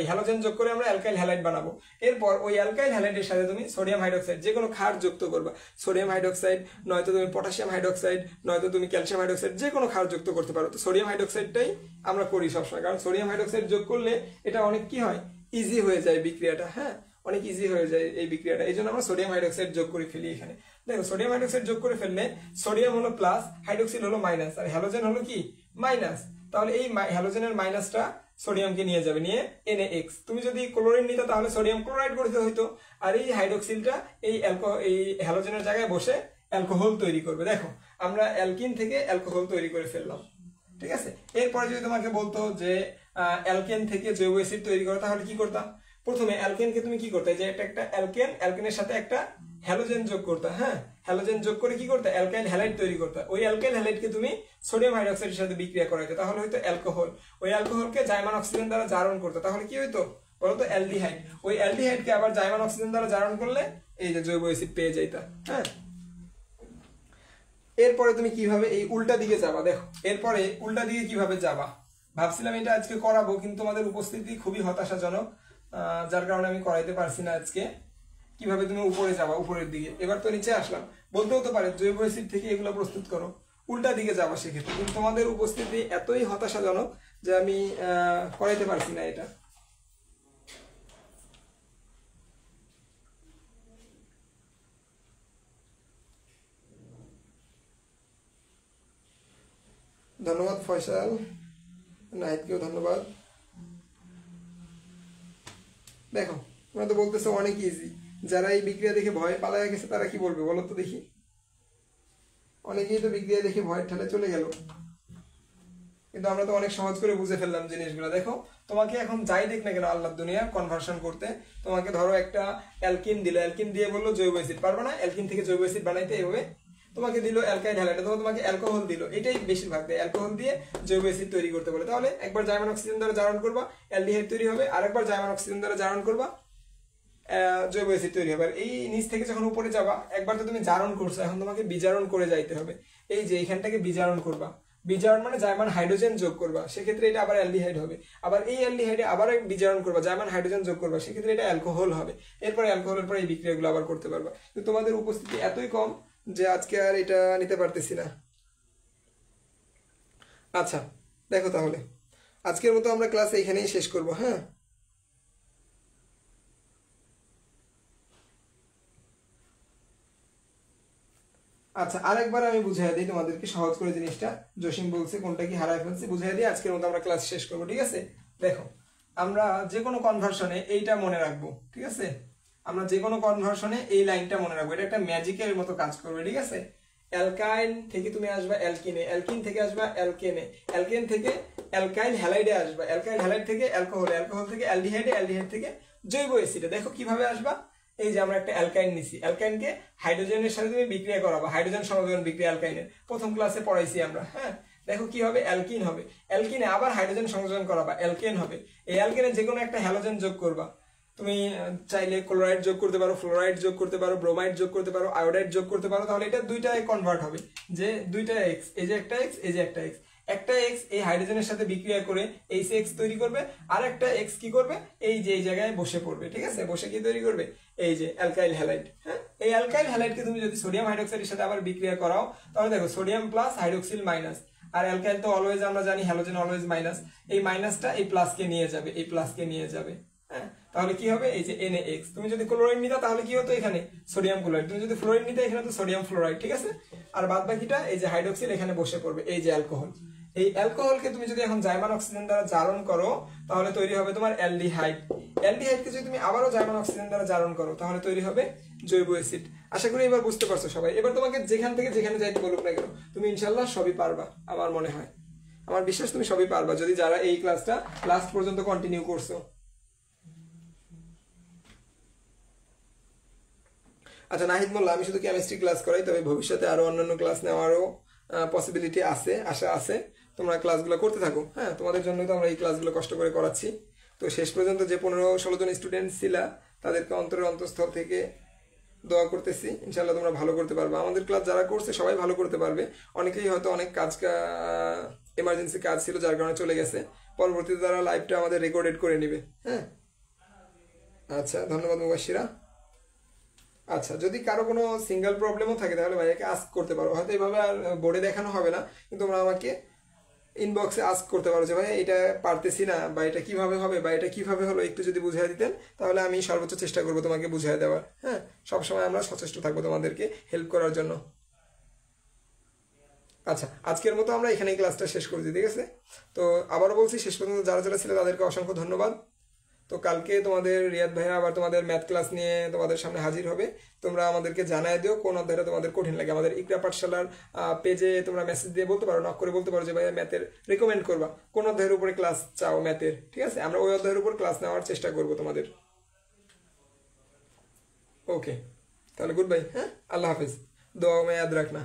হ্যালোজেন যোগ করে আমরা অ্যালকাইল হ্যালাইড বানাবো। এরপর ওই অ্যালকাইল হ্যালাইডের সাথে তুমি সোডিয়াম হাইড্রোক্সাইড যে কোনো ক্ষার যুক্ত করবা। সোডিয়াম হাইড্রোক্সাইড, নয়তো তুমি পটাশিয়াম হাইড্রোক্সাইড, নয়তো তুমি ক্যালসিয়াম হাইড্রোক্সাইড, যে কোনো ক্ষার যুক্ত করতে পারো। তো সোডিয়াম হাইড্রোক্সাইডটাই আমরা করি সবসময়, কারণ সোডিয়াম হাইড্রোক্সাইড যোগ করলে এটা অনেক কি হয়, ইজি হয়ে যায় বিক্রিয়াটা। হ্যাঁ, অনেক ইজি হয়ে যায় এই বিক্রিয়াটা, এই জন্য আমরা সোডিয়াম হাইড্রোক্সাইড যোগ করে ফেলি এখানে। দেখো সোডিয়াম হাইড্রোক্সাইড যোগ করে ফেললে সোডিয়াম হলো প্লাস, হাইড্রোক্সিল হলো মাইনাস, আর হ্যালোজেন হলো কি মাইনাস। তাহলে এই হ্যালোজেনের মাইনাসটা সোডিয়ামকে নিয়ে যাবে, নিয়ে NaX। তুমি যদি ক্লোরিন নিতে তাহলে সোডিয়াম ক্লোরাইড করতে হইতো, আর এই হাইড্রোক্সিলটা এই হ্যালোজেনের জায়গায় বসে অ্যালকোহল তৈরি করবে। দেখো আমরা অ্যালকিন থেকে অ্যালকোহল তৈরি করে ফেললাম, ঠিক আছে। এরপরে যদি তোমাকে বলতো যে অ্যালকেন থেকে জৈব অ্যাসিড তৈরি করো, তাহলে কি করতাম? প্রথমে অ্যালকেনকে তুমি কি করতে, যে একটা অ্যালকেনের সাথে একটা হ্যালোজেন যোগ করতে। হ্যাঁ, হ্যালোজেন যোগ করে কি করতে? অ্যালকাইল হ্যালাইড তৈরি করতে। ওই অ্যালকাইল হ্যালাইডকে তুমি সোডিয়াম হাইড্রোক্সাইডের সাথে বিক্রিয়া করাইতে, তাহলে হয়তো অ্যালকোহল। ওই অ্যালকোহলকে জার্মান অক্সিজেন দ্বারা জারণ করতে, তাহলে কি হইতো বলতো? অ্যালডিহাইড। ওই অ্যালডিহাইডকে আবার জার্মান অক্সিজেন দ্বারা জারণ করলে এই যে জৈব অ্যাসিড পেয়ে যাইতা। হ্যাঁ, এরপরে তুমি কিভাবে এই উল্টা দিকে যাবা? দেখো এরপরে উল্টা দিকে কিভাবে যাবা ভাবছিলাম এটা আজকে করাবো, কিন্তু তোমাদের উপস্থিতি খুবই হতাশাজনক, যার কারণে আমি করাইতে পারছি না আজকে। কিভাবে তুমি উপরে যাবা, উপরের দিকে। এবার তো নিচে আসলাম, বলতেও তো পারে জৈব অ্যাসিড থেকে এগুলো প্রস্তুত করো, উল্টা দিকে যাবা সেক্ষেত্রে। কিন্তু তোমাদের উপস্থিতি এতই হতাশাজনক যে আমি করাইতে পারছি না এটা। ধন্যবাদ ফয়সাল, নাহিদকেও ধন্যবাদ। দেখো তোমরা তো বলতেছো অনেক ইজি, যারা এই বিক্রিয়া দেখে ভয় পালায় গেছে তারা কি বলবে বলো তো দেখি? অনেকেই তো বিক্রিয়া দেখে ভয়ের ঠেলে চলে গেল, কিন্তু আমরা তো অনেক সহজ করে বুঝে ফেললাম জিনিসগুলো। দেখো তোমাকে এখন যাই দেখ না কেন আল্লাহ দুনিয়া কনভার্সন করতে, তোমাকে ধরো একটা অ্যালকিন দিল, অ্যালকিন দিয়ে বললো জৈব অ্যাসিড, পারবে না? অ্যালকিন থেকে জৈব অ্যাসিড বানাইতে এইভাবে। তোমাকে দিল অ্যালকাইল হ্যালাইড, তোমাকে অ্যালকোহল দিল, এটাই বেশিরভাগ দেয়, অ্যালকোহল দিয়ে জৈব অ্যাসিড তৈরি করতে বলে। তাহলে একবার জার্মান অক্সিজেন দ্বারা জারণ করবা, অ্যালডিহাইড তৈরি হবে, আর একবার জার্মান অক্সিজেন দ্বারা জারণ করবা, জৈব অ্যাসিড তৈরি হবে। এই নিচ থেকে যখন উপরে যাবা, একবার তো তুমি জারণ করছো, এখন তোমাকে বিজারণ করে যাইতে হবে। এই যে এখানটাকে বিজারণ করবা, বিজারণ মানে জার্মান হাইড্রোজেন যোগ করবা, সেক্ষেত্রে এটা আবার অ্যালডিহাইড হবে। আবার এই অ্যালডিহাইডে আবার বিজারণ করবা, জার্মান হাইড্রোজেন যোগ করবা, সেক্ষেত্রে এটা অ্যালকোহল হবে। এরপরে অ্যালকোহলের পরে এই বিক্রিয়াগুলো আবার করতে পারবা। কিন্তু তোমাদের উপস্থিতি এতই কম যে আজকে আর এটা নিতে পারতেছি না। আচ্ছা দেখো তাহলে আজকের মতো আমরা ক্লাস এইখানেই শেষ করব। হ্যাঁ, আচ্ছা আরেকবার আমি বুঝাই দিই তোমাদেরকে সহজ করে জিনিসটা। জসিম বলছে কোনটা কি হারায় ফেলছি, বুঝাই দিই, আজকের মতো আমরা ক্লাস শেষ করবো, ঠিক আছে? দেখো আমরা যে কোনো কনভার্সনে এইটা মনে রাখবো, ঠিক আছে? আমরা যে কোনো কনভার্সনে এই লাইনটা মনে রাখবো, এটা একটা ম্যাজিকের মতো কাজ করবে, ঠিক আছে? অ্যালকাইল থেকে তুমি আসবা অ্যালকিনে, অ্যালকিন থেকে আসবা অ্যালকেনে, অ্যালকেন থেকে অ্যালকাইল হ্যালাইডে আসবা, অ্যালকাইল হ্যালাইড থেকে অ্যালকোহল, অ্যালকোহল থেকে অ্যালডিহাইডে, অ্যালডিহাইড থেকে জৈব অ্যাসিডে। দেখো কিভাবে আসবা, এই যে আমরা একটা অ্যালকাইন নিছি, অ্যালকাইনকে হাইড্রোজেনের সাথে তুমি বিক্রিয়া করাবা, হাইড্রোজেন সংযোজন বিক্রিয়া অ্যালকাইনের প্রথম ক্লাসে পড়াইছি আমরা। হ্যাঁ, দেখো কি হবে, অ্যালকিন হবে, অ্যালকিনে আবার হাইড্রোজেন সংযোজন করাবা, অ্যালকেন হবে। এই অ্যালকেনে যে কোনো একটা হ্যালোজেন যোগ করবা, তুমি চাইলে ক্লোরাইড যোগ করতে পারো, ফ্লোরাইড যোগ করতে পারো, ব্রোমাইড যোগ করতে পারো, আয়োডাইড যোগ করতে পারো, তাহলে এটা দুইটায় কনভার্ট হবে, যে দুইটা এক্স, এই যে একটা এক্স, এই যে একটা এক্স, একটা এক্স এই হাইড্রোজেনের সাথে বিক্রিয়া করে এইচ তৈরি করবে, আর একটা এক্স কি করবে, এই যে এই জায়গায় বসে পড়বে, ঠিক আছে? বসে কি তৈরি করবে, এই যে অ্যালকাইল হ্যালাইড। হ্যাঁ, এই অ্যালকাইল হ্যালাইডকে তুমি যদি সোডিয়াম হাইড্রোক্সাইডের সাথে আবার বিক্রিয়া করাও, তাহলে দেখো সোডিয়াম প্লাস হাইড্রোক্সিল মাইনাস, আর অ্যালকাইল তো অলওয়েজ আমরা জানি, হ্যালোজেন অলওয়েজ মাইনাস, এই মাইনাসটা এই প্লাসকে নিয়ে যাবে, এই প্লাসকে নিয়ে যাবে। হ্যাঁ, তাহলে কি হবে, এই যে NaX। তুমি যদি ক্লোরাইড নিতা তাহলে কি হতো, এখানে সোডিয়াম ক্লোরাইড, তুমি যদি ফ্লোরাইড নিতে এখানে তো সোডিয়াম ফ্লোরাইড, ঠিক আছে? আর বাদ বাকিটা এই যে হাইড্রোক্সিল এখানে বসে পড়বে, এই যে অ্যালকোহল। এই অ্যালকোহলকে তুমি যদি এখন জার্মান অক্সিজেন দ্বারা জারণ করো তাহলে তৈরি হবে তোমার অ্যালডিহাইড। অ্যালডিহাইডকে যদি তুমি আবারও জার্মান অক্সিজেন দ্বারা জারণ করো তাহলে তৈরি হবে জৈব অ্যাসিড। আশা করি এবার বুঝতে পারছো সবাই। এবার তোমাকে যেখান থেকে যেখানে যাইতে বলুক না কেন তুমি ইনশাল্লাহ সবই পারবা, আমার মনে হয়, আমার বিশ্বাস তুমি সবই পারবা যদি যারা এই ক্লাসটা লাস্ট পর্যন্ত কন্টিনিউ করছো। আচ্ছা নাহিদ মোল্লা, আমি শুধু কেমিস্ট্রি ক্লাস করাই, তবে ভবিষ্যতে আরো অন্যান্য ক্লাস নেওয়ারও পসিবিলিটি আছে, আশা আছে। তোমরা ক্লাসগুলো করতে থাকো, হ্যাঁ, তোমাদের জন্যই তো আমরা এই ক্লাসগুলো কষ্ট করে করাচ্ছি। তো শেষ পর্যন্ত যে 15-16 জন স্টুডেন্ট ছিলা তাদেরকে অন্তরের অন্তঃস্থল থেকে দোয়া করতেছি, ইনশাল্লাহ তোমরা ভালো করতে পারবে। আমাদের ক্লাস যারা করছে সবাই ভালো করতে পারবে। অনেকেই হয়তো অনেক কাজ এমার্জেন্সি কাজ ছিল যার কারণে চলে গেছে, পরবর্তীতে তারা লাইভটা আমাদের রেকর্ডেড করে নেবে। হ্যাঁ, আচ্ছা ধন্যবাদ মুবাশিরা। আচ্ছা, যদি কারো কোনো সিঙ্গেল প্রবলেমও থাকে তাহলে ভাইয়াকে আস্ক করতে পারো, হয়তো এইভাবে আর বোর্ডে দেখানো হবে না, কিন্তু তোমরা আমাকে ইনবক্সে আস্ক করতে পারো যে ভাই এটা পারতেছি না, বা এটা কিভাবে হবে, বা এটা কিভাবে হলো, একটু যদি বুঝিয়ে দিতেন তাহলে আমি সর্বোচ্চ চেষ্টা করবো তোমাকে বুঝিয়ে দেওয়ার। হ্যাঁ, সবসময় আমরা সচেষ্ট থাকবো তোমাদেরকে হেল্প করার জন্য। আচ্ছা, আজকের মতো আমরা এখানেই ক্লাসটা শেষ করছি, ঠিক আছে? তো আবারও বলছি, শেষ পর্যন্ত যারা যারা ছিল তাদেরকে অসংখ্য ধন্যবাদ। তো কালকে তোমাদের রিয়াদ ভাইয়া আবার তোমাদের ম্যাথ ক্লাস নিয়ে তোমাদের সামনে হাজির হবে। তোমরা আমাদেরকে জানায় দিও কোন অধ্যায়টা তোমাদের কঠিন লাগে। আমাদের ইকরা পাঠশালার পেজে তোমরা মেসেজ দিয়ে বলতে পারো, নক করে বলতে পারো যে ভাইয়া ম্যাথের রেকমেন্ড করবা, কোন অধ্যায়ের উপরে ক্লাস চাও ম্যাথের, ঠিক আছে? আমরা ওই অধ্যায়ের উপর ক্লাস নেওয়ার চেষ্টা করবো তোমাদের। ওকে, তাহলে গুড বাই। হ্যাঁ, আল্লাহ হাফিজ, দোয়া মে ইয়াদ রাখনা।